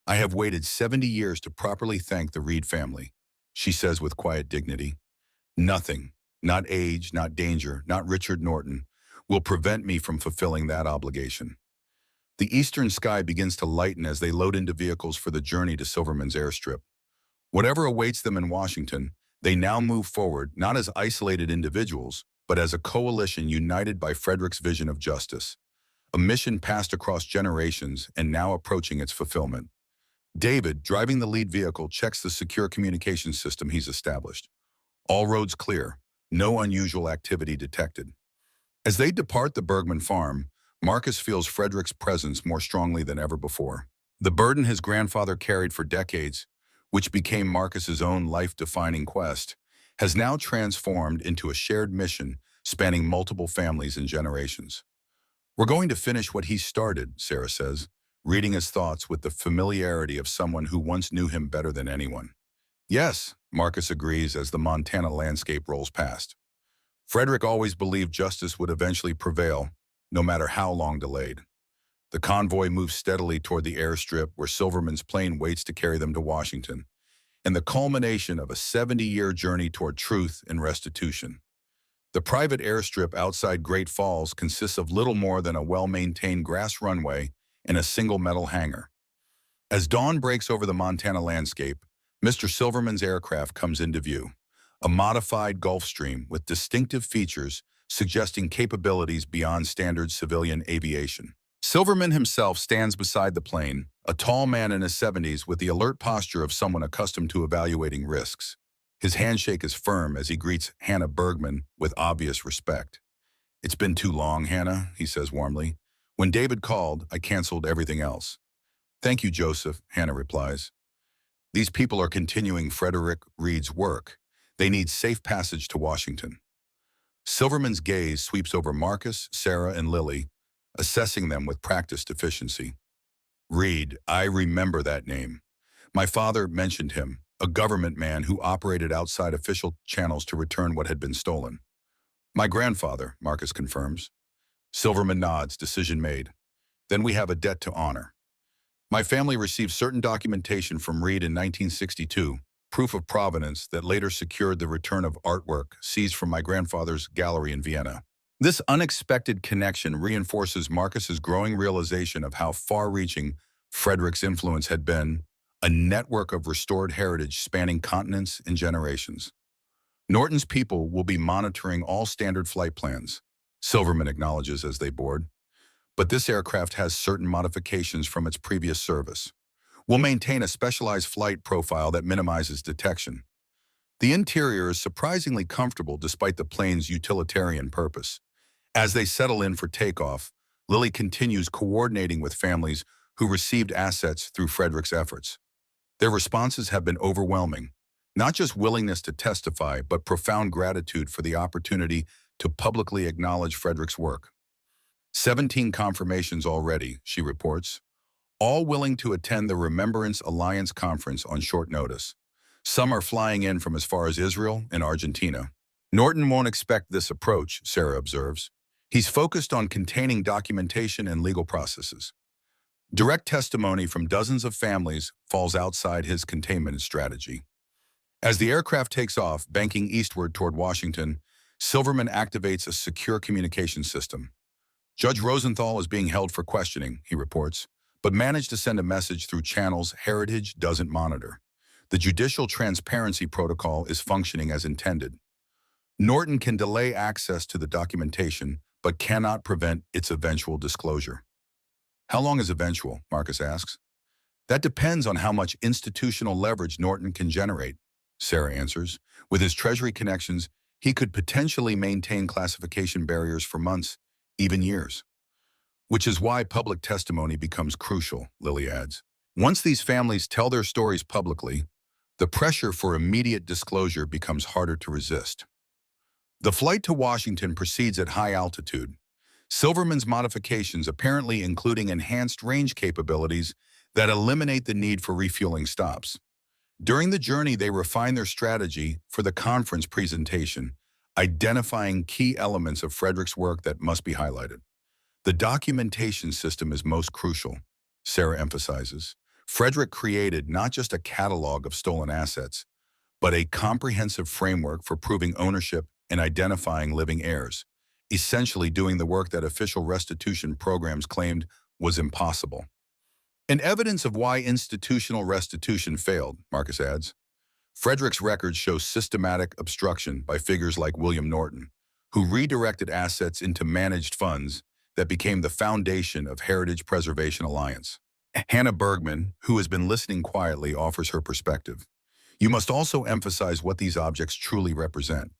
I have waited 70 years to properly thank the Reed family, she says with quiet dignity. Nothing, not age, not danger, not Richard Norton, will prevent me from fulfilling that obligation. The eastern sky begins to lighten as they load into vehicles for the journey to Silverman's airstrip. Whatever awaits them in Washington, they now move forward not as isolated individuals, but as a coalition united by Frederick's vision of justice, a mission passed across generations and now approaching its fulfillment. David, driving the lead vehicle, checks the secure communications system he's established. All roads clear, no unusual activity detected. As they depart the Bergman farm, Marcus feels Frederick's presence more strongly than ever before. The burden his grandfather carried for decades, which became Marcus's own life-defining quest, has now transformed into a shared mission spanning multiple families and generations. "We're going to finish what he started," Sarah says, reading his thoughts with the familiarity of someone who once knew him better than anyone. "Yes," Marcus agrees as the Montana landscape rolls past. Frederick always believed justice would eventually prevail, no matter how long delayed. The convoy moves steadily toward the airstrip where Silverman's plane waits to carry them to Washington, and the culmination of a 70-year journey toward truth and restitution. The private airstrip outside Great Falls consists of little more than a well-maintained grass runway and a single metal hangar. As dawn breaks over the Montana landscape, Mr. Silverman's aircraft comes into view, a modified Gulfstream with distinctive features suggesting capabilities beyond standard civilian aviation. Silverman himself stands beside the plane, a tall man in his 70s with the alert posture of someone accustomed to evaluating risks. His handshake is firm as he greets Hannah Bergman with obvious respect. "It's been too long, Hannah," he says warmly. "When David called, I canceled everything else." "Thank you, Joseph," Hannah replies. These people are continuing Frederick Reed's work. They need safe passage to Washington. Silverman's gaze sweeps over Marcus, Sarah, and Lily, assessing them with practiced efficiency. "Reed, I remember that name. My father mentioned him, a government man who operated outside official channels to return what had been stolen." "My grandfather," Marcus confirms. Silverman nods, decision made. "Then we have a debt to honor. My family received certain documentation from Reed in 1962, proof of provenance that later secured the return of artwork seized from my grandfather's gallery in Vienna." This unexpected connection reinforces Marcus's growing realization of how far-reaching Frederick's influence had been, a network of restored heritage spanning continents and generations. "Norton's people will be monitoring all standard flight plans," Silverman acknowledges as they board. "But this aircraft has certain modifications from its previous service. We'll maintain a specialized flight profile that minimizes detection." The interior is surprisingly comfortable despite the plane's utilitarian purpose. As they settle in for takeoff, Lily continues coordinating with families who received assets through Frederick's efforts. Their responses have been overwhelming, not just willingness to testify, but profound gratitude for the opportunity to publicly acknowledge Frederick's work. 17 confirmations already, she reports, all willing to attend the Remembrance Alliance conference on short notice. Some are flying in from as far as Israel and Argentina. "Norton won't expect this approach," Sarah observes. "He's focused on containing documentation and legal processes. Direct testimony from dozens of families falls outside his containment strategy." As the aircraft takes off, banking eastward toward Washington, Silverman activates a secure communication system. "Judge Rosenthal is being held for questioning," he reports, but managed to send a message through channels Heritage doesn't monitor. The Judicial Transparency Protocol is functioning as intended. Norton can delay access to the documentation, but cannot prevent its eventual disclosure. "How long is eventual?" Marcus asks. "That depends on how much institutional leverage Norton can generate," Sarah answers. "With his Treasury connections, he could potentially maintain classification barriers for months, even years." "Which is why public testimony becomes crucial," Lily adds. "Once these families tell their stories publicly, the pressure for immediate disclosure becomes harder to resist." The flight to Washington proceeds at high altitude. Silverman's modifications apparently including enhanced range capabilities that eliminate the need for refueling stops. During the journey, they refine their strategy for the conference presentation, identifying key elements of Frederick's work that must be highlighted. "The documentation system is most crucial," Sarah emphasizes. "Frederick created not just a catalog of stolen assets, but a comprehensive framework for proving ownership and identifying living heirs, essentially doing the work that official restitution programs claimed was impossible. And evidence of why institutional restitution failed, Marcus adds. Frederick's records show systematic obstruction by figures like William Norton, who redirected assets into managed funds that became the foundation of Heritage Preservation Alliance. Hannah Bergman, who has been listening quietly, offers her perspective. You must also emphasize what these objects truly represent.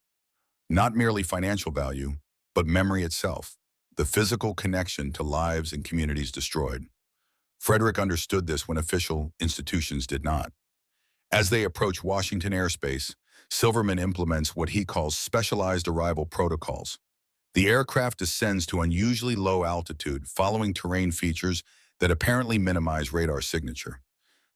Not merely financial value, but memory itself, the physical connection to lives and communities destroyed. Frederick understood this when official institutions did not. As they approach Washington airspace, Silverman implements what he calls specialized arrival protocols. The aircraft descends to unusually low altitude following terrain features that apparently minimize radar signature.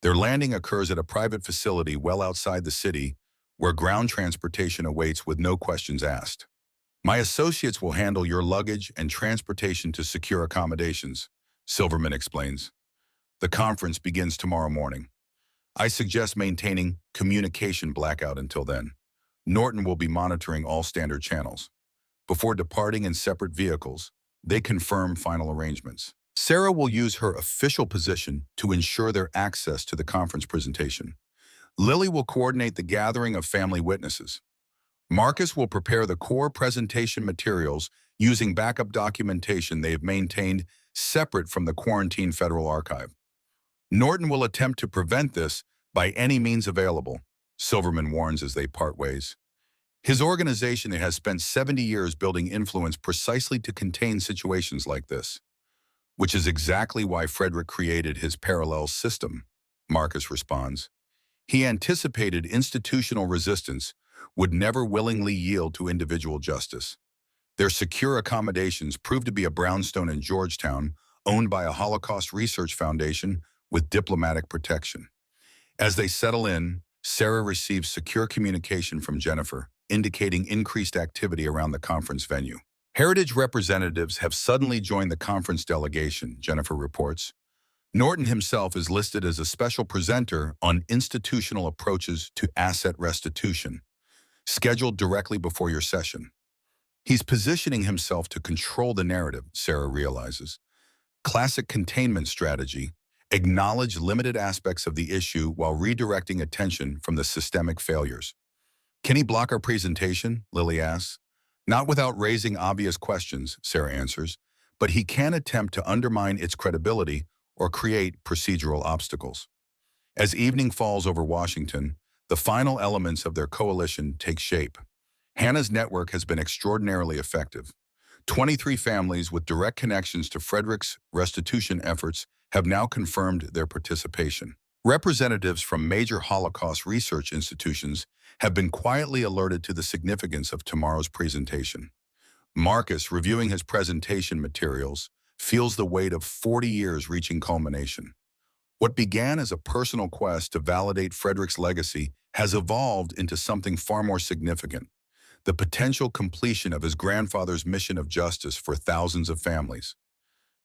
Their landing occurs at a private facility well outside the city, where ground transportation awaits with no questions asked. My associates will handle your luggage and transportation to secure accommodations, Silverman explains. The conference begins tomorrow morning. I suggest maintaining communication blackout until then. Norton will be monitoring all standard channels. Before departing in separate vehicles, they confirm final arrangements. Sarah will use her official position to ensure their access to the conference presentation. Lily will coordinate the gathering of family witnesses. Marcus will prepare the core presentation materials using backup documentation they have maintained separate from the quarantine Federal Archive. Norton will attempt to prevent this by any means available, Silverman warns as they part ways. His organization has spent 70 years building influence precisely to contain situations like this, which is exactly why Frederick created his parallel system, Marcus responds. He anticipated institutional resistance would never willingly yield to individual justice. Their secure accommodations proved to be a brownstone in Georgetown, owned by a Holocaust Research Foundation with diplomatic protection. As they settle in, Sarah receives secure communication from Jennifer, indicating increased activity around the conference venue. Heritage representatives have suddenly joined the conference delegation, Jennifer reports. Norton himself is listed as a special presenter on institutional approaches to asset restitution, scheduled directly before your session. He's positioning himself to control the narrative, Sarah realizes. Classic containment strategy: acknowledge limited aspects of the issue while redirecting attention from the systemic failures. Can he block our presentation? Lily asks. Not without raising obvious questions, Sarah answers, but he can attempt to undermine its credibility or create procedural obstacles. As evening falls over Washington, the final elements of their coalition take shape. Hannah's network has been extraordinarily effective. 23 families with direct connections to Frederick's restitution efforts have now confirmed their participation. Representatives from major Holocaust research institutions have been quietly alerted to the significance of tomorrow's presentation. Marcus, reviewing his presentation materials, feels the weight of 40 years reaching culmination. What began as a personal quest to validate Frederick's legacy has evolved into something far more significant: the potential completion of his grandfather's mission of justice for thousands of families.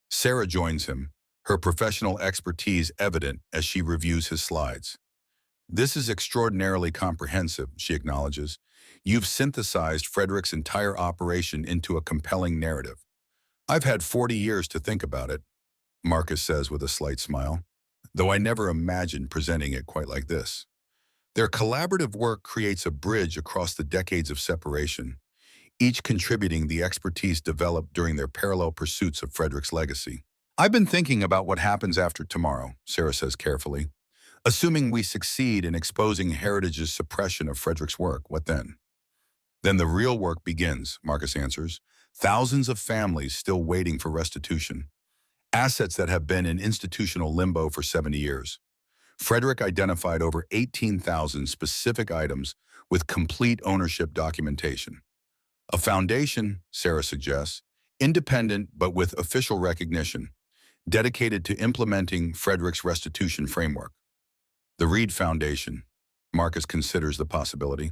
Sarah joins him, her professional expertise evident as she reviews his slides. This is extraordinarily comprehensive, she acknowledges. You've synthesized Frederick's entire operation into a compelling narrative. I've had 40 years to think about it, Marcus says with a slight smile, though I never imagined presenting it quite like this. Their collaborative work creates a bridge across the decades of separation, each contributing the expertise developed during their parallel pursuits of Frederick's legacy. I've been thinking about what happens after tomorrow, Sarah says carefully. Assuming we succeed in exposing Heritage's suppression of Frederick's work, what then? Then the real work begins, Marcus answers. Thousands of families still waiting for restitution. Assets that have been in institutional limbo for 70 years. Frederick identified over 18,000 specific items with complete ownership documentation. A foundation, Sarah suggests, independent but with official recognition, dedicated to implementing Frederick's restitution framework. The Reed Foundation, Marcus considers the possibility,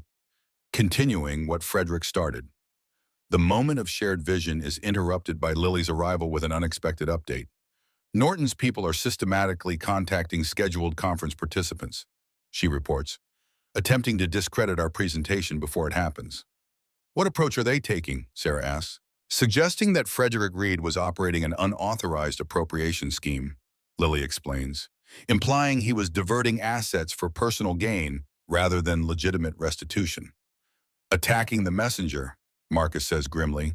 continuing what Frederick started. The moment of shared vision is interrupted by Lily's arrival with an unexpected update. Norton's people are systematically contacting scheduled conference participants, she reports, attempting to discredit our presentation before it happens. What approach are they taking? Sarah asks. Suggesting that Frederick Reed was operating an unauthorized appropriation scheme, Lilly explains, implying he was diverting assets for personal gain rather than legitimate restitution. Attacking the messenger, Marcus says grimly,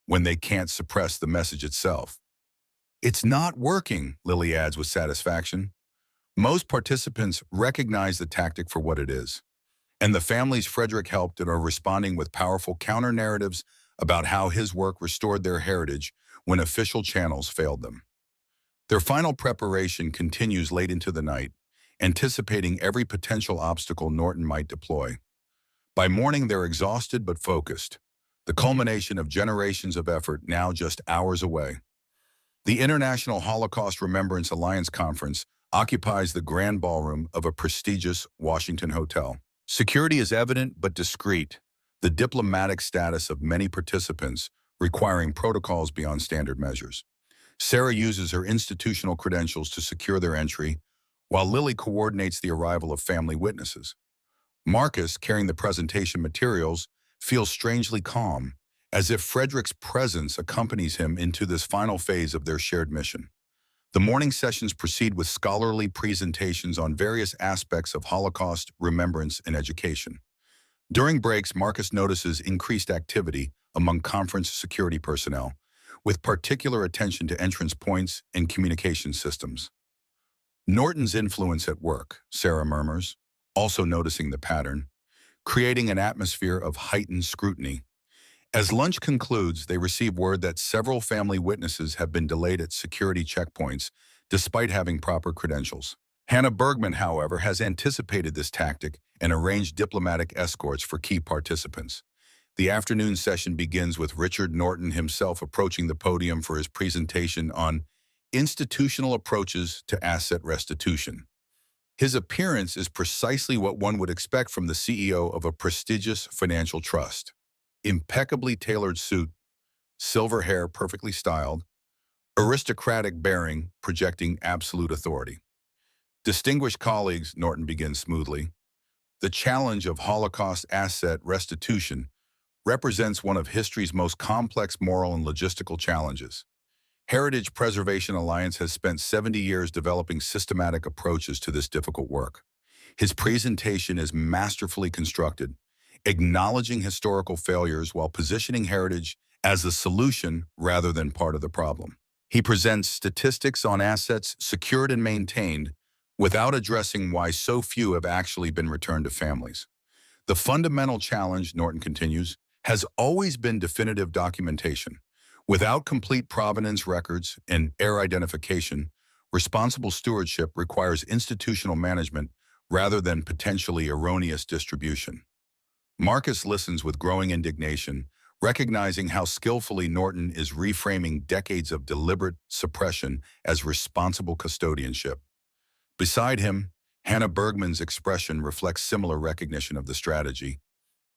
when they can't suppress the message itself. It's not working, Lilly adds with satisfaction. Most participants recognize the tactic for what it is, and the families Frederick helped and are responding with powerful counter-narratives about how his work restored their heritage when official channels failed them. Their final preparation continues late into the night, anticipating every potential obstacle Norton might deploy. By morning, they're exhausted but focused, the culmination of generations of effort now just hours away. The International Holocaust Remembrance Alliance Conference occupies the grand ballroom of a prestigious Washington hotel. Security is evident but discreet, the diplomatic status of many participants requiring protocols beyond standard measures. Sarah uses her institutional credentials to secure their entry, while Lilly coordinates the arrival of family witnesses. Marcus, carrying the presentation materials, feels strangely calm, as if Frederick's presence accompanies him into this final phase of their shared mission. The morning sessions proceed with scholarly presentations on various aspects of Holocaust remembrance and education. During breaks, Marcus notices increased activity among conference security personnel, with particular attention to entrance points and communication systems. Norton's influence at work, Sarah murmurs, also noticing the pattern, creating an atmosphere of heightened scrutiny. As lunch concludes, they receive word that several family witnesses have been delayed at security checkpoints, despite having proper credentials. Hannah Bergman, however, has anticipated this tactic and arranged diplomatic escorts for key participants. The afternoon session begins with Richard Norton himself approaching the podium for his presentation on institutional approaches to asset restitution. His appearance is precisely what one would expect from the CEO of a prestigious financial trust. Impeccably tailored suit, silver hair perfectly styled, aristocratic bearing projecting absolute authority. Distinguished colleagues, Norton begins smoothly, the challenge of Holocaust asset restitution represents one of history's most complex moral and logistical challenges. Heritage Preservation Alliance has spent 70 years developing systematic approaches to this difficult work. His presentation is masterfully constructed, acknowledging historical failures while positioning heritage as the solution rather than part of the problem. He presents statistics on assets secured and maintained without addressing why so few have actually been returned to families. The fundamental challenge, Norton continues, has always been definitive documentation. Without complete provenance records and heir identification, responsible stewardship requires institutional management rather than potentially erroneous distribution. Marcus listens with growing indignation, recognizing how skillfully Norton is reframing decades of deliberate suppression as responsible custodianship. Beside him, Hannah Bergman's expression reflects similar recognition of the strategy.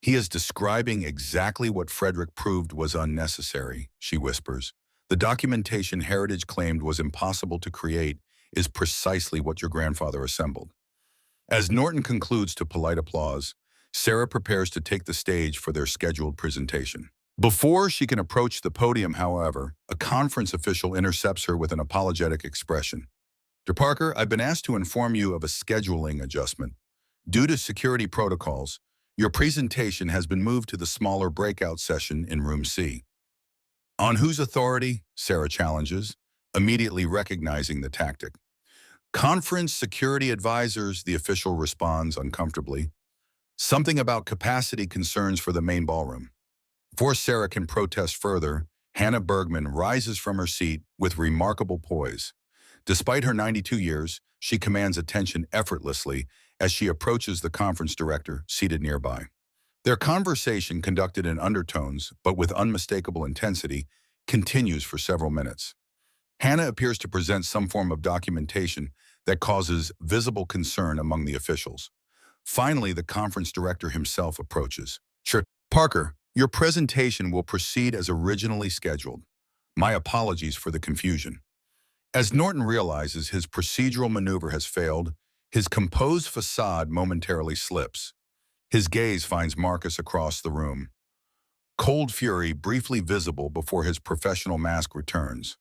He is describing exactly what Frederick proved was unnecessary, she whispers. The documentation Heritage claimed was impossible to create is precisely what your grandfather assembled. As Norton concludes to polite applause, Sarah prepares to take the stage for their scheduled presentation. Before she can approach the podium, however, a conference official intercepts her with an apologetic expression. Dr. Parker, I've been asked to inform you of a scheduling adjustment. Due to security protocols, your presentation has been moved to the smaller breakout session in Room C. On whose authority? Sarah challenges, immediately recognizing the tactic. Conference security advisors, the official responds uncomfortably. Something about capacity concerns for the main ballroom. Before Sarah can protest further, Hannah Bergman rises from her seat with remarkable poise. Despite her 92 years, she commands attention effortlessly as she approaches the conference director seated nearby. Their conversation, conducted in undertones but with unmistakable intensity, continues for several minutes. Hannah appears to present some form of documentation that causes visible concern among the officials. Finally, the conference director himself approaches. Sure, Parker, your presentation will proceed as originally scheduled. My apologies for the confusion. As Norton realizes his procedural maneuver has failed, his composed facade momentarily slips. His gaze finds Marcus across the room. cold fury briefly visible before his professional mask returns.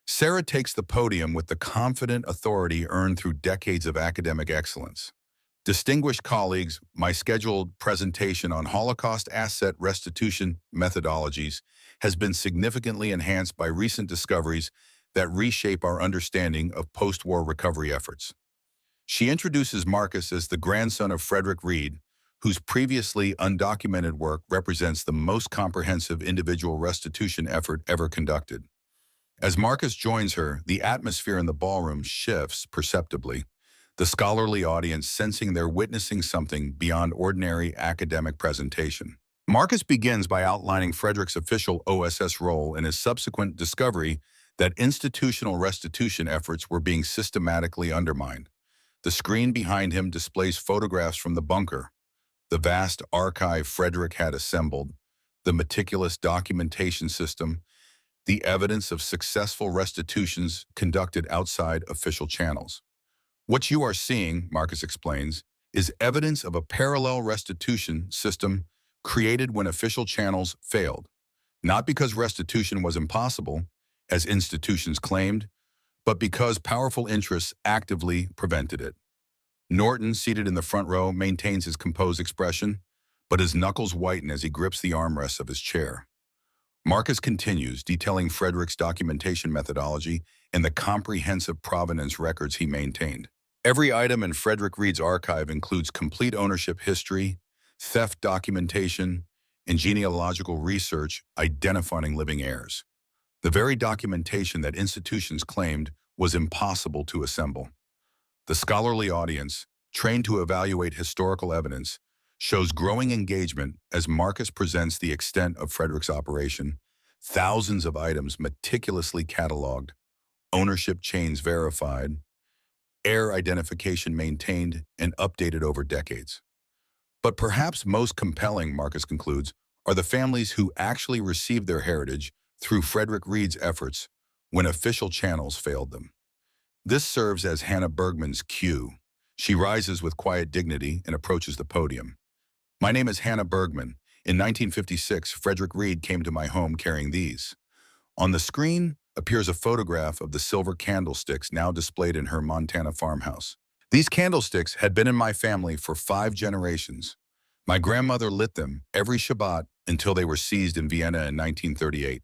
Sarah takes the podium with the confident authority earned through decades of academic excellence. Distinguished colleagues, my scheduled presentation on Holocaust asset restitution methodologies has been significantly enhanced by recent discoveries that reshape our understanding of post-war recovery efforts. She introduces Marcus as the grandson of Frederick Reed, whose previously undocumented work represents the most comprehensive individual restitution effort ever conducted. As Marcus joins her, the atmosphere in the ballroom shifts perceptibly, the scholarly audience sensing they're witnessing something beyond ordinary academic presentation. Marcus begins by outlining Frederick's official OSS role and his subsequent discovery that institutional restitution efforts were being systematically undermined. The screen behind him displays photographs from the bunker, the vast archive Frederick had assembled, the meticulous documentation system, the evidence of successful restitutions conducted outside official channels. What you are seeing, Marcus explains, is evidence of a parallel restitution system created when official channels failed, not because restitution was impossible, as institutions claimed, but because powerful interests actively prevented it. Norton, seated in the front row, maintains his composed expression, but his knuckles whiten as he grips the armrests of his chair. Marcus continues, detailing Frederick's documentation methodology and the comprehensive provenance records he maintained. Every item in Frederick Reed's archive includes complete ownership history, theft documentation, and genealogical research identifying living heirs. The very documentation that institutions claimed was impossible to assemble. The scholarly audience, trained to evaluate historical evidence, shows growing engagement as Marcus presents the extent of Frederick's operation, thousands of items meticulously cataloged, ownership chains verified, heir identification maintained and updated over decades. But perhaps most compelling, Marcus concludes, are the families who actually received their heritage through Frederick Reed's efforts when official channels failed them. This serves as Hannah Bergman's cue. She rises with quiet dignity and approaches the podium. My name is Hannah Bergman. In 1956, Frederick Reed came to my home carrying these. On the screen appears a photograph of the silver candlesticks now displayed in her Montana farmhouse. These candlesticks had been in my family for 5 generations. My grandmother lit them every Shabbat until they were seized in Vienna in 1938.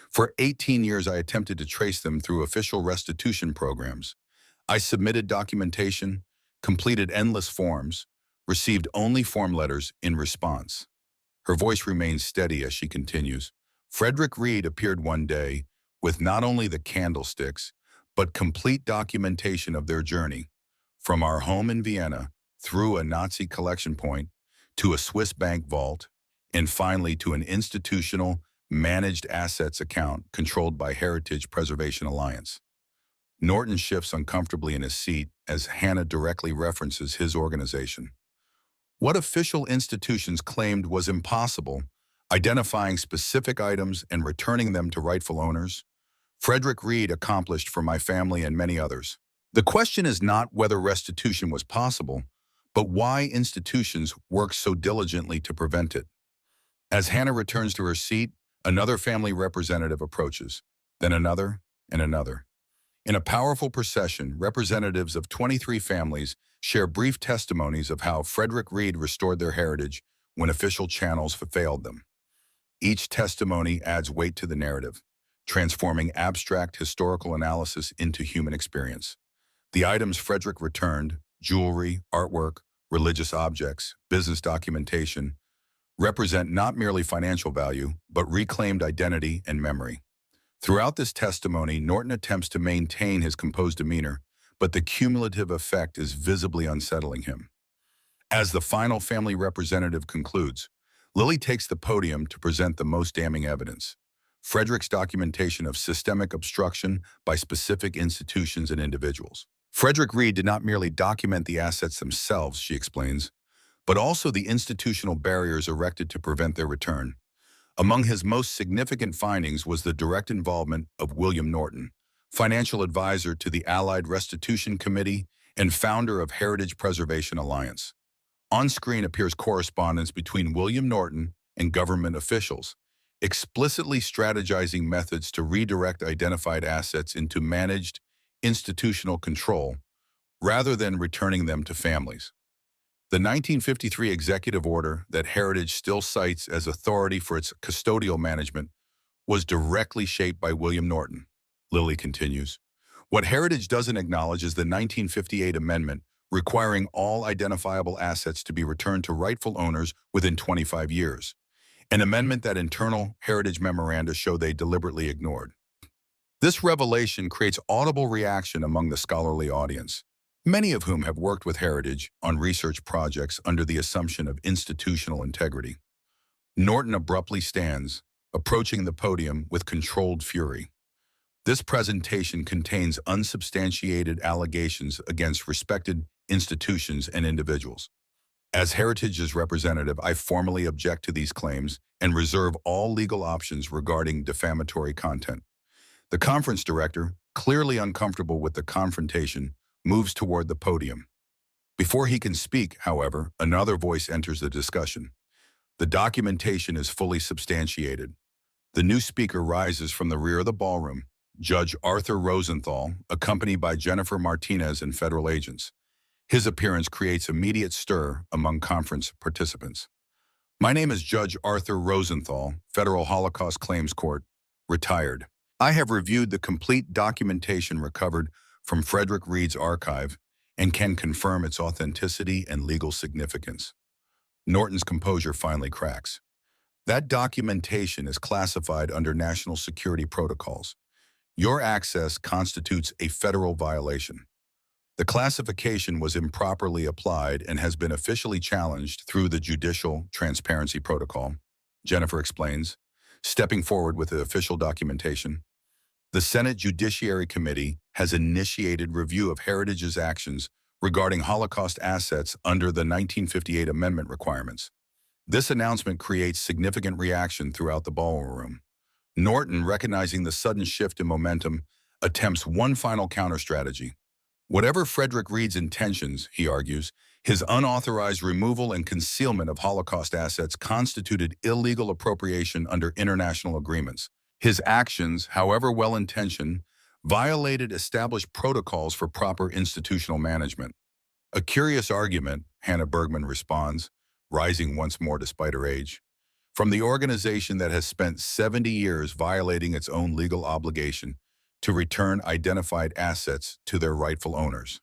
For 18 years, I attempted to trace them through official restitution programs. I submitted documentation, completed endless forms, received only form letters in response. Her voice remains steady as she continues. Frederick Reed appeared one day with not only the candlesticks, but complete documentation of their journey, from our home in Vienna, through a Nazi collection point, to a Swiss bank vault, and finally to an institutional, managed assets account controlled by Heritage Preservation Alliance. Norton shifts uncomfortably in his seat as Hannah directly references his organization. What official institutions claimed was impossible, identifying specific items and returning them to rightful owners, Frederick Reed accomplished for my family and many others. The question is not whether restitution was possible, but why institutions worked so diligently to prevent it. As Hannah returns to her seat, another family representative approaches, then another and another. In a powerful procession, representatives of 23 families share brief testimonies of how Frederick Reed restored their heritage when official channels failed them. Each testimony adds weight to the narrative, transforming abstract historical analysis into human experience. The items Frederick returned, jewelry, artwork, religious objects, business documentation, represent not merely financial value, but reclaimed identity and memory. Throughout this testimony, Norton attempts to maintain his composed demeanor, but the cumulative effect is visibly unsettling him. As the final family representative concludes, Lily takes the podium to present the most damning evidence: Frederick's documentation of systemic obstruction by specific institutions and individuals. Frederick Reed did not merely document the assets themselves, she explains, but also the institutional barriers erected to prevent their return. Among his most significant findings was the direct involvement of William Norton, financial advisor to the Allied Restitution Committee and founder of Heritage Preservation Alliance. On screen appears correspondence between William Norton and government officials, explicitly strategizing methods to redirect identified assets into managed institutional control rather than returning them to families. The 1953 executive order that Heritage still cites as authority for its custodial management was directly shaped by William Norton. Lilly continues. What Heritage doesn't acknowledge is the 1958 amendment requiring all identifiable assets to be returned to rightful owners within 25 years, an amendment that internal Heritage memoranda show they deliberately ignored. This revelation creates audible reaction among the scholarly audience, many of whom have worked with Heritage on research projects under the assumption of institutional integrity. Norton abruptly stands, approaching the podium with controlled fury. This presentation contains unsubstantiated allegations against respected institutions and individuals. As Heritage's representative, I formally object to these claims and reserve all legal options regarding defamatory content. The conference director, clearly uncomfortable with the confrontation, moves toward the podium. Before he can speak, however, another voice enters the discussion. The documentation is fully substantiated. The new speaker rises from the rear of the ballroom, Judge Arthur Rosenthal, accompanied by Jennifer Martinez and federal agents. His appearance creates immediate stir among conference participants. My name is Judge Arthur Rosenthal, Federal Holocaust Claims Court, retired. I have reviewed the complete documentation recovered from Frederick Reed's archive and can confirm its authenticity and legal significance. Norton's composure finally cracks. That documentation is classified under national security protocols. Your access constitutes a federal violation. The classification was improperly applied and has been officially challenged through the Judicial Transparency Protocol, Jennifer explains, stepping forward with the official documentation. The Senate Judiciary Committee has initiated review of Heritage's actions regarding Holocaust assets under the 1958 amendment requirements. This announcement creates significant reaction throughout the ballroom. Norton, recognizing the sudden shift in momentum, attempts one final counter-strategy. Whatever Frederick Reed's intentions, he argues, his unauthorized removal and concealment of Holocaust assets constituted illegal appropriation under international agreements. His actions, however well-intentioned, violated established protocols for proper institutional management. A curious argument, Hannah Bergman responds, rising once more despite her age. From the organization that has spent 70 years violating its own legal obligation to return identified assets to their rightful owners.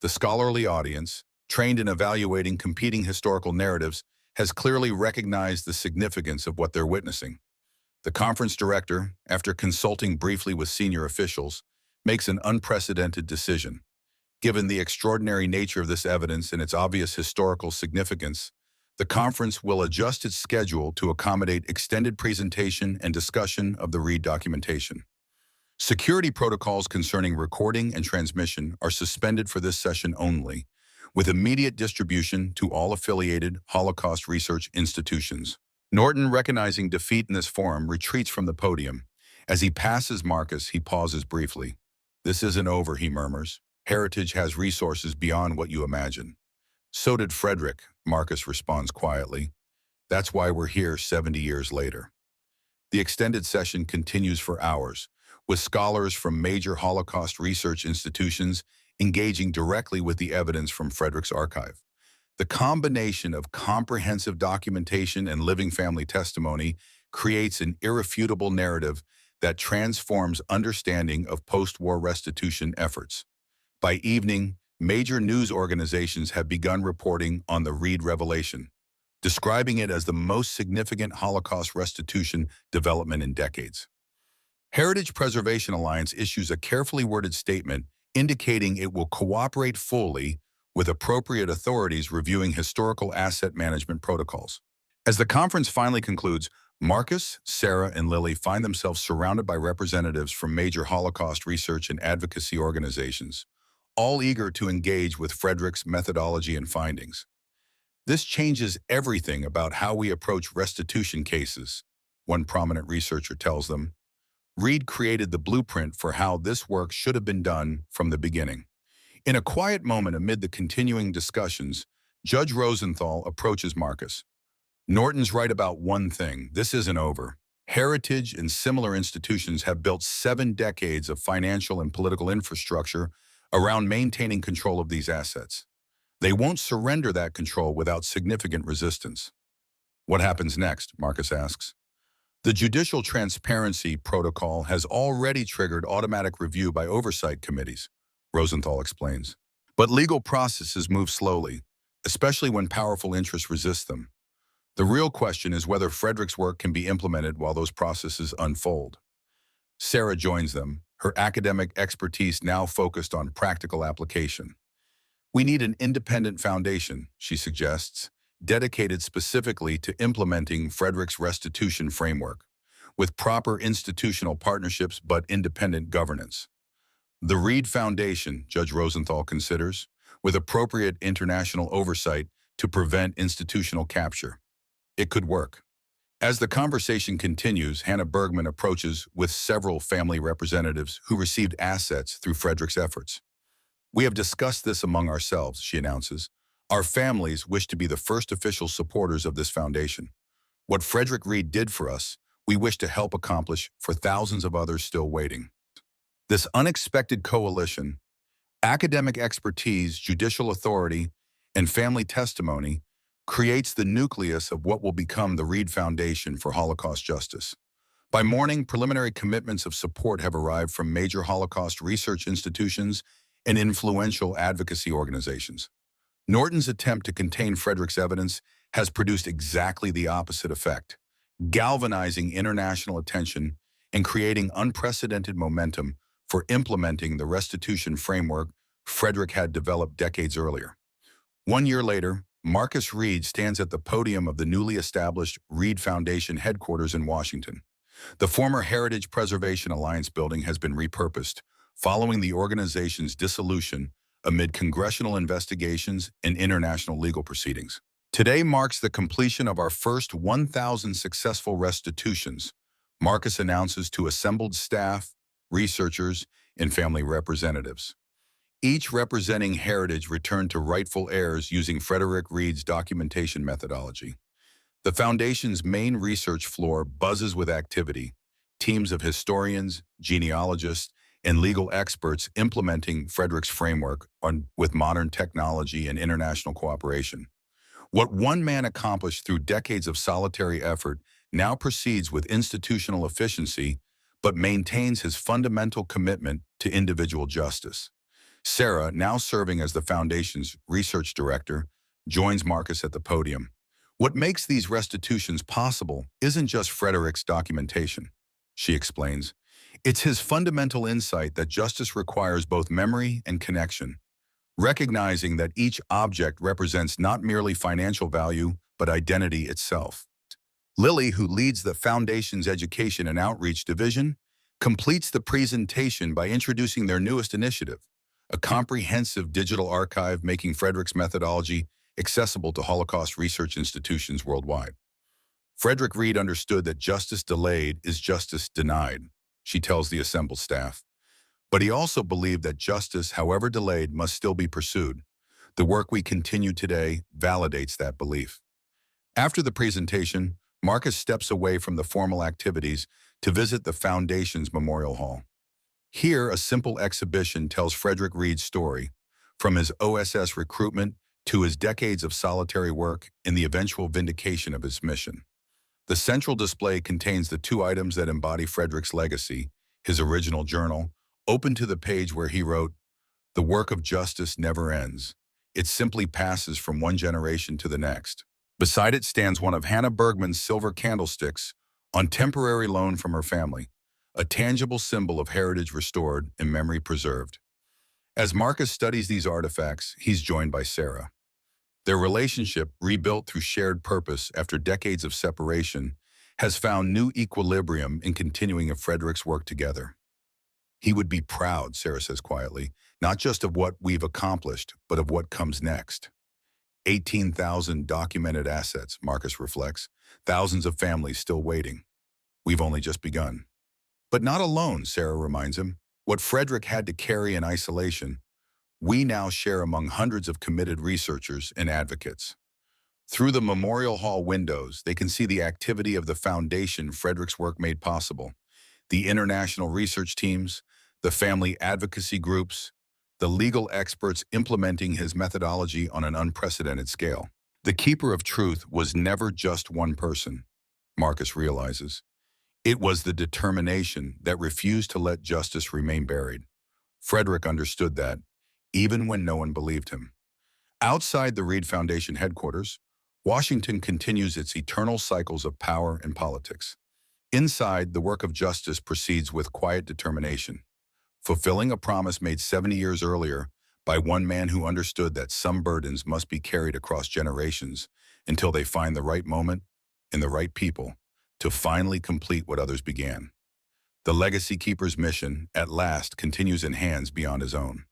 The scholarly audience, trained in evaluating competing historical narratives, has clearly recognized the significance of what they're witnessing. The conference director, after consulting briefly with senior officials, makes an unprecedented decision. Given the extraordinary nature of this evidence and its obvious historical significance, the conference will adjust its schedule to accommodate extended presentation and discussion of the Reed documentation. Security protocols concerning recording and transmission are suspended for this session only, with immediate distribution to all affiliated Holocaust research institutions. Norton, recognizing defeat in this forum, retreats from the podium. As he passes Marcus, he pauses briefly. "This isn't over," he murmurs. "Heritage has resources beyond what you imagine." "So did Frederick," Marcus responds quietly. "That's why we're here 70 years later." The extended session continues for hours, with scholars from major Holocaust research institutions engaging directly with the evidence from Frederick's archive. The combination of comprehensive documentation and living family testimony creates an irrefutable narrative that transforms understanding of post-war restitution efforts. By evening, major news organizations have begun reporting on the Reed revelation, describing it as the most significant Holocaust restitution development in decades. Heritage Preservation Alliance issues a carefully worded statement indicating it will cooperate fully with appropriate authorities reviewing historical asset management protocols. As the conference finally concludes, Marcus, Sarah, and Lily find themselves surrounded by representatives from major Holocaust research and advocacy organizations, all eager to engage with Frederick's methodology and findings. "This changes everything about how we approach restitution cases," one prominent researcher tells them. Reed created the blueprint for how this work should have been done from the beginning. In a quiet moment amid the continuing discussions, Judge Rosenthal approaches Marcus. Norton's right about one thing. This isn't over. Heritage and similar institutions have built 7 decades of financial and political infrastructure around maintaining control of these assets. They won't surrender that control without significant resistance. What happens next? Marcus asks. The Judicial Transparency Protocol has already triggered automatic review by oversight committees, Rosenthal explains. But legal processes move slowly, especially when powerful interests resist them. The real question is whether Frederick's work can be implemented while those processes unfold. Sarah joins them, her academic expertise now focused on practical application. We need an independent foundation, she suggests, dedicated specifically to implementing Frederick's restitution framework, with proper institutional partnerships but independent governance. The Reed Foundation, Judge Rosenthal considers, with appropriate international oversight to prevent institutional capture. It could work. As the conversation continues, Hannah Bergman approaches with several family representatives who received assets through Frederick's efforts. We have discussed this among ourselves, she announces. Our families wish to be the first official supporters of this foundation. What Frederick Reed did for us, we wish to help accomplish for thousands of others still waiting. This unexpected coalition, academic expertise, judicial authority, and family testimony creates the nucleus of what will become the Reed Foundation for Holocaust Justice. By morning, preliminary commitments of support have arrived from major Holocaust research institutions and influential advocacy organizations. Norton's attempt to contain Frederick's evidence has produced exactly the opposite effect, galvanizing international attention and creating unprecedented momentum for implementing the restitution framework Frederick had developed decades earlier. 1 year later, Marcus Reed stands at the podium of the newly established Reed Foundation headquarters in Washington. The former Heritage Preservation Alliance building has been repurposed, following the organization's dissolution amid congressional investigations and international legal proceedings. Today marks the completion of our first 1,000 successful restitutions, Marcus announces to assembled staff, researchers, and family representatives. Each representing Heritage returned to rightful heirs using Frederick Reed's documentation methodology. The Foundation's main research floor buzzes with activity, teams of historians, genealogists, and legal experts implementing Frederick's framework with modern technology and international cooperation. What one man accomplished through decades of solitary effort now proceeds with institutional efficiency, but maintains his fundamental commitment to individual justice. Sarah, now serving as the Foundation's research director, joins Marcus at the podium. What makes these restitutions possible isn't just Frederick's documentation, she explains. It's his fundamental insight that justice requires both memory and connection, recognizing that each object represents not merely financial value, but identity itself. Lily, who leads the Foundation's Education and Outreach Division, completes the presentation by introducing their newest initiative, a comprehensive digital archive making Frederick's methodology accessible to Holocaust research institutions worldwide. Frederick Reed understood that justice delayed is justice denied, she tells the assembled staff. But he also believed that justice, however delayed, must still be pursued. The work we continue today validates that belief. After the presentation, Marcus steps away from the formal activities to visit the Foundation's Memorial Hall. Here, a simple exhibition tells Frederick Reed's story, from his OSS recruitment to his decades of solitary work and the eventual vindication of his mission. The central display contains the 2 items that embody Frederick's legacy, his original journal, open to the page where he wrote, "The work of justice never ends. It simply passes from one generation to the next." Beside it stands one of Hannah Bergman's silver candlesticks on temporary loan from her family, a tangible symbol of heritage restored and memory preserved. As Marcus studies these artifacts, he's joined by Sarah. Their relationship, rebuilt through shared purpose after decades of separation, has found new equilibrium in continuing of Frederick's work together. He would be proud, Sarah says quietly, not just of what we've accomplished, but of what comes next. 18,000 documented assets, Marcus reflects, thousands of families still waiting. We've only just begun. But not alone, Sarah reminds him. What Frederick had to carry in isolation, we now share among hundreds of committed researchers and advocates. Through the Memorial Hall windows, they can see the activity of the foundation Frederick's work made possible, the international research teams, the family advocacy groups, the legal experts implementing his methodology on an unprecedented scale. The keeper of truth was never just one person, Marcus realizes. It was the determination that refused to let justice remain buried. Frederick understood that, even when no one believed him. Outside the Reed Foundation headquarters, Washington continues its eternal cycles of power and politics. Inside, the work of justice proceeds with quiet determination, fulfilling a promise made 70 years earlier by one man who understood that some burdens must be carried across generations until they find the right moment and the right people to finally complete what others began. The legacy keeper's mission, at last, continues in hands beyond his own.